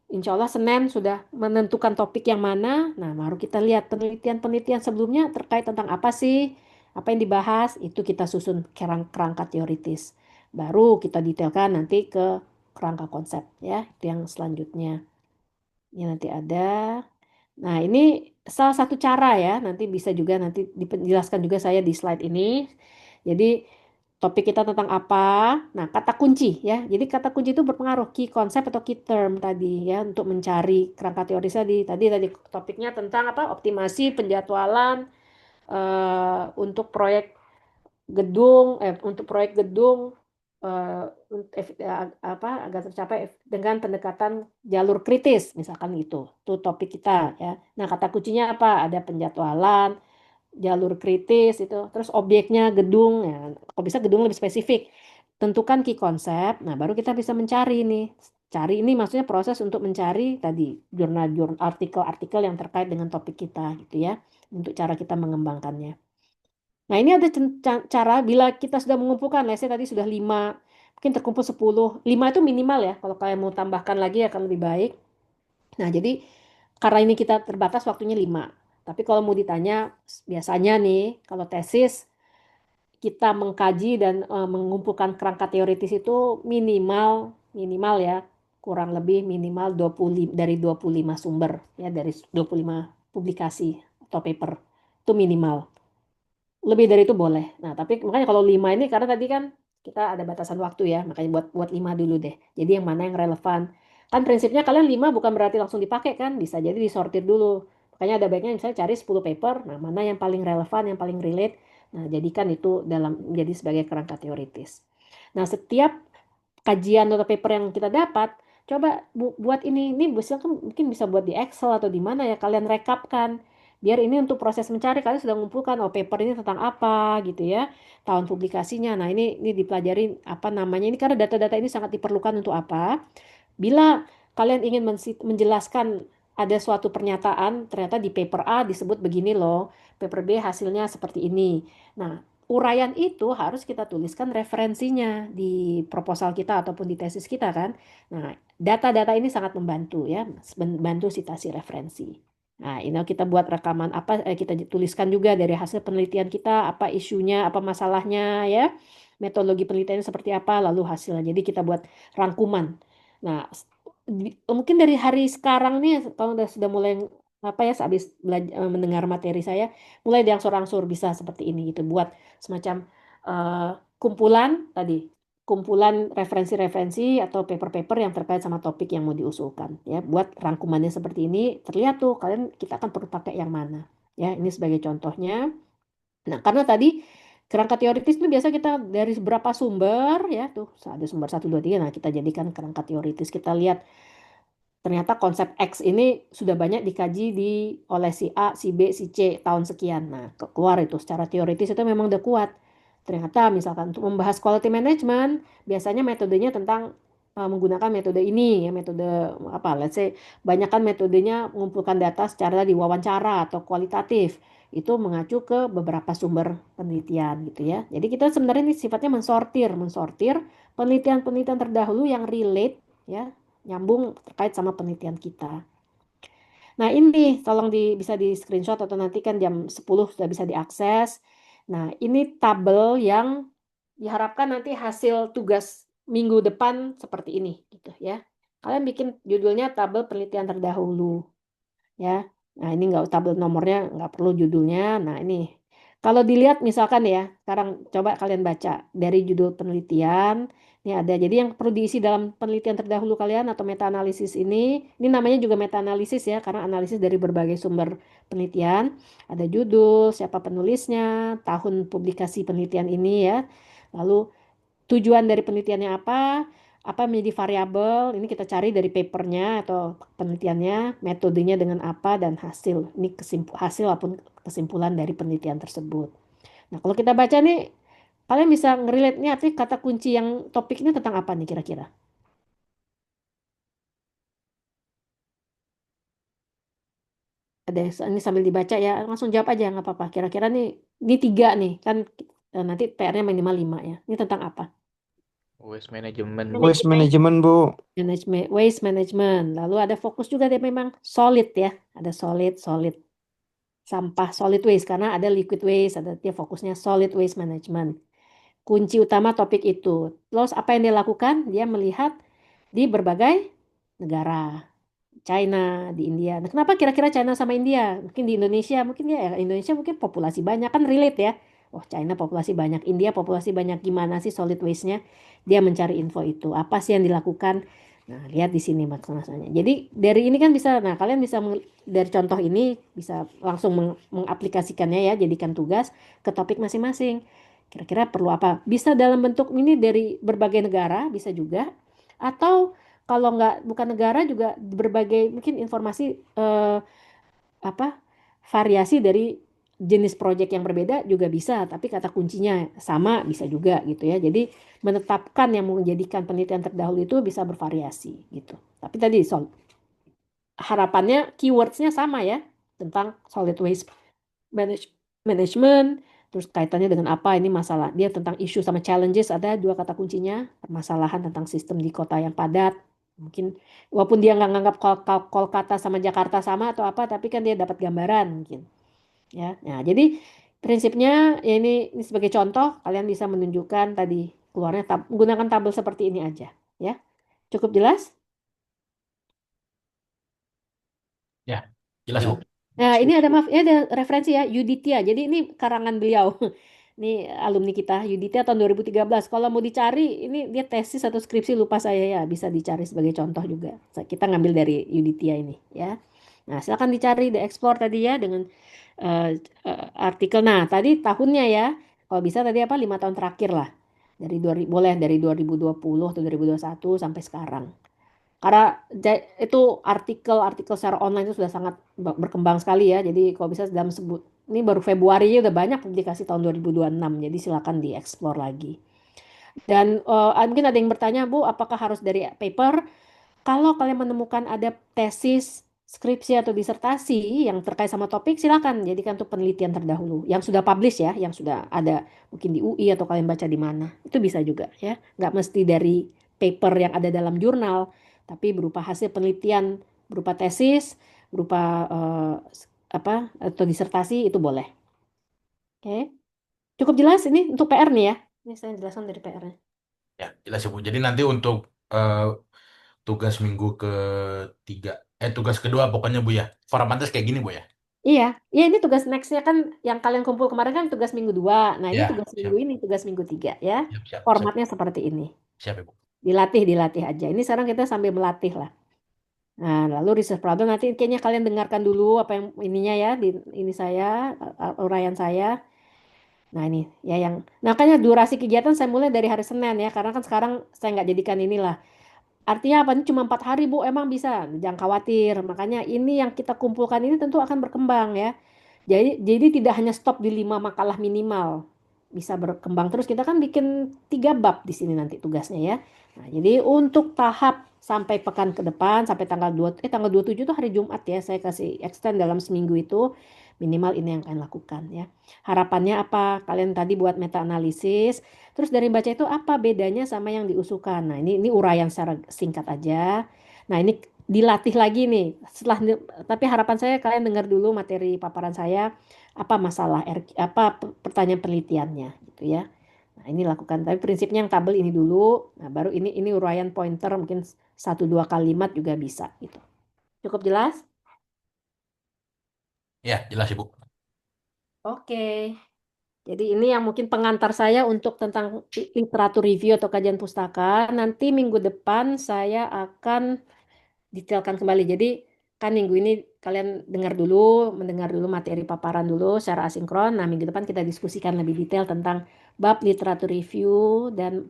insya Allah Senin sudah menentukan topik yang mana. Nah, baru kita lihat penelitian-penelitian sebelumnya terkait tentang apa sih, apa yang dibahas, itu kita susun kerangka teoritis. Baru kita detailkan nanti ke kerangka konsep ya, itu yang selanjutnya. Ini nanti ada. Nah, ini salah satu cara ya, nanti bisa juga nanti dijelaskan juga saya di slide ini. Jadi topik kita tentang apa? Nah, kata kunci ya. Jadi kata kunci itu berpengaruh key concept atau key term tadi ya untuk mencari kerangka teoris tadi. Tadi topiknya tentang apa? Optimasi penjadwalan untuk proyek gedung eh, agar tercapai dengan pendekatan jalur kritis misalkan itu. Itu topik kita ya. Nah, kata kuncinya apa? Ada penjadwalan, jalur kritis itu, terus objeknya gedung ya. Kalau bisa gedung lebih spesifik. Tentukan key konsep. Nah, baru kita bisa mencari nih. Cari ini maksudnya proses untuk mencari tadi jurnal artikel-artikel yang terkait dengan topik kita gitu ya. Untuk cara kita mengembangkannya. Nah, ini ada cara bila kita sudah mengumpulkan, let's say tadi sudah 5, mungkin terkumpul 10. 5 itu minimal ya, kalau kalian mau tambahkan lagi akan lebih baik. Nah, jadi karena ini kita terbatas waktunya 5. Tapi kalau mau ditanya, biasanya nih, kalau tesis, kita mengkaji dan mengumpulkan kerangka teoritis itu minimal ya, kurang lebih minimal 25 sumber ya, dari 25 publikasi atau paper itu minimal. Lebih dari itu boleh. Nah, tapi makanya kalau 5 ini karena tadi kan kita ada batasan waktu ya, makanya buat 5 dulu deh. Jadi yang mana yang relevan. Kan prinsipnya kalian 5 bukan berarti langsung dipakai kan, bisa jadi disortir dulu. Makanya ada baiknya misalnya cari 10 paper, nah mana yang paling relevan, yang paling relate. Nah, jadikan itu jadi sebagai kerangka teoritis. Nah, setiap kajian atau paper yang kita dapat, coba buat ini bisa kan mungkin bisa buat di Excel atau di mana ya, kalian rekapkan. Biar ini untuk proses mencari kalian sudah mengumpulkan oh paper ini tentang apa gitu ya, tahun publikasinya. Nah, ini dipelajari apa namanya ini karena data-data ini sangat diperlukan untuk apa? Bila kalian ingin menjelaskan ada suatu pernyataan ternyata di paper A disebut begini loh, paper B hasilnya seperti ini. Nah, uraian itu harus kita tuliskan referensinya di proposal kita ataupun di tesis kita kan. Nah, data-data ini sangat membantu ya, membantu citasi referensi. Nah, ini kita buat rekaman apa, kita tuliskan juga dari hasil penelitian kita, apa isunya, apa masalahnya ya, metodologi penelitiannya seperti apa, lalu hasilnya. Jadi kita buat rangkuman. Nah, mungkin dari hari sekarang nih, kalau sudah mulai apa ya, habis mendengar materi saya, mulai diangsur-angsur bisa seperti ini gitu, buat semacam kumpulan tadi, kumpulan referensi-referensi atau paper-paper yang terkait sama topik yang mau diusulkan ya, buat rangkumannya seperti ini, terlihat tuh kita akan perlu pakai yang mana ya, ini sebagai contohnya. Nah, karena tadi kerangka teoritis itu biasa kita dari beberapa sumber ya, tuh ada sumber 1, 2, 3, nah kita jadikan kerangka teoritis, kita lihat ternyata konsep X ini sudah banyak dikaji oleh si A, si B, si C tahun sekian. Nah, keluar itu secara teoritis itu memang udah kuat. Ternyata misalkan untuk membahas quality management, biasanya metodenya tentang menggunakan metode ini ya, metode apa? Let's say banyakkan metodenya mengumpulkan data secara diwawancara atau kualitatif. Itu mengacu ke beberapa sumber penelitian gitu ya. Jadi kita sebenarnya ini sifatnya mensortir penelitian-penelitian terdahulu yang relate ya, nyambung terkait sama penelitian kita. Nah, ini tolong bisa di screenshot atau nanti kan jam 10 sudah bisa diakses. Nah, ini tabel yang diharapkan nanti hasil tugas minggu depan seperti ini gitu ya. Kalian bikin judulnya tabel penelitian terdahulu ya. Nah, ini nggak tabel nomornya, nggak perlu judulnya. Nah, ini kalau dilihat misalkan ya, sekarang coba kalian baca dari judul penelitian. Ini ada, jadi yang perlu diisi dalam penelitian terdahulu kalian atau meta-analisis ini namanya juga meta-analisis ya, karena analisis dari berbagai sumber penelitian. Ada judul, siapa penulisnya, tahun publikasi penelitian ini ya. Lalu tujuan dari penelitiannya apa menjadi variabel, ini kita cari dari papernya atau penelitiannya, metodenya dengan apa, dan hasil. Ini hasil ataupun kesimpulan dari penelitian tersebut. Nah, kalau kita baca nih, kalian bisa ngerelate nih arti kata kunci yang topiknya tentang apa nih kira-kira? Ada ini sambil dibaca ya, langsung jawab aja nggak apa-apa. Kira-kira nih, ini 3 nih, kan nanti PR-nya minimal 5 ya. Ini tentang apa? Waste management. Waste management, Bu. Waste management. Lalu ada fokus juga dia memang solid ya. Ada solid. Sampah solid waste karena ada liquid waste, ada dia fokusnya solid waste management. Kunci utama topik itu. Terus apa yang dia lakukan? Dia melihat di berbagai negara. China, di India. Nah, kenapa kira-kira China sama India? Mungkin di Indonesia, mungkin ya Indonesia mungkin populasi banyak kan relate ya. Oh, China populasi banyak, India populasi banyak. Gimana sih solid waste-nya? Dia mencari info itu. Apa sih yang dilakukan? Nah, lihat di sini maksudnya. Jadi dari ini kan bisa, nah kalian bisa dari contoh ini bisa langsung mengaplikasikannya ya, jadikan tugas ke topik masing-masing. Kira-kira perlu apa? Bisa dalam bentuk ini dari berbagai negara, bisa juga. Atau kalau nggak bukan negara juga berbagai mungkin informasi variasi dari jenis proyek yang berbeda juga bisa, tapi kata kuncinya sama bisa juga gitu ya. Jadi menetapkan yang menjadikan penelitian terdahulu itu bisa bervariasi gitu. Tapi tadi harapannya keywordsnya sama ya, tentang solid waste management, terus kaitannya dengan apa ini masalah. Dia tentang isu sama challenges, ada 2 kata kuncinya, permasalahan tentang sistem di kota yang padat. Mungkin walaupun dia nggak nganggap Kolkata sama Jakarta sama atau apa, tapi kan dia dapat gambaran mungkin. Ya, nah jadi prinsipnya ya ini sebagai contoh kalian bisa menunjukkan tadi keluarnya menggunakan tabel seperti ini aja, ya. Cukup jelas? Jelas, Ya. Bu. Nah, ini ada maaf, ya ada referensi ya, Yuditya. Jadi ini karangan beliau. Ini alumni kita, Yuditya tahun 2013. Kalau mau dicari, ini dia tesis atau skripsi lupa saya ya, bisa dicari sebagai contoh juga. Kita ngambil dari Yuditya ini ya. Nah, silakan dicari, dieksplor tadi ya dengan eh, artikel. Nah, tadi tahunnya ya, kalau bisa tadi apa 5 tahun terakhir lah. Dari 2000, boleh dari 2020 atau 2021 sampai sekarang. Karena itu artikel-artikel secara online itu sudah sangat berkembang sekali ya. Jadi kalau bisa dalam sebut ini baru Februari ya udah banyak publikasi tahun 2026. Jadi silakan dieksplor lagi. Dan mungkin ada yang bertanya, Bu, apakah harus dari paper? Kalau kalian menemukan ada tesis, skripsi atau disertasi yang terkait sama topik, silakan jadikan itu penelitian terdahulu. Yang sudah publish ya, yang sudah ada mungkin di UI atau kalian baca di mana. Itu bisa juga ya. Nggak mesti dari paper yang ada dalam jurnal, tapi berupa hasil penelitian, berupa tesis, berupa apa atau disertasi itu boleh. Oke. Cukup jelas ini untuk PR nih ya. Ini saya jelaskan dari PR-nya. Ya, jelas ya, Bu. Jadi nanti untuk eh, tugas minggu ketiga, tugas kedua pokoknya, Bu ya. Formatis kayak gini, Bu ya. Iya, iya ini tugas nextnya kan yang kalian kumpul kemarin kan tugas minggu 2. Nah ini Ya, tugas minggu siap. ini tugas minggu 3 ya. Siap, siap, siap. Formatnya seperti ini. Siap, ya, Bu. Dilatih, dilatih aja. Ini sekarang kita sambil melatih lah. Nah lalu research problem nanti kayaknya kalian dengarkan dulu apa yang ininya ya di ini saya uraian saya. Nah ini ya yang nah makanya durasi kegiatan saya mulai dari hari Senin ya karena kan sekarang saya nggak jadikan inilah. Artinya apa? Ini cuma 4 hari, Bu. Emang bisa, jangan khawatir. Makanya ini yang kita kumpulkan ini tentu akan berkembang ya. Jadi tidak hanya stop di 5 makalah minimal. Bisa berkembang terus. Kita kan bikin 3 bab di sini nanti tugasnya ya. Nah, jadi untuk tahap sampai pekan ke depan, sampai tanggal 27 itu hari Jumat ya. Saya kasih extend dalam seminggu itu. Minimal ini yang kalian lakukan ya. Harapannya apa? Kalian tadi buat meta analisis. Terus dari baca itu apa bedanya sama yang diusulkan? Nah, ini uraian secara singkat aja. Nah, ini dilatih lagi nih. Tapi harapan saya kalian dengar dulu materi paparan saya apa masalah apa pertanyaan penelitiannya gitu ya. Nah, ini lakukan. Tapi prinsipnya yang tabel ini dulu. Nah, baru ini uraian pointer mungkin 1-2 kalimat juga bisa gitu. Cukup jelas? Ya, jelas, Ibu. Oke. Jadi ini yang mungkin pengantar saya untuk tentang literatur review atau kajian pustaka. Nanti minggu depan saya akan detailkan kembali. Jadi kan minggu ini kalian mendengar dulu materi paparan dulu secara asinkron. Nah, minggu depan kita diskusikan lebih detail tentang bab literatur review dan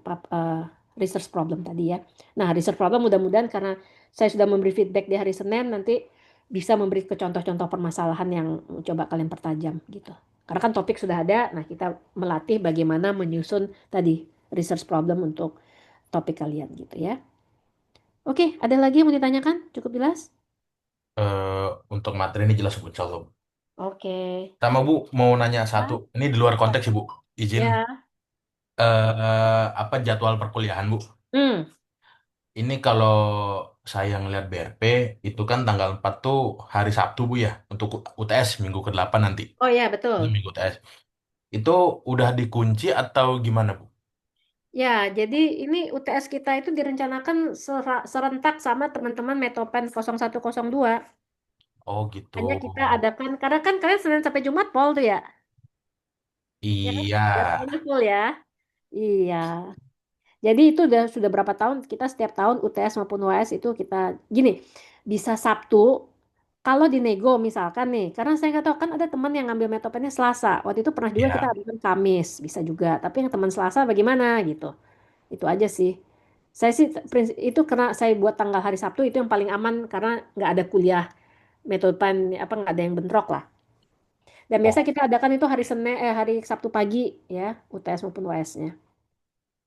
research problem tadi ya. Nah, research problem mudah-mudahan karena saya sudah memberi feedback di hari Senin, nanti bisa memberi ke contoh-contoh permasalahan yang coba kalian pertajam gitu. Karena kan topik sudah ada, nah kita melatih bagaimana menyusun tadi research problem untuk topik kalian gitu ya. Oke, ada lagi yang mau ditanyakan? Cukup jelas? Untuk materi ini jelas, Bu. Insya Allah, Bu. Oke. Sama, Bu, mau nanya satu. Ah, Ini di luar ya. konteks, Ibu. Izin Ya. apa jadwal perkuliahan, Bu? Hmm. Ini kalau saya ngeliat BRP, itu kan tanggal 4 tuh hari Sabtu, Bu ya. Untuk UTS minggu ke-8 nanti. Oh ya, Itu betul. minggu UTS. Itu udah dikunci atau gimana, Bu? Ya, jadi ini UTS kita itu direncanakan serentak sama teman-teman Metopen 0102. Oh gitu. Hanya kita adakan, karena kan kalian Senin sampai Jumat pol tuh ya. Ya kan? Iya. Jadwalnya full ya. Iya. Jadi itu sudah berapa tahun kita setiap tahun UTS maupun UAS itu kita gini bisa Sabtu kalau dinego misalkan nih karena saya nggak tahu kan ada teman yang ngambil metopennya Selasa waktu itu pernah juga kita Iya. adakan Kamis bisa juga tapi yang teman Selasa bagaimana gitu itu aja sih saya sih itu karena saya buat tanggal hari Sabtu itu yang paling aman karena nggak ada kuliah metopen apa nggak ada yang bentrok lah dan biasa Oh, kita adakan itu hari Senin hari Sabtu pagi ya UTS maupun UAS-nya.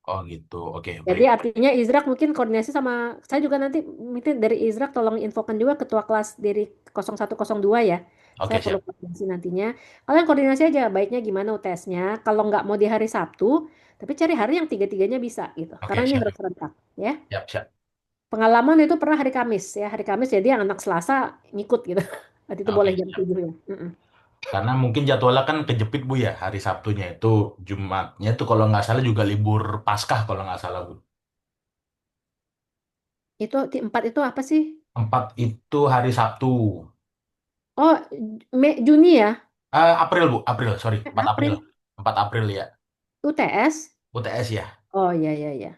oh gitu. Oke, Jadi baik. artinya Izrak mungkin koordinasi sama saya juga nanti mungkin dari Izrak tolong infokan juga ketua kelas dari 0102 ya. Saya Oke, perlu siap. koordinasi nantinya. Kalian koordinasi aja baiknya gimana UTS-nya. Kalau nggak mau di hari Sabtu, tapi cari hari yang tiga-tiganya bisa gitu. Karena Oke, ini siap. harus serentak ya. Siap, siap. Pengalaman itu pernah hari Kamis ya. Hari Kamis jadi yang anak Selasa ngikut gitu. Berarti itu boleh Oke, jam siap. 7 ya. Mm-mm. Karena mungkin jadwalnya kan kejepit, Bu ya. Hari Sabtunya itu, Jumatnya itu kalau nggak salah juga libur Paskah kalau nggak salah, Bu. Itu di 4 itu apa sih? 4 itu hari Sabtu. Oh, Juni ya? April Bu, April, sorry, 4 April. April. 4 April ya, UTS? UTS ya, Oh iya iya iya.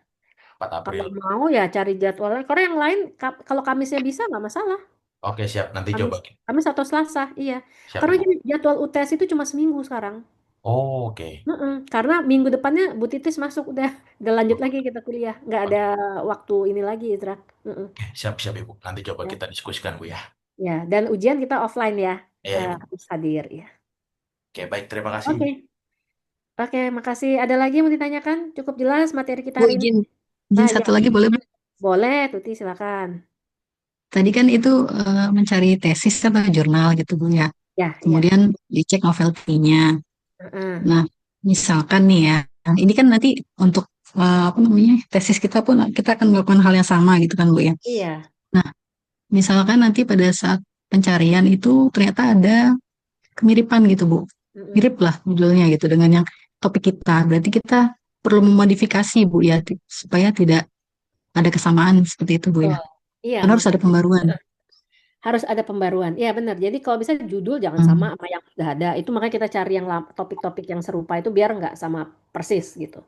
4 Kalau April. mau ya cari jadwalnya. Karena yang lain kalau Kamisnya bisa nggak masalah. Oke siap, nanti Kamis, coba. Kamis atau Selasa, iya. Siap Karena Ibu. gini, jadwal UTS itu cuma seminggu sekarang. Oh, oke. Karena minggu depannya Bu Titis masuk udah lanjut lagi kita kuliah, nggak ada waktu ini lagi, Izra. Oke, siap-siap Ibu. Nanti coba Ya, kita diskusikan Bu ya. ya. Dan ujian kita offline ya, Iya Ibu. harus hadir ya. Oke, baik, terima kasih Ibu. Oke, oke, makasih. Ada lagi yang mau ditanyakan? Cukup jelas materi kita Bu, hari ini. izin Ya, satu lagi boleh, Bu? boleh, Tuti silakan. Tadi kan itu mencari tesis atau jurnal gitu, Bu ya. Ya, ya. Kemudian dicek novelty-nya. Heeh. Nah, misalkan nih ya, ini kan nanti untuk apa namanya tesis kita pun kita akan melakukan hal yang sama gitu kan, Bu ya. Iya. Nah, misalkan nanti pada saat pencarian itu ternyata ada kemiripan gitu, Bu. Mirip lah judulnya gitu dengan yang topik kita. Berarti kita perlu memodifikasi, Bu ya, supaya tidak ada kesamaan seperti itu, Bu ya. Betul. Iya, Karena harus ada pembaruan. harus ada pembaruan. Iya benar. Jadi kalau bisa judul jangan sama sama yang sudah ada. Itu makanya kita cari yang topik-topik yang serupa itu biar nggak sama persis gitu.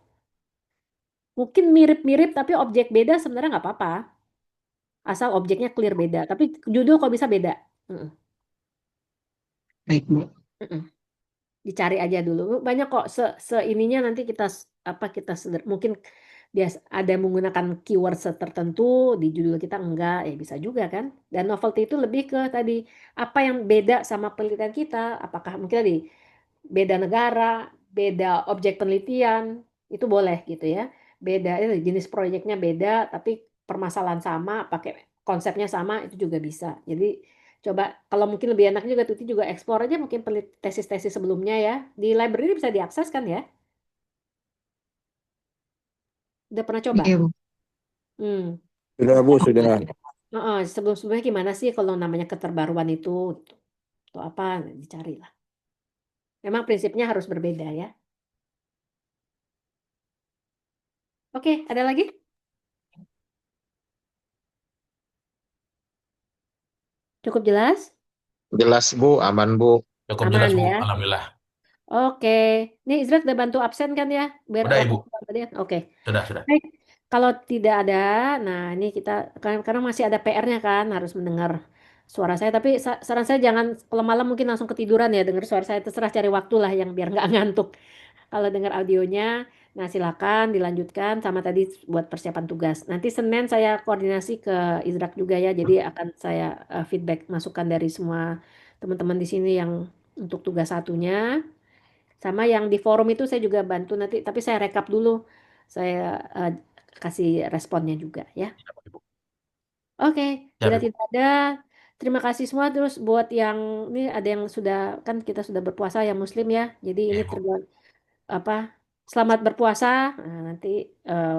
Mungkin mirip-mirip tapi objek beda sebenarnya nggak apa-apa. Asal objeknya clear beda. Tapi judul kalau bisa beda. Mm-mm. Baik, Bu. Mm-mm. Dicari aja dulu. Banyak kok ininya nanti kita kita mungkin biasa ada menggunakan keyword tertentu di judul kita enggak ya bisa juga kan. Dan novelty itu lebih ke tadi apa yang beda sama penelitian kita. Apakah mungkin tadi beda negara, beda objek penelitian itu boleh gitu ya. Beda jenis proyeknya beda tapi permasalahan sama, pakai konsepnya sama itu juga bisa. Jadi coba kalau mungkin lebih enak juga Tuti juga eksplor aja mungkin tesis-tesis sebelumnya ya. Di library bisa diakses kan ya? Udah pernah coba? Iya, Bu. Hmm. Sudah Bu, sudah. Sebelum-sebelumnya gimana sih kalau namanya keterbaruan itu gitu. Atau apa dicari lah. Memang prinsipnya harus berbeda ya. Oke, ada lagi? Cukup jelas? Jelas Bu, aman Bu. Cukup Aman jelas Bu, ya. alhamdulillah. Oke, nih Izra udah bantu absen kan ya, biar Udah waktu Ibu, tadi. Oke, sudah. baik. Kalau tidak ada, nah ini kita karena masih ada PR-nya kan, harus mendengar suara saya. Tapi saran saya jangan kalau malam mungkin langsung ketiduran ya, dengar suara saya terserah cari waktu lah yang biar nggak ngantuk. Kalau dengar audionya, nah silakan dilanjutkan sama tadi buat persiapan tugas. Nanti Senin saya koordinasi ke Izrak juga ya, jadi akan saya feedback masukan dari semua teman-teman di sini yang untuk tugas satunya. Sama yang di forum itu saya juga bantu nanti, tapi saya rekap dulu. Saya kasih responnya juga ya. Oke, bila Siap Ibu. tidak ada, terima kasih semua. Terus buat yang ini ada yang sudah kan kita sudah berpuasa yang Muslim ya. Jadi Ya ini Ibu. apa? Selamat berpuasa. Nah, nanti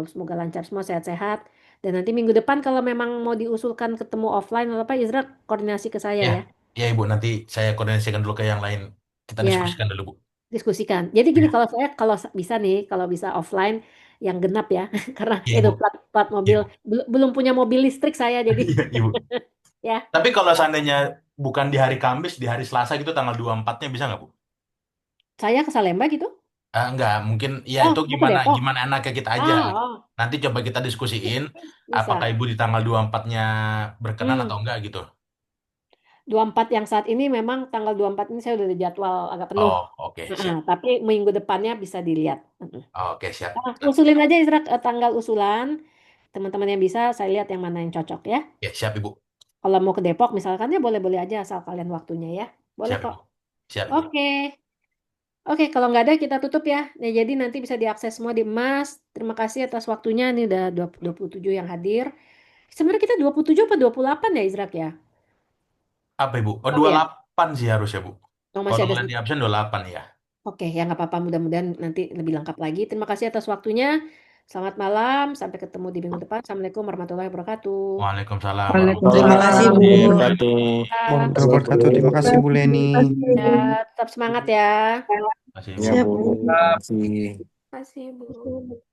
semoga lancar semua, sehat-sehat. Dan nanti minggu depan kalau memang mau diusulkan ketemu offline atau apa, Izra koordinasi ke saya Ya, ya. ya Ibu, nanti saya koordinasikan dulu ke yang lain. Kita Ya. diskusikan dulu Bu. Diskusikan. Jadi gini Ya, kalau saya kalau bisa nih kalau bisa offline yang genap ya karena iya itu Ibu. plat Iya mobil Ibu. belum punya mobil listrik saya jadi Iya Ibu. ya Tapi kalau seandainya bukan di hari Kamis, di hari Selasa gitu tanggal 24-nya bisa nggak Bu? saya ke Salemba gitu. Enggak, mungkin ya Oh itu mau ke gimana Depok. gimana enaknya kita aja. Oh Nanti coba kita diskusiin apakah bisa. Ibu di tanggal 24-nya berkenan atau Hmm. enggak gitu. 24 yang saat ini memang tanggal 24 ini saya udah ada jadwal agak penuh. Oh, oke, Heeh, siap. tapi minggu depannya bisa dilihat. Heeh. Oke, siap. Usulin aja Isra tanggal usulan teman-teman yang bisa saya lihat yang mana yang cocok ya. Ya, siap Ibu. Kalau mau ke Depok misalkan ya boleh-boleh aja asal kalian waktunya ya. Boleh Siap kok. Ibu. Siap Ibu. Oke. Oke, kalau nggak ada kita tutup ya. Nah, jadi nanti bisa diakses semua di Emas. Terima kasih atas waktunya. Ini udah 27 yang hadir. Sebenarnya kita 27 apa 28 ya Izrak ya? Apa Ibu? Oh, Tahu ya? 28 sih harusnya Bu. Oh, masih Kalau ada nggak di sedikit. absen 28 ya. Oke, ya nggak apa-apa. Mudah-mudahan nanti lebih lengkap lagi. Terima kasih atas waktunya. Selamat malam. Sampai ketemu di minggu depan. Assalamualaikum warahmatullahi wabarakatuh. Waalaikumsalam Terima warahmatullahi kasih, Waalaikumsalam Bu. warahmatullahi wabarakatuh. wabarakatuh. Warahmatullahi Terima wabarakatuh. Terima kasih Bu Leni. Ya, tetap semangat ya. Terima kasih Ya Ibu. Siap, Bu, Bu. terima kasih. Terima kasih, Bu.